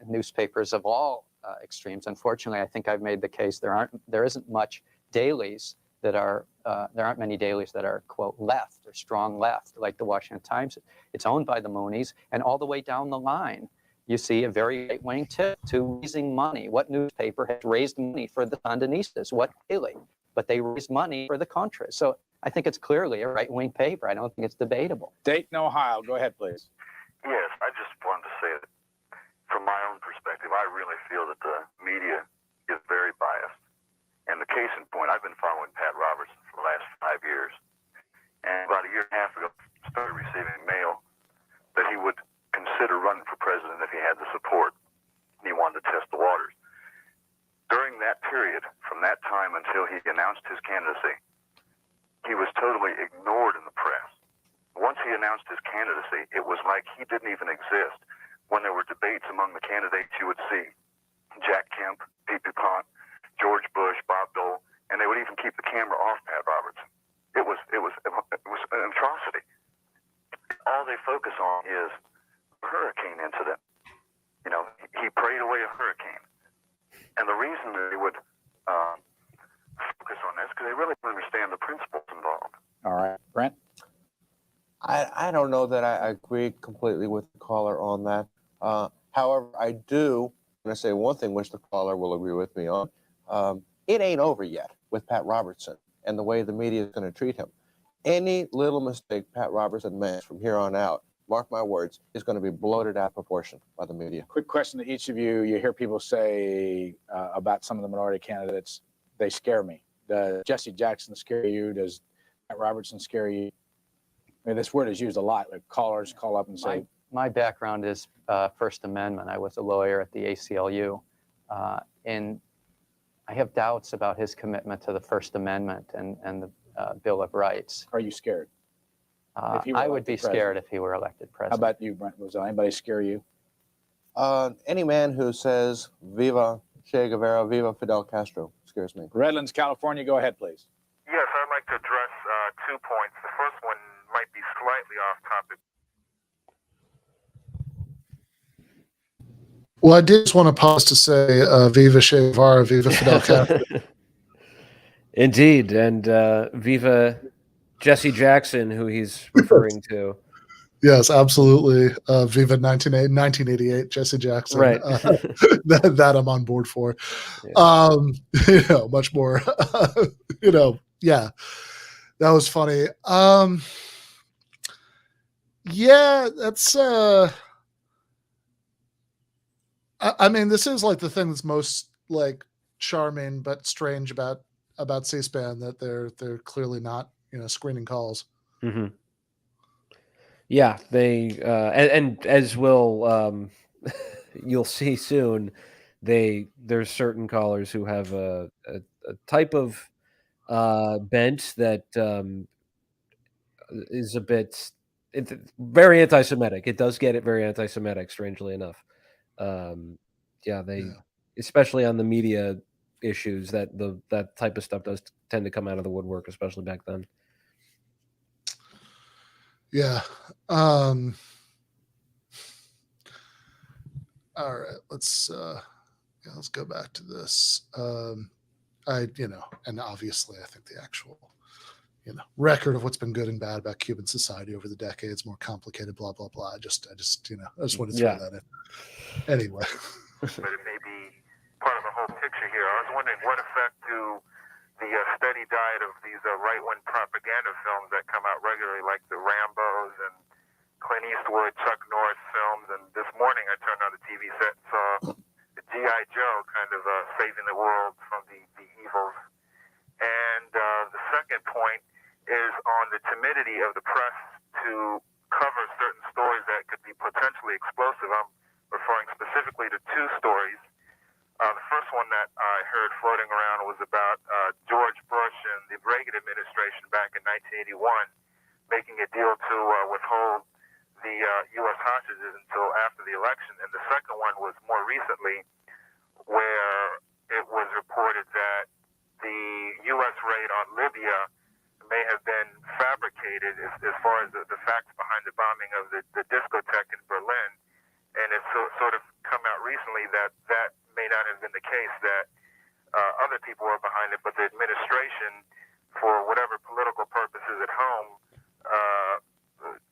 newspapers of all extremes. Unfortunately, I think I've made the case there isn't much dailies that are there aren't many dailies that are, quote, left or strong left, like the Washington Times. It's owned by the Moonies, and all the way down the line, you see a very right-wing tip to raising money. What newspaper has raised money for the Sandinistas? What daily? But they raise money for the Contras. So I think it's clearly a right-wing paper. I don't think it's debatable. Dayton, Ohio. Go ahead, please. Yes, I just wanted to say that from my own perspective, I really feel that the media is very biased. And the case in point, I've been following Pat Robertson for the last 5 years. And about a year and a half ago, I started receiving mail that he would consider running for president if he had the support. And he wanted to test the waters. During that period, from that time until he announced his candidacy, he was totally ignored in the press. Once he announced his candidacy, it was like he didn't even exist. When there were debates among the candidates, you would see Jack Kemp, Pete DuPont, George Bush, Bob Dole, and they would even keep the camera off Pat Robertson. It was an atrocity. All they focus on is a hurricane incident. You know, he prayed away a hurricane. And the reason that they would focus on this, because they really don't understand the principles involved. All right, Brent? I don't know that I agree completely with the caller on that. However, I do want to say one thing which the caller will agree with me on. It ain't over yet with Pat Robertson and the way the media is going to treat him. Any little mistake Pat Robertson makes from here on out, mark my words, is going to be bloated out of proportion by the media. Quick question to each of you. You hear people say about some of the minority candidates, they scare me. Does Jesse Jackson scare you? Does Pat Robertson scare you? I mean, this word is used a lot. Like callers call up and say, My background is First Amendment. I was a lawyer at the ACLU, and I have doubts about his commitment to the First Amendment and the Bill of Rights. Are you scared? I would be scared if he were elected president. How about you, Brent Bozell? Anybody scare you? Any man who says, Viva Che Guevara, Viva Fidel Castro, scares me. Redlands, California. Go ahead, please. Yes, I'd like to address 2 points. The first one might be slightly off topic. Well, I did just want to pause to say, Viva Che Guevara, Viva Fidel Castro. Indeed, and Viva Jesse Jackson, who he's referring to. Yes, absolutely. Viva 1988, Jesse Jackson. Right. That I'm on board for. Yeah. Much more, yeah, that was funny. Yeah, that's, I mean, this is like the thing that's most like charming but strange about C-SPAN, that they're clearly not, screening calls. Mm-hmm. Yeah, they and as will you'll see soon, there's certain callers who have a type of bent that is a bit very anti-Semitic. It does get it very anti-Semitic, strangely enough. Especially on the media issues that that type of stuff does tend to come out of the woodwork, especially back then. Yeah. All right. Let's go back to this. And obviously I think the actual, record of what's been good and bad about Cuban society over the decades, more complicated, blah, blah, blah. I just wanted to throw that in. Anyway. But it may be part of the whole picture here. I was wondering what effect do the steady diet of these right-wing propaganda films that come out regularly, like the Rambos and Clint Eastwood, Chuck Norris films, and this morning I turned on the TV set and saw the G.I. Joe kind of saving the world from the evils. And the second point is on the timidity of the press to cover certain stories that could be potentially explosive. I'm referring specifically to two stories. The first one that I heard floating around was about George Bush and the Reagan administration back in 1981 making a deal to withhold the U.S. hostages until after the election. And the second one was more recently, where it was reported that the U.S. raid on Libya may have been fabricated as far as the facts behind the bombing of the discotheque in Berlin. And it's sort of come out recently that may not have been the case, that other people were behind it, but the administration, for whatever political purposes at home,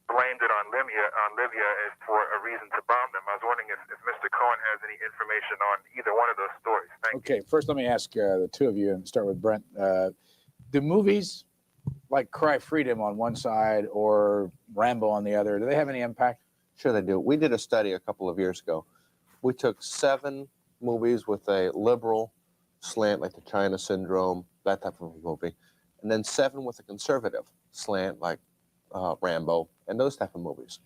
blamed it on Libya as for a reason to bomb them. I was wondering if Mr. Cohen has any information on either one of those stories. Thank you. Okay, first let me ask the two of you, and start with Brent. Do movies like Cry Freedom on one side or Rambo on the other, do they have any impact? Sure they do. We did a study a couple of years ago. We took 7 movies with a liberal slant, like the China Syndrome, that type of movie, and then 7 with a conservative slant, like Rambo, and those type of movies.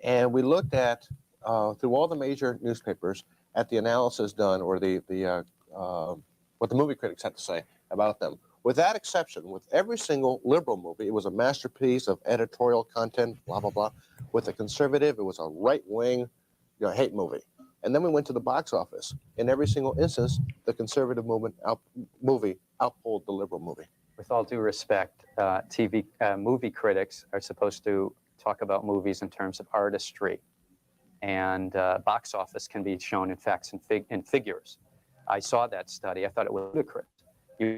And we looked at, through all the major newspapers, at the analysis done, or what the movie critics had to say about them. With that exception, with every single liberal movie, it was a masterpiece of editorial content, blah, blah, blah. With the conservative, it was a right-wing hate movie. And then we went to the box office. In every single instance, the conservative movie outpulled the liberal movie. With all due respect, movie critics are supposed to talk about movies in terms of artistry, and box office can be shown in facts and figures. I saw that study. I thought it was ludicrous.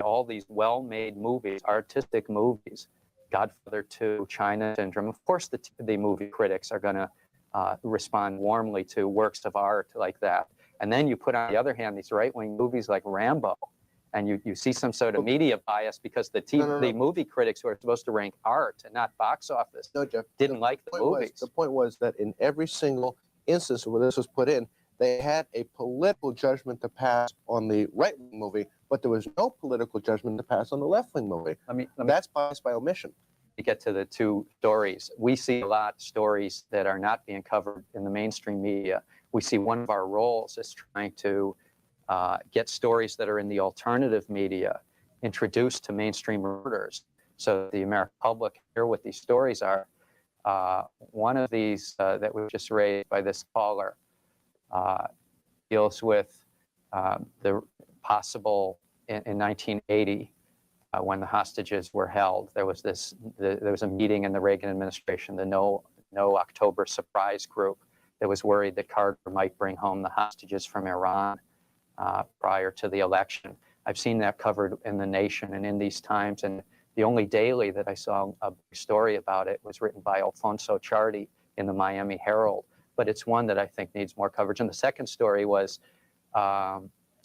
All these well-made movies, artistic movies, Godfather 2, China Syndrome. Of course, the movie critics are going to respond warmly to works of art like that. And then you put on the other hand these right-wing movies like Rambo, and you see some sort of media bias because the movie critics who are supposed to rank art and not box office Jeff, didn't like the movies. The point was that in every single instance where this was put in, they had a political judgment to pass on the right-wing movie, but there was no political judgment to pass on the left-wing movie. That's bias by omission. To get to the two stories, we see a lot of stories that are not being covered in the mainstream media. We see one of our roles is trying to get stories that are in the alternative media introduced to mainstream reporters so the American public can hear what these stories are. One of these that was just raised by this caller deals with the possible, in 1980, when the hostages were held, there was a meeting in the Reagan administration, the No October Surprise Group, that was worried that Carter might bring home the hostages from Iran prior to the election. I've seen that covered in The Nation and in these times, and the only daily that I saw a story about it was written by Alfonso Ciardi in the Miami Herald, but it's one that I think needs more coverage. And the second story was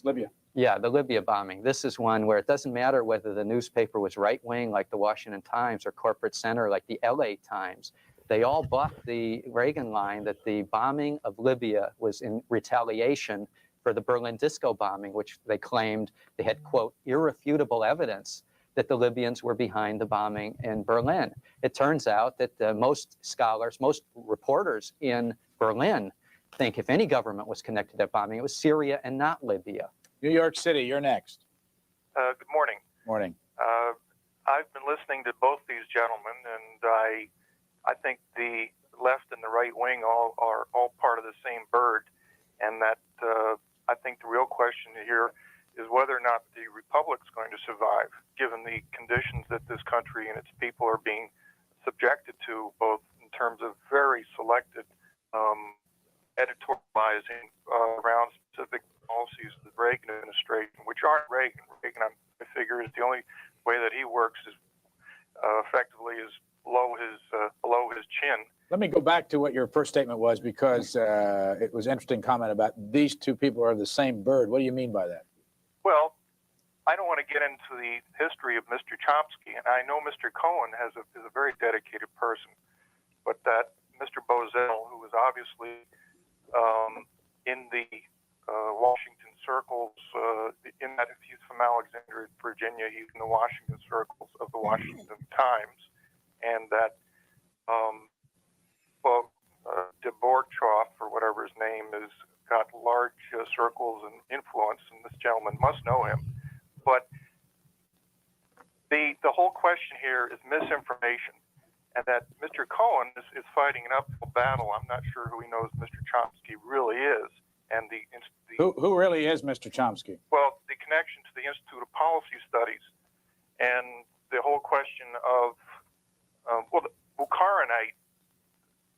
Libya. Yeah, the Libya bombing. This is one where it doesn't matter whether the newspaper was right-wing like the Washington Times or corporate center like the LA Times. They all bought the Reagan line that the bombing of Libya was in retaliation for the Berlin disco bombing, which they claimed they had, quote, irrefutable evidence that the Libyans were behind the bombing in Berlin. It turns out that most scholars, most reporters in Berlin think if any government was connected to that bombing, it was Syria and not Libya. New York City, you're next. Good morning. Morning. I've been listening to both these gentlemen, and I think the left and the right wing are all part of the same bird, and that I think the real question here is whether or not the republic's going to survive, given the conditions that this country and its people are being subjected to, both in terms of very selected editorializing around specific policies of the Reagan administration, which aren't Reagan. Reagan, I figure, is the only way that he works is effectively is below his chin. Let me go back to what your first statement was, because it was an interesting comment about these two people are the same bird. What do you mean by that? Well, I don't want to get into the history of Mr. Chomsky, and I know Mr. Cohen is a very dedicated person, but that Mr. Bozell, who was obviously in the Washington circles, in that if he's from Alexandria, Virginia, he's in the Washington circles of the Washington Times, and that Dvorkov, or whatever his name is, got large circles and influence, and this gentleman must know him. But the whole question here is misinformation, and that Mr. Cohen is fighting an uphill battle. I'm not sure who he knows Mr. Chomsky really is, and who really is Mr. Chomsky? Well, the connection to the Institute of Policy Studies, and the whole question of the Bukharinite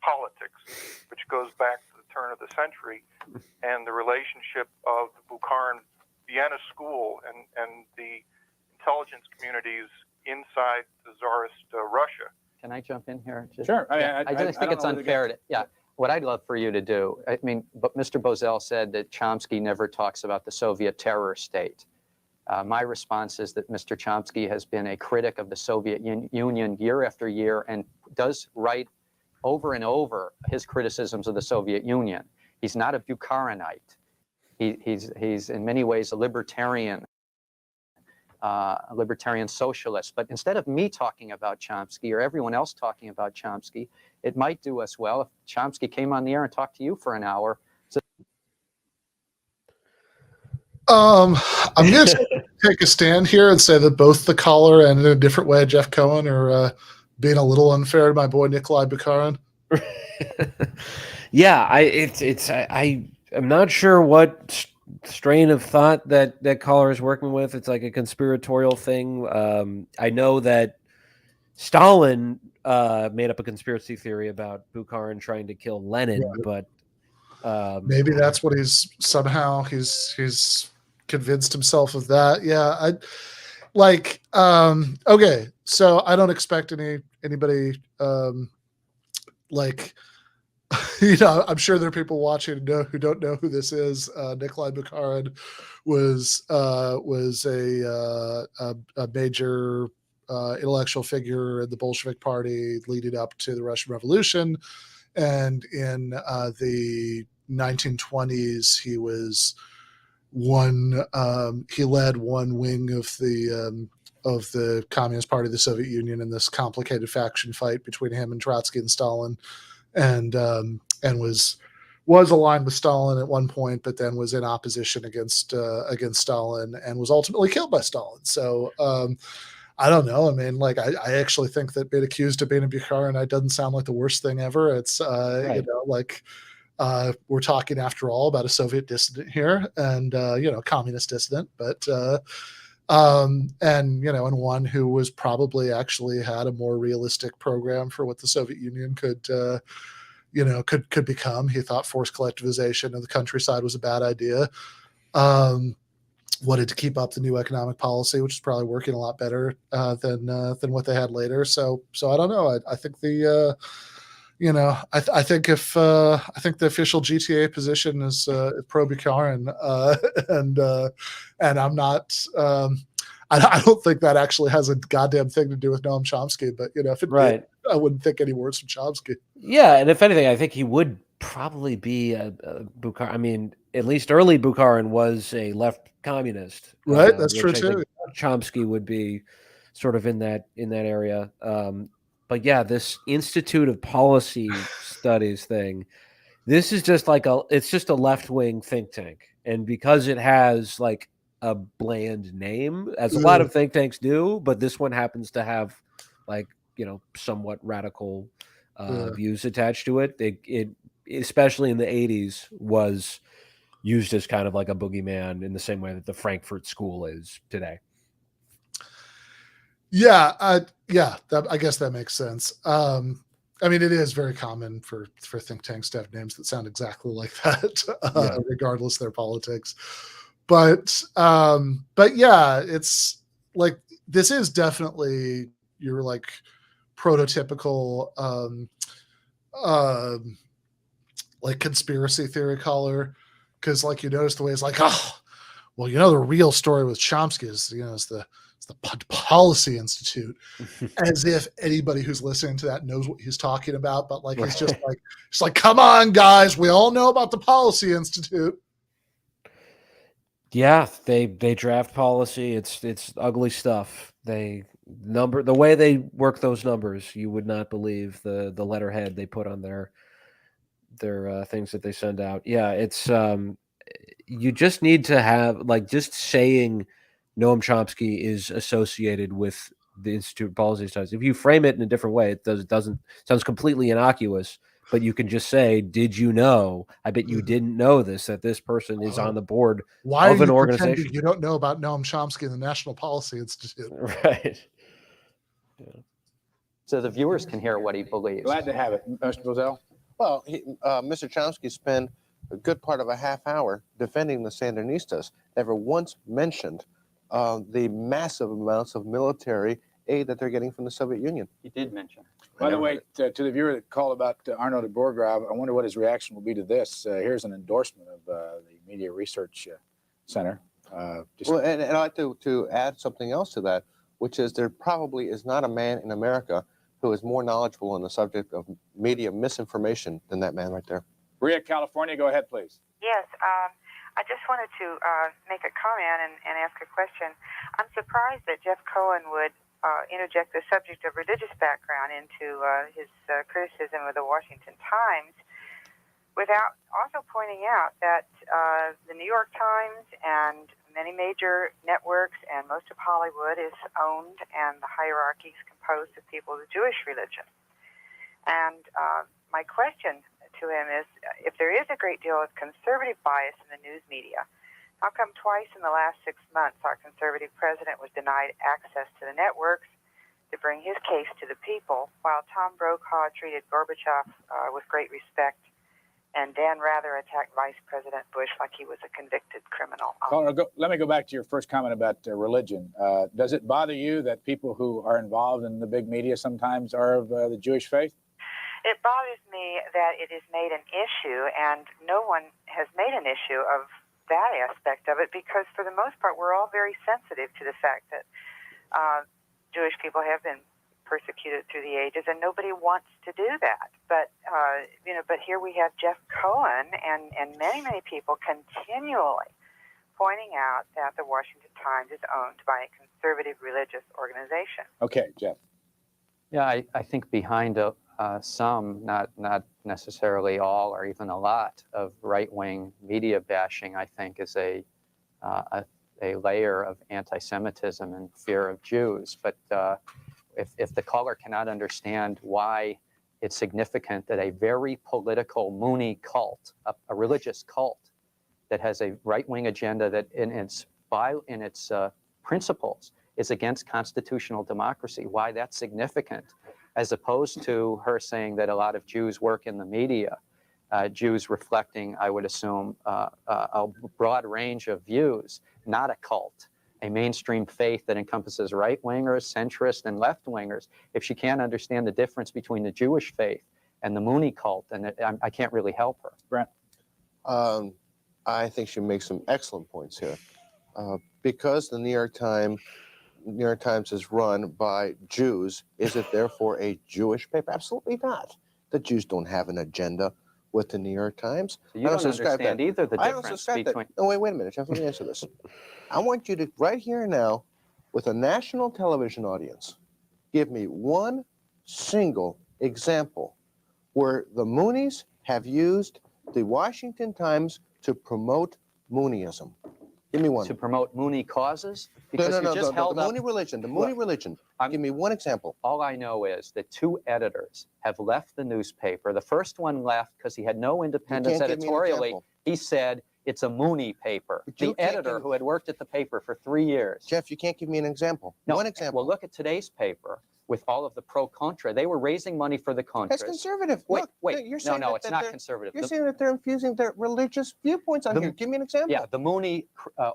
politics, which goes back to the turn of the century, and the relationship of the Bukharin Vienna School and the intelligence communities inside the Tsarist Russia. Can I jump in here? Sure. I just think it's unfair to, what I'd love for you to do, I mean, but Mr. Bozell said that Chomsky never talks about the Soviet terror state. My response is that Mr. Chomsky has been a critic of the Soviet Union year after year and does write over and over his criticisms of the Soviet Union. He's not a Bukharinite. He's in many ways a libertarian socialist. But instead of me talking about Chomsky or everyone else talking about Chomsky, it might do us well if Chomsky came on the air and talked to you for an hour. I'm going to take a stand here and say that both the caller and in a different way Jeff Cohen are being a little unfair to my boy Nikolai Bukharin. Yeah, I'm not sure what strain of thought that caller is working with. It's like a conspiratorial thing. I know that Stalin made up a conspiracy theory about Bukharin trying to kill Lenin, right. But maybe that's what he's convinced himself of that. Yeah, okay, so I don't expect anybody I'm sure there are people watching who don't know who this is. Nikolai Bukharin was a major intellectual figure in the Bolshevik Party leading up to the Russian Revolution, and in the 1920s he led one wing of the Communist Party of the Soviet Union in this complicated faction fight between him and Trotsky and Stalin, and was aligned with Stalin at one point, but then was in opposition against Stalin and was ultimately killed by Stalin. So I don't know. I mean, I actually think that being accused of being a Bukharinite doesn't sound like the worst thing ever. It's right. We're talking after all about a Soviet dissident here, and communist dissident, but and one who was probably actually had a more realistic program for what the Soviet Union could become. He thought forced collectivization of the countryside was a bad idea. Wanted to keep up the new economic policy, which is probably working a lot better than what they had later. So I don't know. I think I think the official GTAA position is pro Bukharin, and I'm not. I don't think that actually has a goddamn thing to do with Noam Chomsky. But if it did, I wouldn't think any words from Chomsky. Yeah, and if anything, I think he would probably be a Bukharin. I mean, at least early Bukharin was a left communist, right? That's true too. Chomsky would be sort of in that area. But yeah, this Institute of Policy Studies thing, this is just it's just a left-wing think tank. And because it has like a bland name, as a lot of think tanks do, but this one happens to have somewhat radical views attached to it. It especially in the 80s was used as kind of like a boogeyman in the same way that the Frankfurt School is today. Yeah, I guess that makes sense. I mean, it is very common for think tanks to have names that sound exactly like that, regardless of their politics. But yeah, it's like this is definitely your like prototypical like conspiracy theory caller, because like you notice the way it's like, oh, well, the real story with Chomsky is is the Policy Institute, as if anybody who's listening to that knows what he's talking about. But like, it's just like, come on, guys, we all know about the Policy Institute. Yeah, they draft policy. It's ugly stuff. The way they work those numbers, you would not believe the letterhead they put on their things that they send out. Yeah, it's you just need to have like just saying Noam Chomsky is associated with the Institute of Policy Studies. If you frame it in a different way, it doesn't sounds completely innocuous. But you can just say, "Did you know? I bet you didn't know this. That this person is on the board Why of are an you organization." pretending you don't know about Noam Chomsky and the National Policy Institute? Right. Yeah. So the viewers can hear what he believes. Glad to have it, Mr. Bozell. Well, Mr. Chomsky spent a good part of a half hour defending the Sandinistas. Never once mentioned the massive amounts of military aid that they're getting from the Soviet Union. He did mention. By the way, to the viewer that called about Arnaud de Bourgrave, I wonder what his reaction will be to this. Here's an endorsement of the Media Research Center. Well, and I'd like to add something else to that, which is there probably is not a man in America who is more knowledgeable on the subject of media misinformation than that man right there. Maria, California, go ahead, please. Yes, I just wanted to make a comment and ask a question. I'm surprised that Jeff Cohen would interject the subject of religious background into his criticism of the Washington Times without also pointing out that the New York Times and many major networks and most of Hollywood is owned, and the hierarchy is composed of people of the Jewish religion. And my question to him is, if there is a great deal of conservative bias in the news media, how come twice in the last 6 months our conservative president was denied access to the networks to bring his case to the people, while Tom Brokaw treated Gorbachev with great respect, and Dan Rather attacked Vice President Bush like he was a convicted criminal? Caller, let me go back to your first comment about religion. Does it bother you that people who are involved in the big media sometimes are of the Jewish faith? It bothers me that it is made an issue, and no one has made an issue of that aspect of it, because for the most part we're all very sensitive to the fact that Jewish people have been persecuted through the ages, and nobody wants to do that. But but here we have Jeff Cohen and many people continually pointing out that the Washington Times is owned by a conservative religious organization. Okay, Jeff. Yeah, I think behind some, not necessarily all or even a lot, of right-wing media bashing, I think, is a layer of anti-Semitism and fear of Jews. But if the caller cannot understand why it's significant that a very political Mooney cult, a religious cult that has a right-wing agenda that in its principles is against constitutional democracy, why that's significant, as opposed to her saying that a lot of Jews work in the media, Jews reflecting, I would assume, a broad range of views, not a cult, a mainstream faith that encompasses right-wingers, centrist, and left-wingers. If she can't understand the difference between the Jewish faith and the Mooney cult, then I can't really help her. Brent? I think she makes some excellent points here. Because the New York Times is run by Jews, is it therefore a Jewish paper? Absolutely not. The Jews don't have an agenda with the New York Times. So you don't understand either the difference between... No, wait a minute, Jeff, let me answer this. I want you to, right here and now, with a national television audience, give me one single example where the Moonies have used the Washington Times to promote Mooneyism. Give me one. To promote Mooney causes? Because No, the Mooney religion. The Mooney religion. Give me one example. All I know is that 2 editors have left the newspaper. The first one left because he had no independence editorially. He said, It's a Mooney paper. But you The can't editor give- who had worked at the paper for 3 years. Jeff, you can't give me an example. No, One example. Well, look at today's paper with all of the pro-contra. They were raising money for the Contras. That's conservative. Wait, Look, wait. You're saying No, that, it's that not they're- conservative. You're saying that they're infusing their religious viewpoints on here. Give me an example. Yeah, the Mooney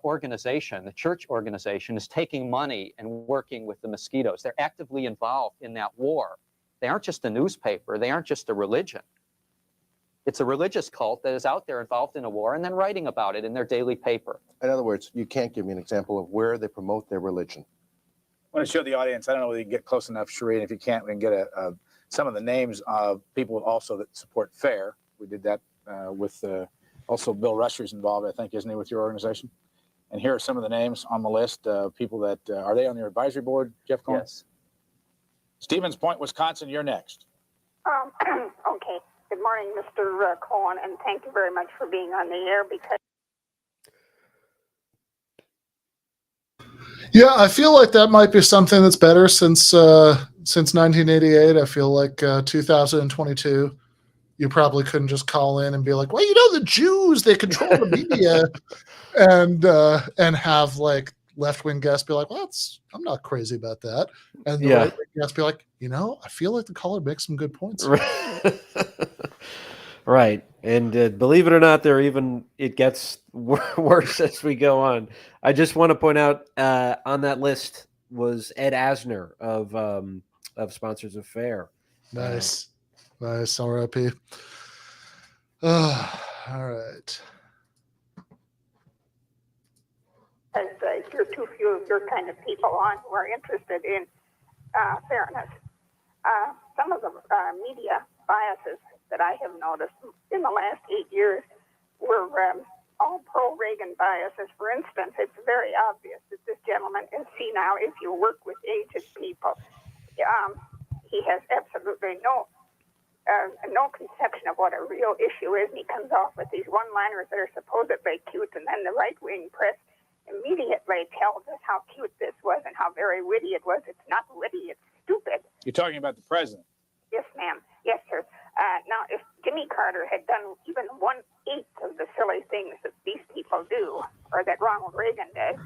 organization, the church organization, is taking money and working with the mosquitoes. They're actively involved in that war. They aren't just a newspaper. They aren't just a religion. It's a religious cult that is out there involved in a war and then writing about it in their daily paper. In other words, you can't give me an example of where they promote their religion. I want to show the audience. I don't know whether you can get close enough, Shereen. If you can't, we can get some of the names of people also that support FAIR. We did that with also Bill Rusher's involved, I think, isn't he, with your organization? And here are some of the names on the list of people that are they on your advisory board, Jeff Cohen? Yes. Stevens Point, Wisconsin. You're next. Okay. Good morning, Mr. Cohen, and thank you very much for being on the air because. Yeah, I feel like that might be something that's better since 1988. I feel like 2022, you probably couldn't just call in and be like, well, you know, the Jews, they control the media, and have like left-wing guests be like, well, I'm not crazy about that. And the right-wing guests be like, you know, I feel like the caller makes some good points. Right. And believe it or not, it gets worse as we go on. I just want to point out on that list was Ed Asner of sponsors of FAIR. Nice. Nice. R.I.P. All right. As you're too few of your kind of people on who are interested in fairness. Some of the media biases that I have noticed in the last 8 years were all pro-Reagan biases. For instance, it's very obvious that this gentleman is senile if you work with aged people. He has absolutely no conception of what a real issue is, and he comes off with these one-liners that are supposedly cute, and then the right-wing press immediately tells us how cute this was and how very witty it was. It's not witty, it's stupid. You're talking about the president. Yes, ma'am. Yes, sir. Now, if Jimmy Carter had done even 1/8 of the silly things that these people do, or that Ronald Reagan did,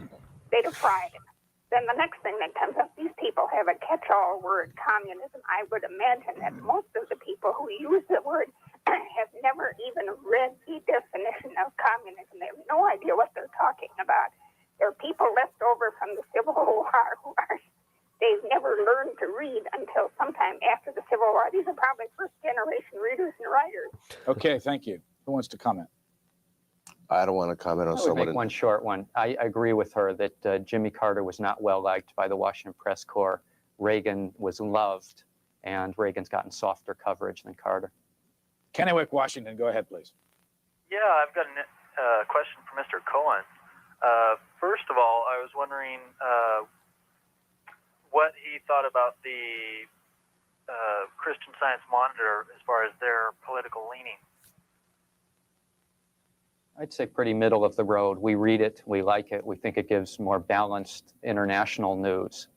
they'd have fried him. Then the next thing that comes up, these people have a catch-all word, communism. I would imagine that most of the people who use the word have never even read the definition of communism. They have no idea what they're talking about. There are people left over from the Civil War who they've never learned to read until sometime after the Civil War. These are probably first-generation readers and writers. Okay, thank you. Who wants to comment? I don't want to comment on I would someone. make one short one. I agree with her that Jimmy Carter was not well liked by the Washington press corps. Reagan was loved, and Reagan's gotten softer coverage than Carter. Kennewick, Washington. Go ahead, please. Yeah, I've got a question for Mr. Cohen. First of all, I was wondering what he thought about the Christian Science Monitor as far as their political leaning. I'd say pretty middle of the road. We read it, we like it, we think it gives more balanced international news.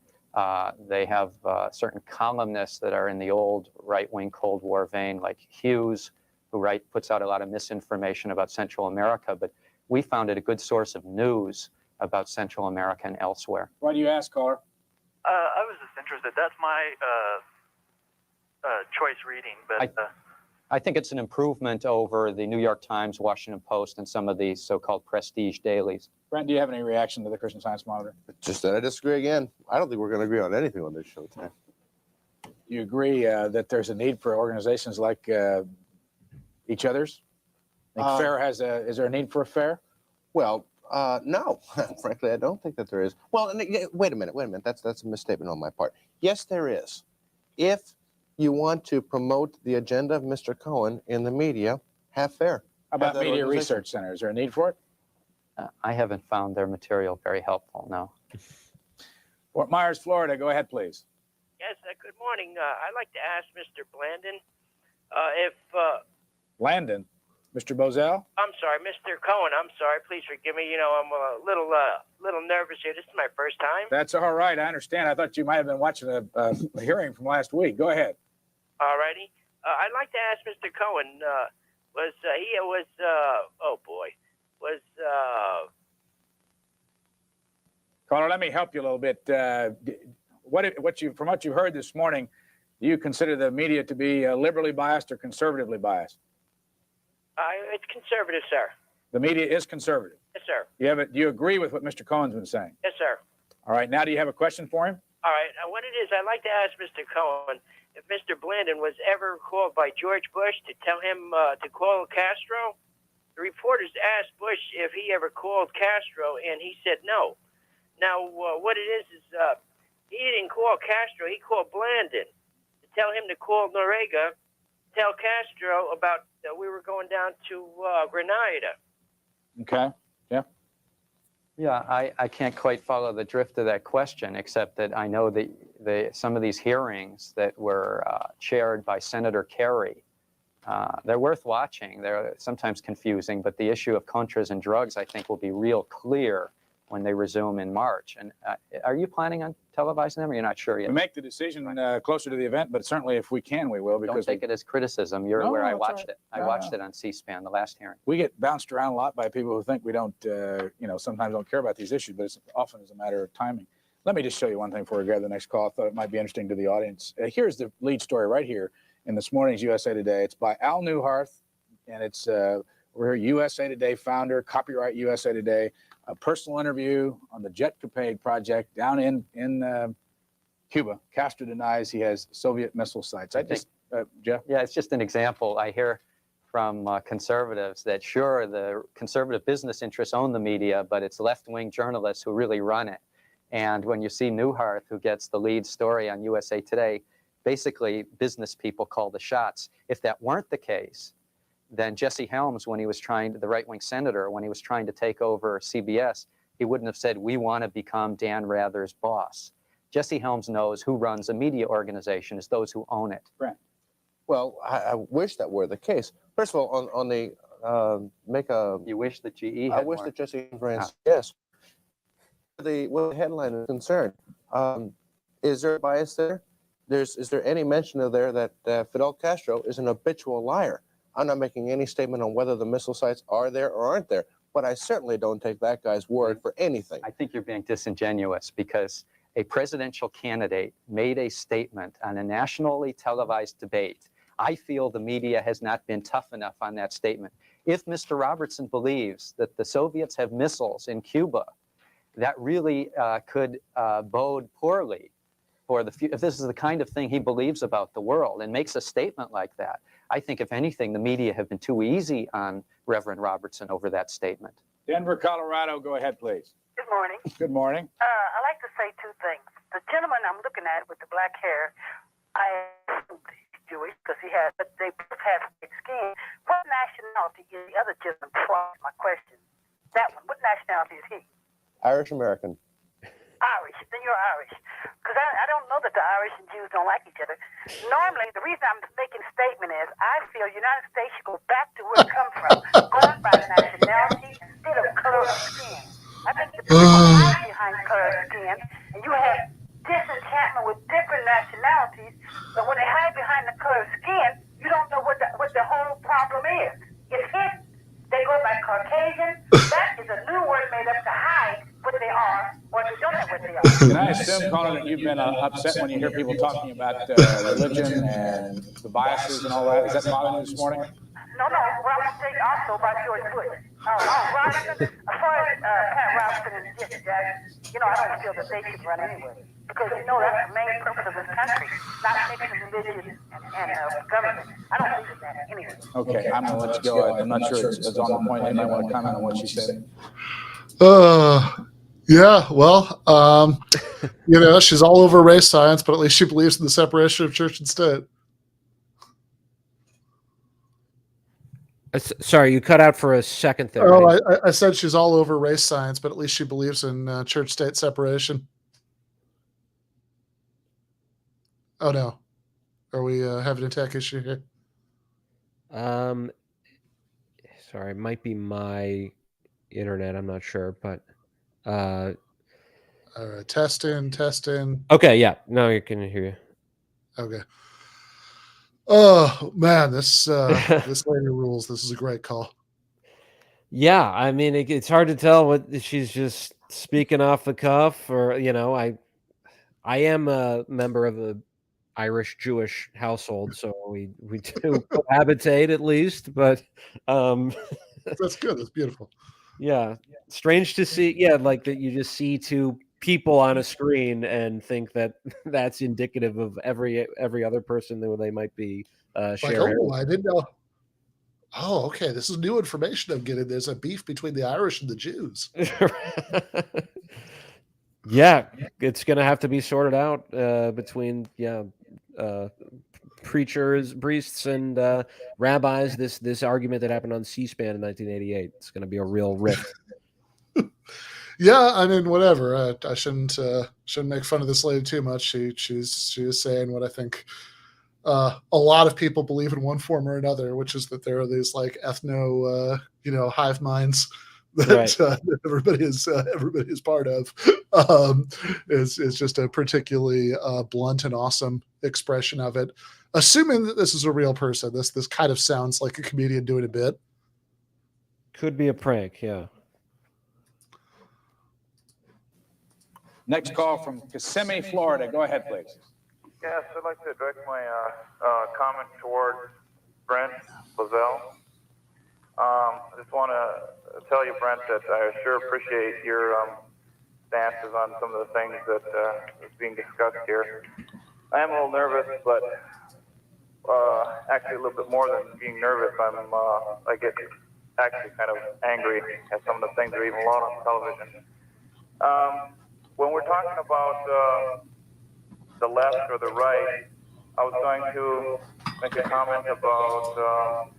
They have certain columnists that are in the old right-wing Cold War vein, like Hughes, who puts out a lot of misinformation about Central America, but we found it a good source of news about Central America and elsewhere. Why do you ask, caller? I was just interested. That's my choice reading, but I think it's an improvement over the New York Times, Washington Post, and some of the so-called prestige dailies. Brent, do you have any reaction to the Christian Science Monitor? Just that I disagree again. I don't think we're going to agree on anything on this show today. You agree that there's a need for organizations like each other's? Think FAIR is there a need for a FAIR? Well, no. Frankly, I don't think that there is. Well, wait a minute. That's a misstatement on my part. Yes, there is. If you want to promote the agenda of Mr. Cohen in the media, have FAIR. How about Media Research Center? Is there a need for it? I haven't found their material very helpful, no. Fort Myers, Florida. Go ahead, please. Yes, good morning. I'd like to ask Mr. Blandon if... Landon? Mr. Bozell? I'm sorry, Mr. Cohen, I'm sorry. Please forgive me. You know, I'm a little nervous here. This is my first time. That's all right. I understand. I thought you might have been watching a hearing from last week. Go ahead. All righty. I'd like to ask Mr. Cohen, was Caller, let me help you a little bit. From what you've heard this morning, do you consider the media to be liberally biased or conservatively biased? it's conservative, sir. The media is conservative. Yes, sir. Do you agree with what Mr. Cohen's been saying? Yes, sir. All right. Now, do you have a question for him? All right. What it is, I'd like to ask Mr. Cohen if Mr. Blandon was ever called by George Bush to tell him to call Castro. The reporters asked Bush if he ever called Castro, and he said no. Now, what it is he didn't call Castro. He called Blandon to tell him to call Noriega, tell Castro about we were going down to Grenada. Okay. Yeah. Yeah, I can't quite follow the drift of that question, except that I know that some of these hearings that were chaired by Senator Kerry, they're worth watching. They're sometimes confusing, but the issue of contras and drugs, I think, will be real clear when they resume in March. And are you planning on televising them, or you're not sure yet? We make the decision closer to the event, but certainly if we can, we will. Because don't take it as criticism. You're aware I watched it. I watched it on C-SPAN, the last hearing. We get bounced around a lot by people who think we don't, sometimes don't care about these issues, but it's often is a matter of timing. Let me just show you one thing before we grab the next call. I thought it might be interesting to the audience. Here's the lead story right here in this morning's USA Today. It's by Al Newharth, and it's we're USA Today founder, copyright USA Today. A personal interview on the Jet Capade project down in Cuba. Castro denies he has Soviet missile sites. Jeff? Yeah, it's just an example. I hear from conservatives that, sure, the conservative business interests own the media, but it's left-wing journalists who really run it. And when you see Newharth, who gets the lead story on USA Today, basically business people call the shots. If that weren't the case, then Jesse Helms, the right-wing senator, when he was trying to take over CBS, he wouldn't have said, we want to become Dan Rather's boss. Jesse Helms knows who runs a media organization is those who own it. Brent. Well, I wish that were the case. First of all, on the You wish that GE had I wish more. that Jesse ran. Yes. What the headline is concerned, is there a bias there? Is there any mention of there that Fidel Castro is an habitual liar? I'm not making any statement on whether the missile sites are there or aren't there, but I certainly don't take that guy's word for anything. I think you're being disingenuous because a presidential candidate made a statement on a nationally televised debate. I feel the media has not been tough enough on that statement. If Mr. Robertson believes that the Soviets have missiles in Cuba, that really could bode poorly for the future. If this is the kind of thing he believes about the world and makes a statement like that, I think, if anything, the media have been too easy on Reverend Robertson over that statement. Denver, Colorado, go ahead, please. Good morning. Good morning. I'd like to say two things. The gentleman I'm looking at with the black hair, I assumed he's Jewish because but they both have thick skin. What nationality is the other gentleman? That's my question. That one, what nationality is he? Irish American. Irish. Then you're Irish. Because I don't know that the Irish and Jews don't like each other. Normally, the reason I'm making a statement is I feel the United States should go back to where it comes from, going by nationality instead of color of skin. I think the people hide behind color of skin, and you have disenchantment with different nationalities, but when they hide behind the color of skin, you don't know what the whole problem is. It's hidden. They go by Caucasian. That is a new word made up to hide what they are, or they don't know what they are. Can I assume, Colin, that you've been upset when you hear people talking about religion and the biases and all that? Is that bothering you this morning? No, what I'm going to say also about George Bush. Robinson, as far as Pat Robinson and Jesse Jackson, I don't feel that they should run anyway. Because, that's the main purpose of this country, not mixing religion and government. I don't believe in that anyway. Okay, I'm going to let you go. I'm not sure it's on the point. Anybody want to comment on what she said? Yeah, well, she's all over race science, but at least she believes in the separation of church and state. Sorry, you cut out for a second there. Oh, I said she's all over race science, but at least she believes in church-state separation. Oh, no. Are we having a tech issue here? Sorry, it might be my internet. I'm not sure, but... All right, test in. Okay, yeah. No, I can hear you. Okay. Oh man, this lady rules. This is a great call. Yeah, I mean, it's hard to tell what she's just speaking off the cuff, or I am a member of a Irish Jewish household, so we do cohabitate at least, but um, That's good. That's beautiful. yeah, strange to see. Yeah, like that you just see two people on a screen and think that that's indicative of every other person that they might be Like, sharing. oh, I didn't know. Oh, okay. This is new information I'm getting. There's a beef between the Irish and the Jews. Yeah, it's gonna have to be sorted out between preachers, priests, and rabbis. This argument that happened on C-SPAN in 1988. It's gonna be a real rift. Yeah, I mean, whatever. I shouldn't make fun of this lady too much. She's saying what I think a lot of people believe in one form or another, which is that there are these like hive minds that Right. everybody is part of. Is just a particularly blunt and awesome expression of it. Assuming that this is a real person, this kind of sounds like a comedian doing a bit. Could be a prank, yeah. Next call from Kissimmee, Florida. Go ahead, please. Yes, I'd like to direct my comment toward Brent Bozell. I just want to tell you, Brent, that I sure appreciate your stances on some of the things that is being discussed here. I am a little nervous, but actually a little bit more than being nervous. I get actually kind of angry at some of the things that are even allowed on television. When we're talking about the left or the right, I was going to make a comment about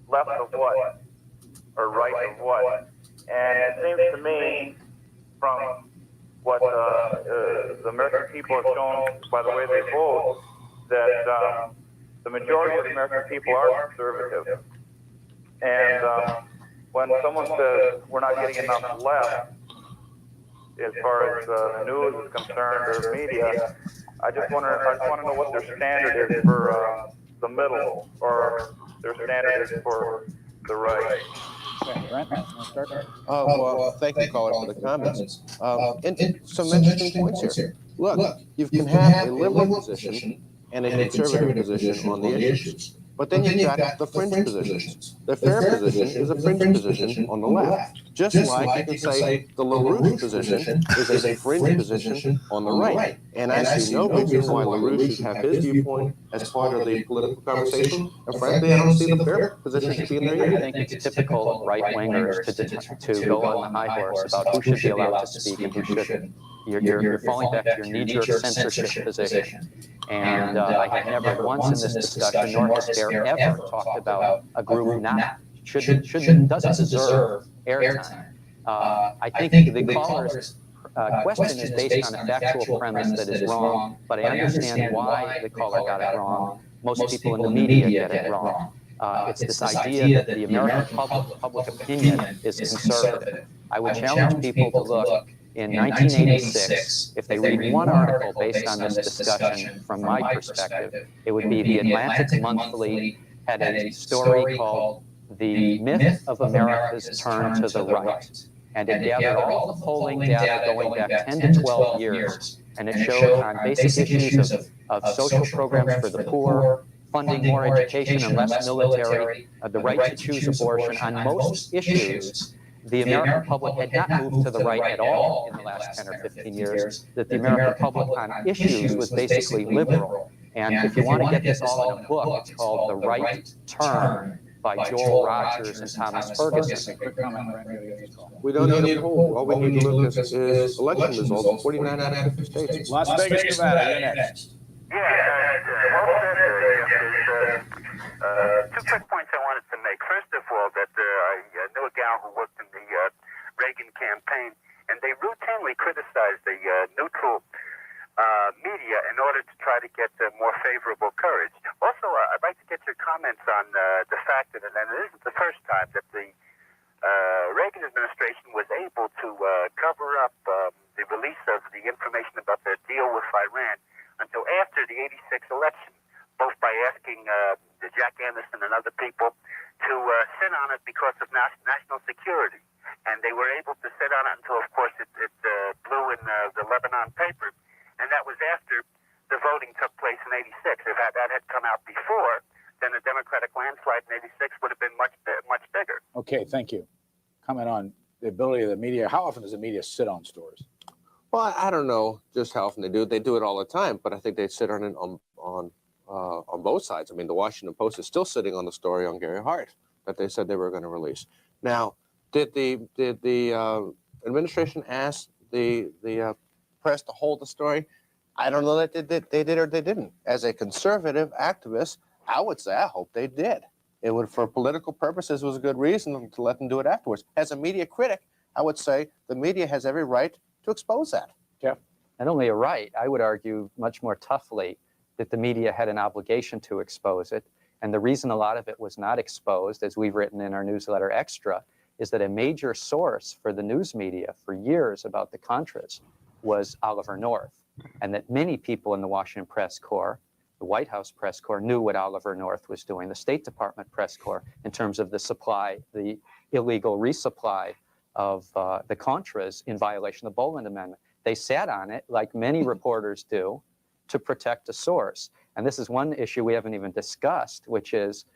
left of what or right of what. And it seems to me, from what the American people have shown by the way they vote, that the majority of the American people are conservative. And when someone says we're not getting enough left, as far as news is concerned or media, I just want to know what their standard is for the middle, or their standard is for the right. Brent, you want to start? Well, thank you, caller, for the comments. And some interesting points here. Look, you can have a liberal position and a conservative position on the issues. But then you've got the fringe positions. The fair position is a fringe position on the left. Just like you can say the LaRouche position is a fringe position on the right. And I see no reason why LaRouche should have his viewpoint as part of the political conversation. And frankly, I don't see the fair position being there I either. think it's typical of right-wingers to go on the high horse about who should be allowed to speak and who shouldn't. You're falling back to your knee-jerk censorship position. And I have never once in this discussion, nor has there ever talked about a group doesn't deserve airtime. I think the caller's question is based on a factual premise that is wrong, but I understand why the caller got it wrong. Most people in the media get it wrong. It's this idea that the American public opinion is conservative. I would challenge people to look in 1986, if they read one article based on this discussion from my perspective, it would be the Atlantic Monthly had a story called The Myth of America's Turn to the Right. And it gathered all the polling data going back 10 to 12 years. And it showed on basic issues of social programs for the poor, funding more education and less military, the right to choose abortion. On most issues, the American public had not moved to the right at all in the last 10 or 15 years, that the American public on issues was basically liberal. And if you want to get this all in a book, it's called The Right Turn by Joel Rogers and Thomas Ferguson. We don't need a poll. All we need to look at is election results, 49 out of 50 states. Las Vegas, Nevada, you're next. Yeah, well said there, Jeff. There's two quick points I wanted to make. First of all, that I knew a gal who worked in the Reagan campaign, and they routinely criticized the neutral media in order to try to get more favorable coverage. Also, I'd like to get your comments on the fact that, and it isn't the first time, that the Reagan administration was able to cover up the release of the information about their deal with Iran until after the '86 election, both by asking Jack Anderson and other people to send on it because of national security. And they were able to sit on it until, of course, it blew in the Lebanon papers. And that was after the voting took place in '86. If that had come out before, then the Democratic landslide in '86 would have been much bigger. Okay, thank you. Comment on the ability of the media. How often does the media sit on stories? Well, I don't know just how often they do it. They do it all the time, but I think they sit on it on both sides. I mean, the Washington Post is still sitting on the story on Gary Hart that they said they were going to release. Now, did the administration ask the press to hold the story? I don't know that they did or they didn't. As a conservative activist, I would say I hope they did. It would, for political purposes, was a good reason to let them do it afterwards. As a media critic, I would say the media has every right to expose that. Jeff? Not only a right, I would argue much more toughly that the media had an obligation to expose it. And the reason a lot of it was not exposed, as we've written in our newsletter Extra, is that a major source for the news media for years about the Contras was Oliver North, and that many people in the Washington press corps, the White House press corps, knew what Oliver North was doing, the State Department press corps, in terms of the supply, the illegal resupply of the Contras in violation of the Boland Amendment. They sat on it, like many reporters do, to protect a source. And this is one issue we haven't even discussed, which is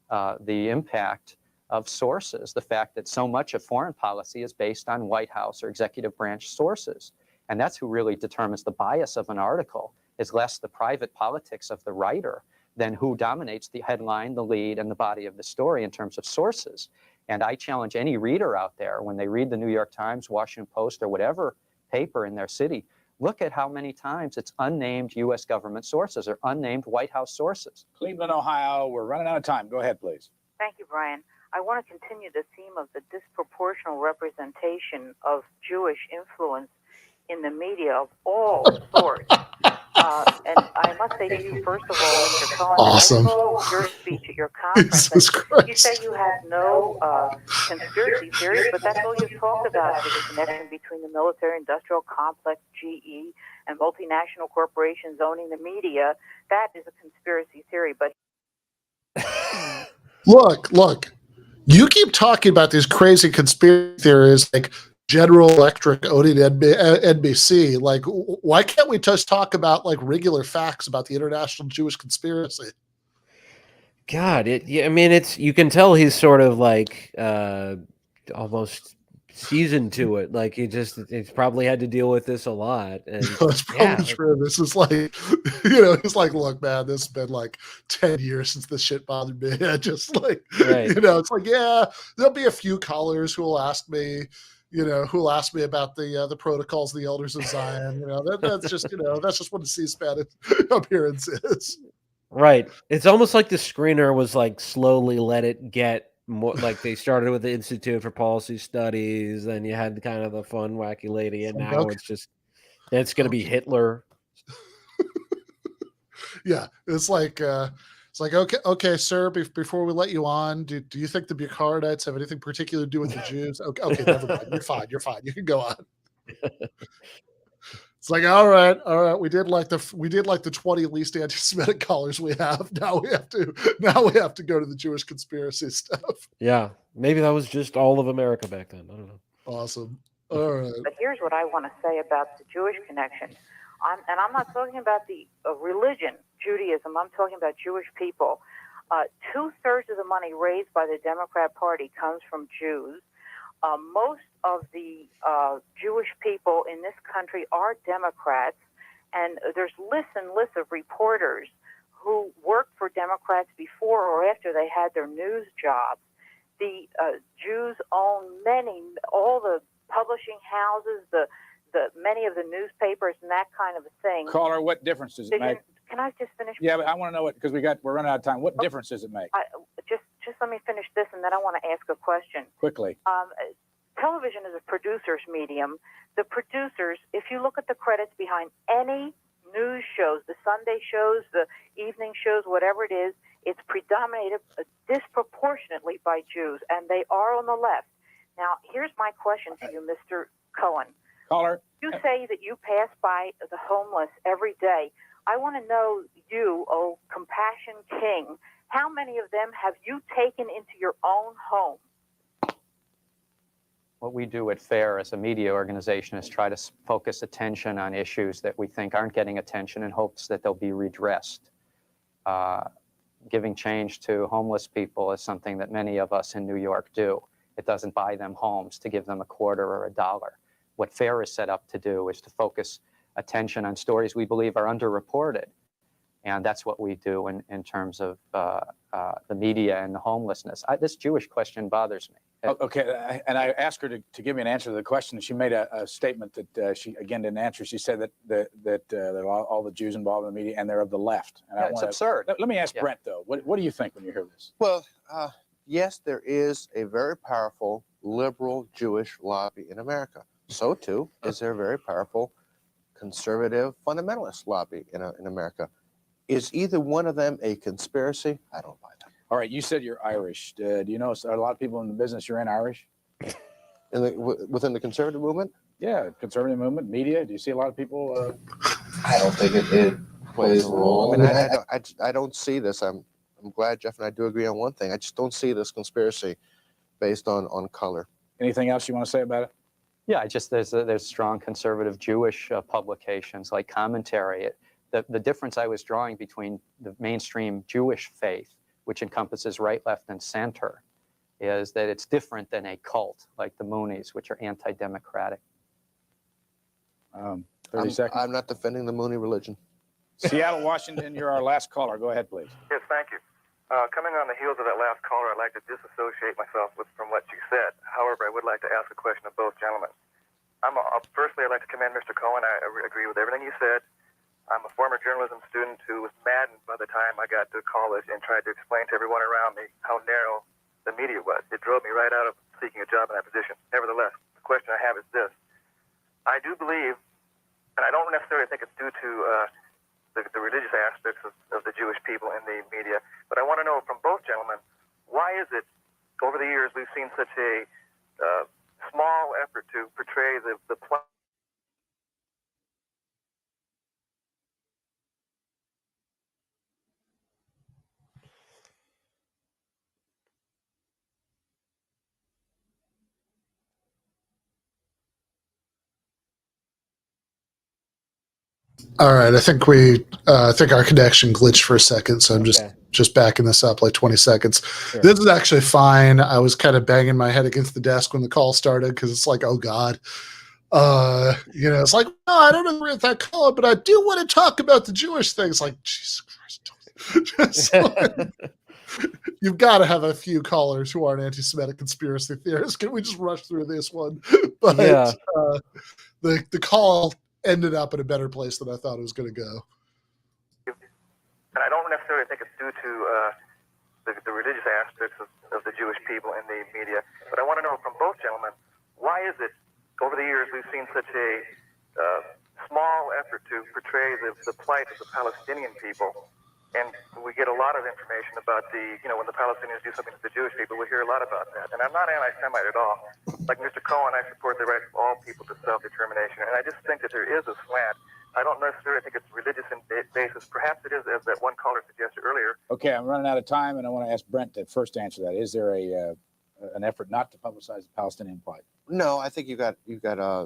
the impact of sources, the fact that so much of foreign policy is based on White House or executive branch sources. And that's who really determines the bias of an article, is less the private politics of the writer than who dominates the headline, the lead, and the body of the story in terms of sources. And I challenge any reader out there, when they read the New York Times, Washington Post, or whatever paper in their city, look at how many times it's unnamed U.S. government sources or unnamed White House sources. Cleveland, Ohio, we're running out of time. Go ahead, please. Thank you, Brian. I want to continue the theme of the disproportional representation of Jewish influence in the media of all sorts. And I must say to you, first of all, Mr. Cohen, awesome. I saw your speech at your conference. Jesus Christ. You say you have no conspiracy theories, but that's all you've talked about, is the connection between the military-industrial complex, GE, and multinational corporations owning the media. That is a conspiracy theory. But Look. You keep talking about these crazy conspiracy theories like General Electric owning NBC. Like, why can't we just talk about like regular facts about the international Jewish conspiracy? God, I mean, it's, you can tell he's sort of like almost seasoned to it. Like he's probably had to deal with this a lot. And That's probably true. This is like, he's like, look, man, this has been like 10 years since this shit bothered me. I just like, right. It's like, yeah, there'll be a few callers who will ask me, who'll ask me about the protocols of the elders of Zion. That's just, that's just what a C-SPAN appearance is. Right. It's almost like the screener was like slowly let it get more, like they started with the Institute for Policy Studies, then you had kind of the fun, wacky lady, and now it's going to be Hitler. Yeah. It's like, okay, sir, before we let you on, do you think the Buchardites have anything particular to do with the Jews? Okay, never mind. You're fine. You can go on. It's like, all right. We did like the 20 least anti-Semitic callers we have. Now we have to go to the Jewish conspiracy stuff. Yeah, maybe that was just all of America back then. I don't know. Awesome. All right. But here's what I want to say about the Jewish connection. I'm not talking about the religion, Judaism. I'm talking about Jewish people. 2/3 of the money raised by the Democrat Party comes from Jews. Most of the Jewish people in this country are Democrats, and there's lists and lists of reporters who worked for Democrats before or after they had their news jobs. The Jews own all the publishing houses, the many of the newspapers and that kind of a thing. Caller, what difference does it make? Can I just finish? Yeah, but I want to know it because we're running out of time. What difference does it make? Just let me finish this, and then I want to ask a question. Quickly. Television is a producer's medium. The producers, if you look at the credits behind any news shows, the Sunday shows, the evening shows, whatever it is, it's predominated disproportionately by Jews, and they are on the left. Now, here's my question to you, Mr. Cohen. Caller. You say that you pass by the homeless every day. I want to know you, compassionate fashion king. How many of them have you taken into your own home? What we do at FAIR as a media organization is try to focus attention on issues that we think aren't getting attention in hopes that they'll be redressed. Giving change to homeless people is something that many of us in New York do. It doesn't buy them homes to give them a quarter or a dollar. What FAIR is set up to do is to focus attention on stories we believe are underreported. And that's what we do in terms of the media and the homelessness. This Jewish question bothers me. Okay, and I asked her to give me an answer to the question. She made a statement that she, again, didn't answer. She said that all the Jews involved in the media, and they're of the left. And Yeah, it's absurd. Let me ask Brent, though. What do you think when you hear this? Well, yes, there is a very powerful liberal Jewish lobby in America. So, too, is there a very powerful conservative fundamentalist lobby in America. Is either one of them a conspiracy? I don't buy that. All right, you said you're Irish. Do you know a lot of people in the business you're in Irish? Within the conservative movement? Yeah, conservative movement, media. Do you see a lot of people? I don't think it plays a role. I mean, I don't see this. I'm glad Jeff and I do agree on one thing. I just don't see this conspiracy based on color. Anything else you want to say about it? Yeah, there's strong conservative Jewish publications like Commentary. The difference I was drawing between the mainstream Jewish faith, which encompasses right, left, and center, is that it's different than a cult like the Moonies, which are anti-democratic. 30 seconds. I'm not defending the Mooney religion. Seattle, Washington, you're our last caller. Go ahead, please. Yes, thank you. Coming on the heels of that last caller, I'd like to disassociate myself from what you said. However, I would like to ask a question of both gentlemen. Firstly, I'd like to commend Mr. Cohen. I agree with everything you said. I'm a former journalism student who was maddened by the time I got to college and tried to explain to everyone around me how narrow the media was. It drove me right out of seeking a job in that position. Nevertheless, the question I have is this. I do believe, and I don't necessarily think it's due to the religious aspects of the Jewish people in the media, but I want to know from both gentlemen, why is it over the years we've seen such a small effort to portray the plight. All right, I think our connection glitched for a second, so I'm just backing this up like 20 seconds. Sure. This is actually fine. I was kind of banging my head against the desk when the call started because it's like, oh God, it's like, no, I don't agree with that call, but I do want to talk about the Jewish things. Like, Jesus Christ, you've got to have a few callers who aren't anti-Semitic conspiracy theorists. Can we just rush through this one? But yeah. The call ended up in a better place than I thought it was going to go. And I don't necessarily think it's due to the religious aspects of the Jewish people in the media, but I want to know from both gentlemen, why is it over the years we've seen such a small effort to portray the plight of the Palestinian people, and we get a lot of information about when the Palestinians do something to the Jewish people, we hear a lot about that. And I'm not anti-Semite at all. Like Mr. Cohen, I support the right of all people to self-determination, and I just think that there is a slant. I don't necessarily think it's religious in basis. Perhaps it is, as that one caller suggested earlier. Okay, I'm running out of time, and I want to ask Brent to first answer that. Is there an effort not to publicize the Palestinian plight? No, I think you've got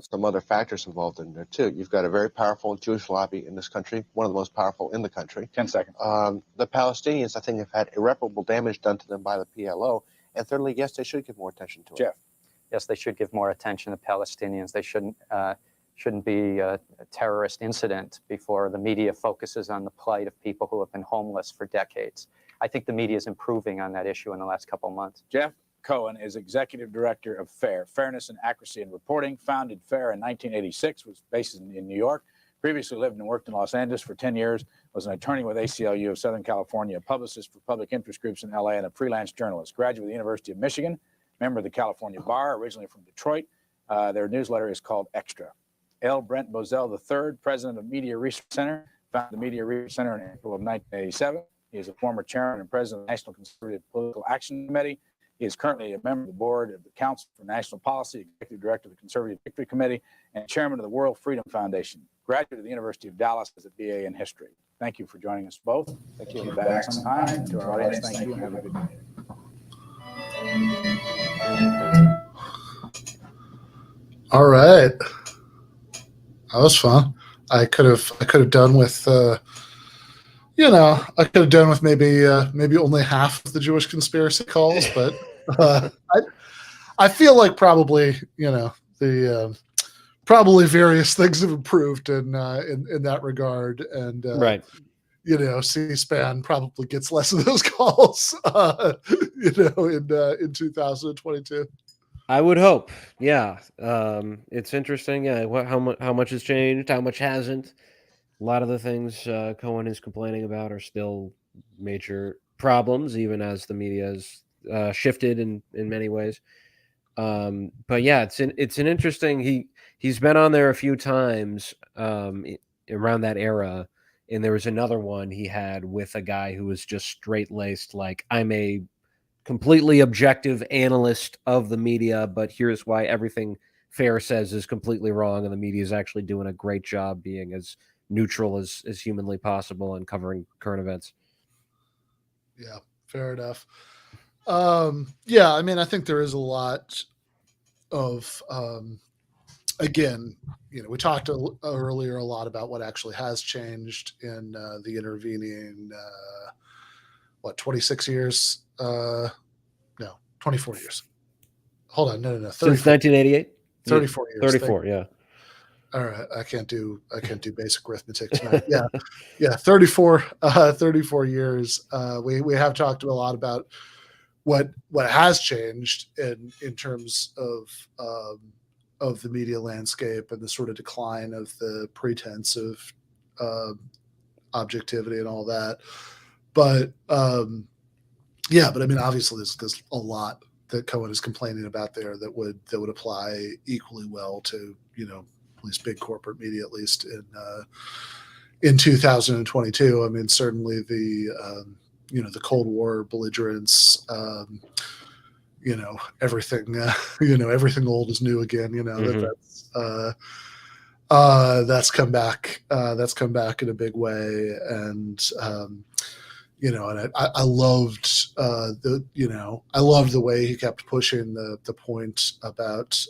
some other factors involved in there too. You've got a very powerful Jewish lobby in this country, one of the most powerful in the country. 10 seconds. The Palestinians, I think, have had irreparable damage done to them by the PLO. And thirdly, yes, they should give more attention to it. Jeff. Yes, they should give more attention to Palestinians. They shouldn't be a terrorist incident before the media focuses on the plight of people who have been homeless for decades. I think the media is improving on that issue in the last couple of months. Jeff Cohen is executive director of FAIR, Fairness and Accuracy in Reporting. Founded FAIR in 1986, was based in New York. Previously lived and worked in Los Angeles for 10 years. Was an attorney with ACLU of Southern California, a publicist for public interest groups in LA, and a freelance journalist. Graduate of the University of Michigan, member of the California Bar, originally from Detroit. Their newsletter is called Extra. L. Brent Bozell III, president of Media Research Center, founded the Media Research Center in April of 1987. He is a former chairman and president of the National Conservative Political Action Committee. He is currently a member of the board of the Council for National Policy, executive director of the Conservative Victory Committee, and chairman of the World Freedom Foundation. Graduate of the University of Dallas as a BA in history. Thank you for joining us both. Thank you. We'll be back sometime. And to our audience, thank you and have a good day. All right, that was fun. I could have done with I could have done with maybe only half of the Jewish conspiracy calls, but I feel like probably probably various things have improved in that regard, and right. C-SPAN probably gets less of those calls, in 2022. I would hope. Yeah. It's interesting. Yeah. How much has changed? How much hasn't? A lot of the things Cohen is complaining about are still major problems, even as the media has shifted in many ways. But yeah, it's an interesting. He's been on there a few times around that era, and there was another one he had with a guy who was just straight laced, like, I'm a completely objective analyst of the media, but here's why everything Fair says is completely wrong, and the media is actually doing a great job being as neutral as humanly possible and covering current events. Yeah, fair enough. Yeah, I mean, I think there is a lot of again, we talked earlier a lot about what actually has changed in the intervening 26 years? No, 24 years. Hold on, no. Since 1988? 34 years. 34, yeah. All right, I can't do basic arithmetic tonight. Yeah, 34 years. We have talked a lot about what has changed in terms of the media landscape and the sort of decline of the pretense of objectivity and all that. But I mean, obviously there's a lot that Cohen is complaining about there that would apply equally well to at least big corporate media, at least in 2022. I mean, certainly the the Cold War belligerence, everything everything old is new again. That's come back. That's come back in a big way, and and I loved I loved the way he kept pushing the point about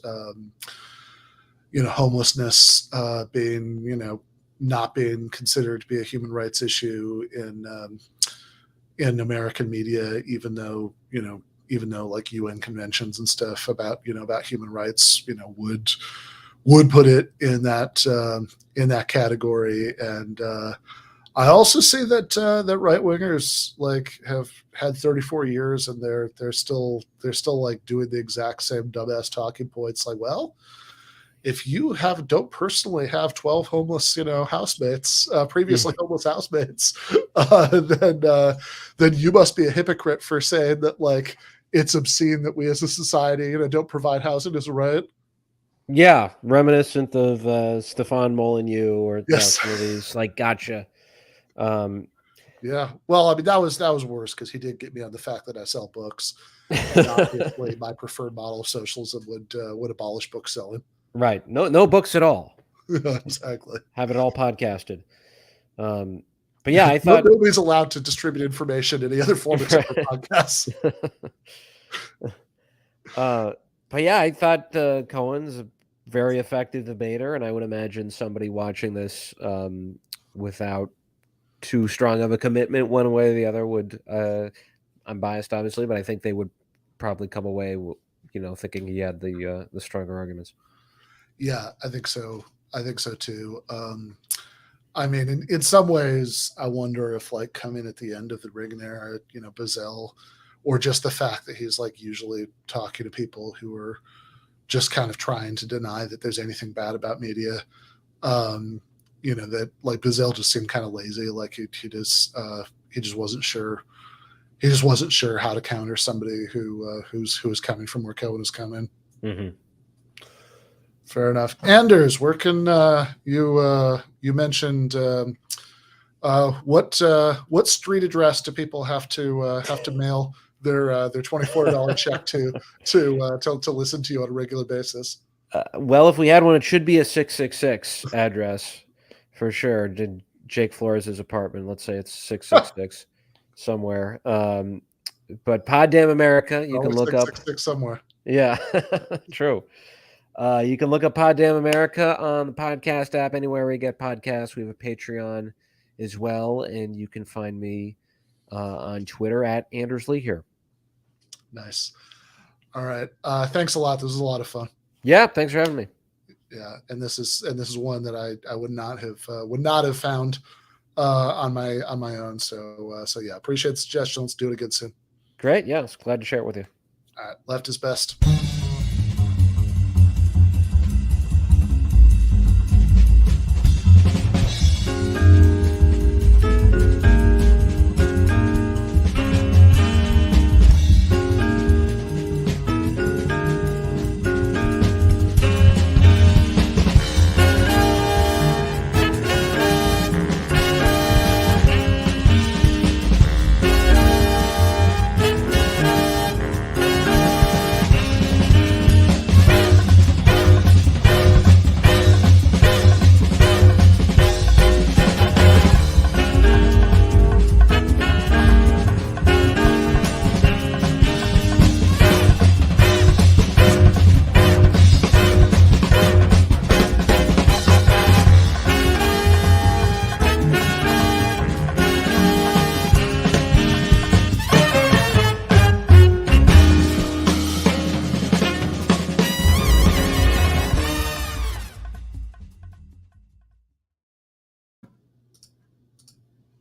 homelessness being not being considered to be a human rights issue in American media, even though like UN conventions and stuff about human rights would put it in that category. And I also see that right wingers have had 34 years and they're still like doing the exact same dumbass talking points. Like, well, if you don't personally have 12 homeless, housemates, previously homeless housemates, then you must be a hypocrite for saying that like it's obscene that we as a society, don't provide housing as a right. Yeah, reminiscent of Stefan Molyneux or yes. Some of these like gotcha. Yeah, well, I mean that was worse because he did get me on the fact that I sell books, and obviously my preferred model of socialism would abolish book selling. Right. No books at all. Exactly. Have it all podcasted. But yeah, I thought nobody's allowed to distribute information in any other form except for podcasts. But yeah, I thought Cohen's a very effective debater, and I would imagine somebody watching this without too strong of a commitment one way or the other would. I'm biased, obviously, but I think they would probably come away, thinking he had the stronger arguments. Yeah, I think so. I think so too. I mean, in some ways, I wonder if like coming at the end of the Reagan era, Bozell, or just the fact that he's like usually talking to people who are just kind of trying to deny that there's anything bad about media. That like Bozell just seemed kind of lazy. Like he just wasn't sure. He just wasn't sure how to counter somebody who's coming from where Cohen is coming. Mm-hmm. Fair enough. Anders, where can you mentioned what street address do people have to mail their $24 check to listen to you on a regular basis? Well, if we had one, it should be a 666 address for sure. Jake Flores' apartment. Let's say it's 666 somewhere. But Pod Damn America, you can Always look up 666 somewhere. Yeah, true. You can look up Pod Damn America on the podcast app, anywhere where you get podcasts. We have a Patreon as well, and you can find me on Twitter at Anders Lee here. Nice. All right. Thanks a lot. This was a lot of fun. Yeah, thanks for having me. Yeah, and this is one that I would not have found on my own. So yeah, appreciate the suggestion. Let's do it again soon. Great. Yeah, glad to share it with you. All right. Left is best.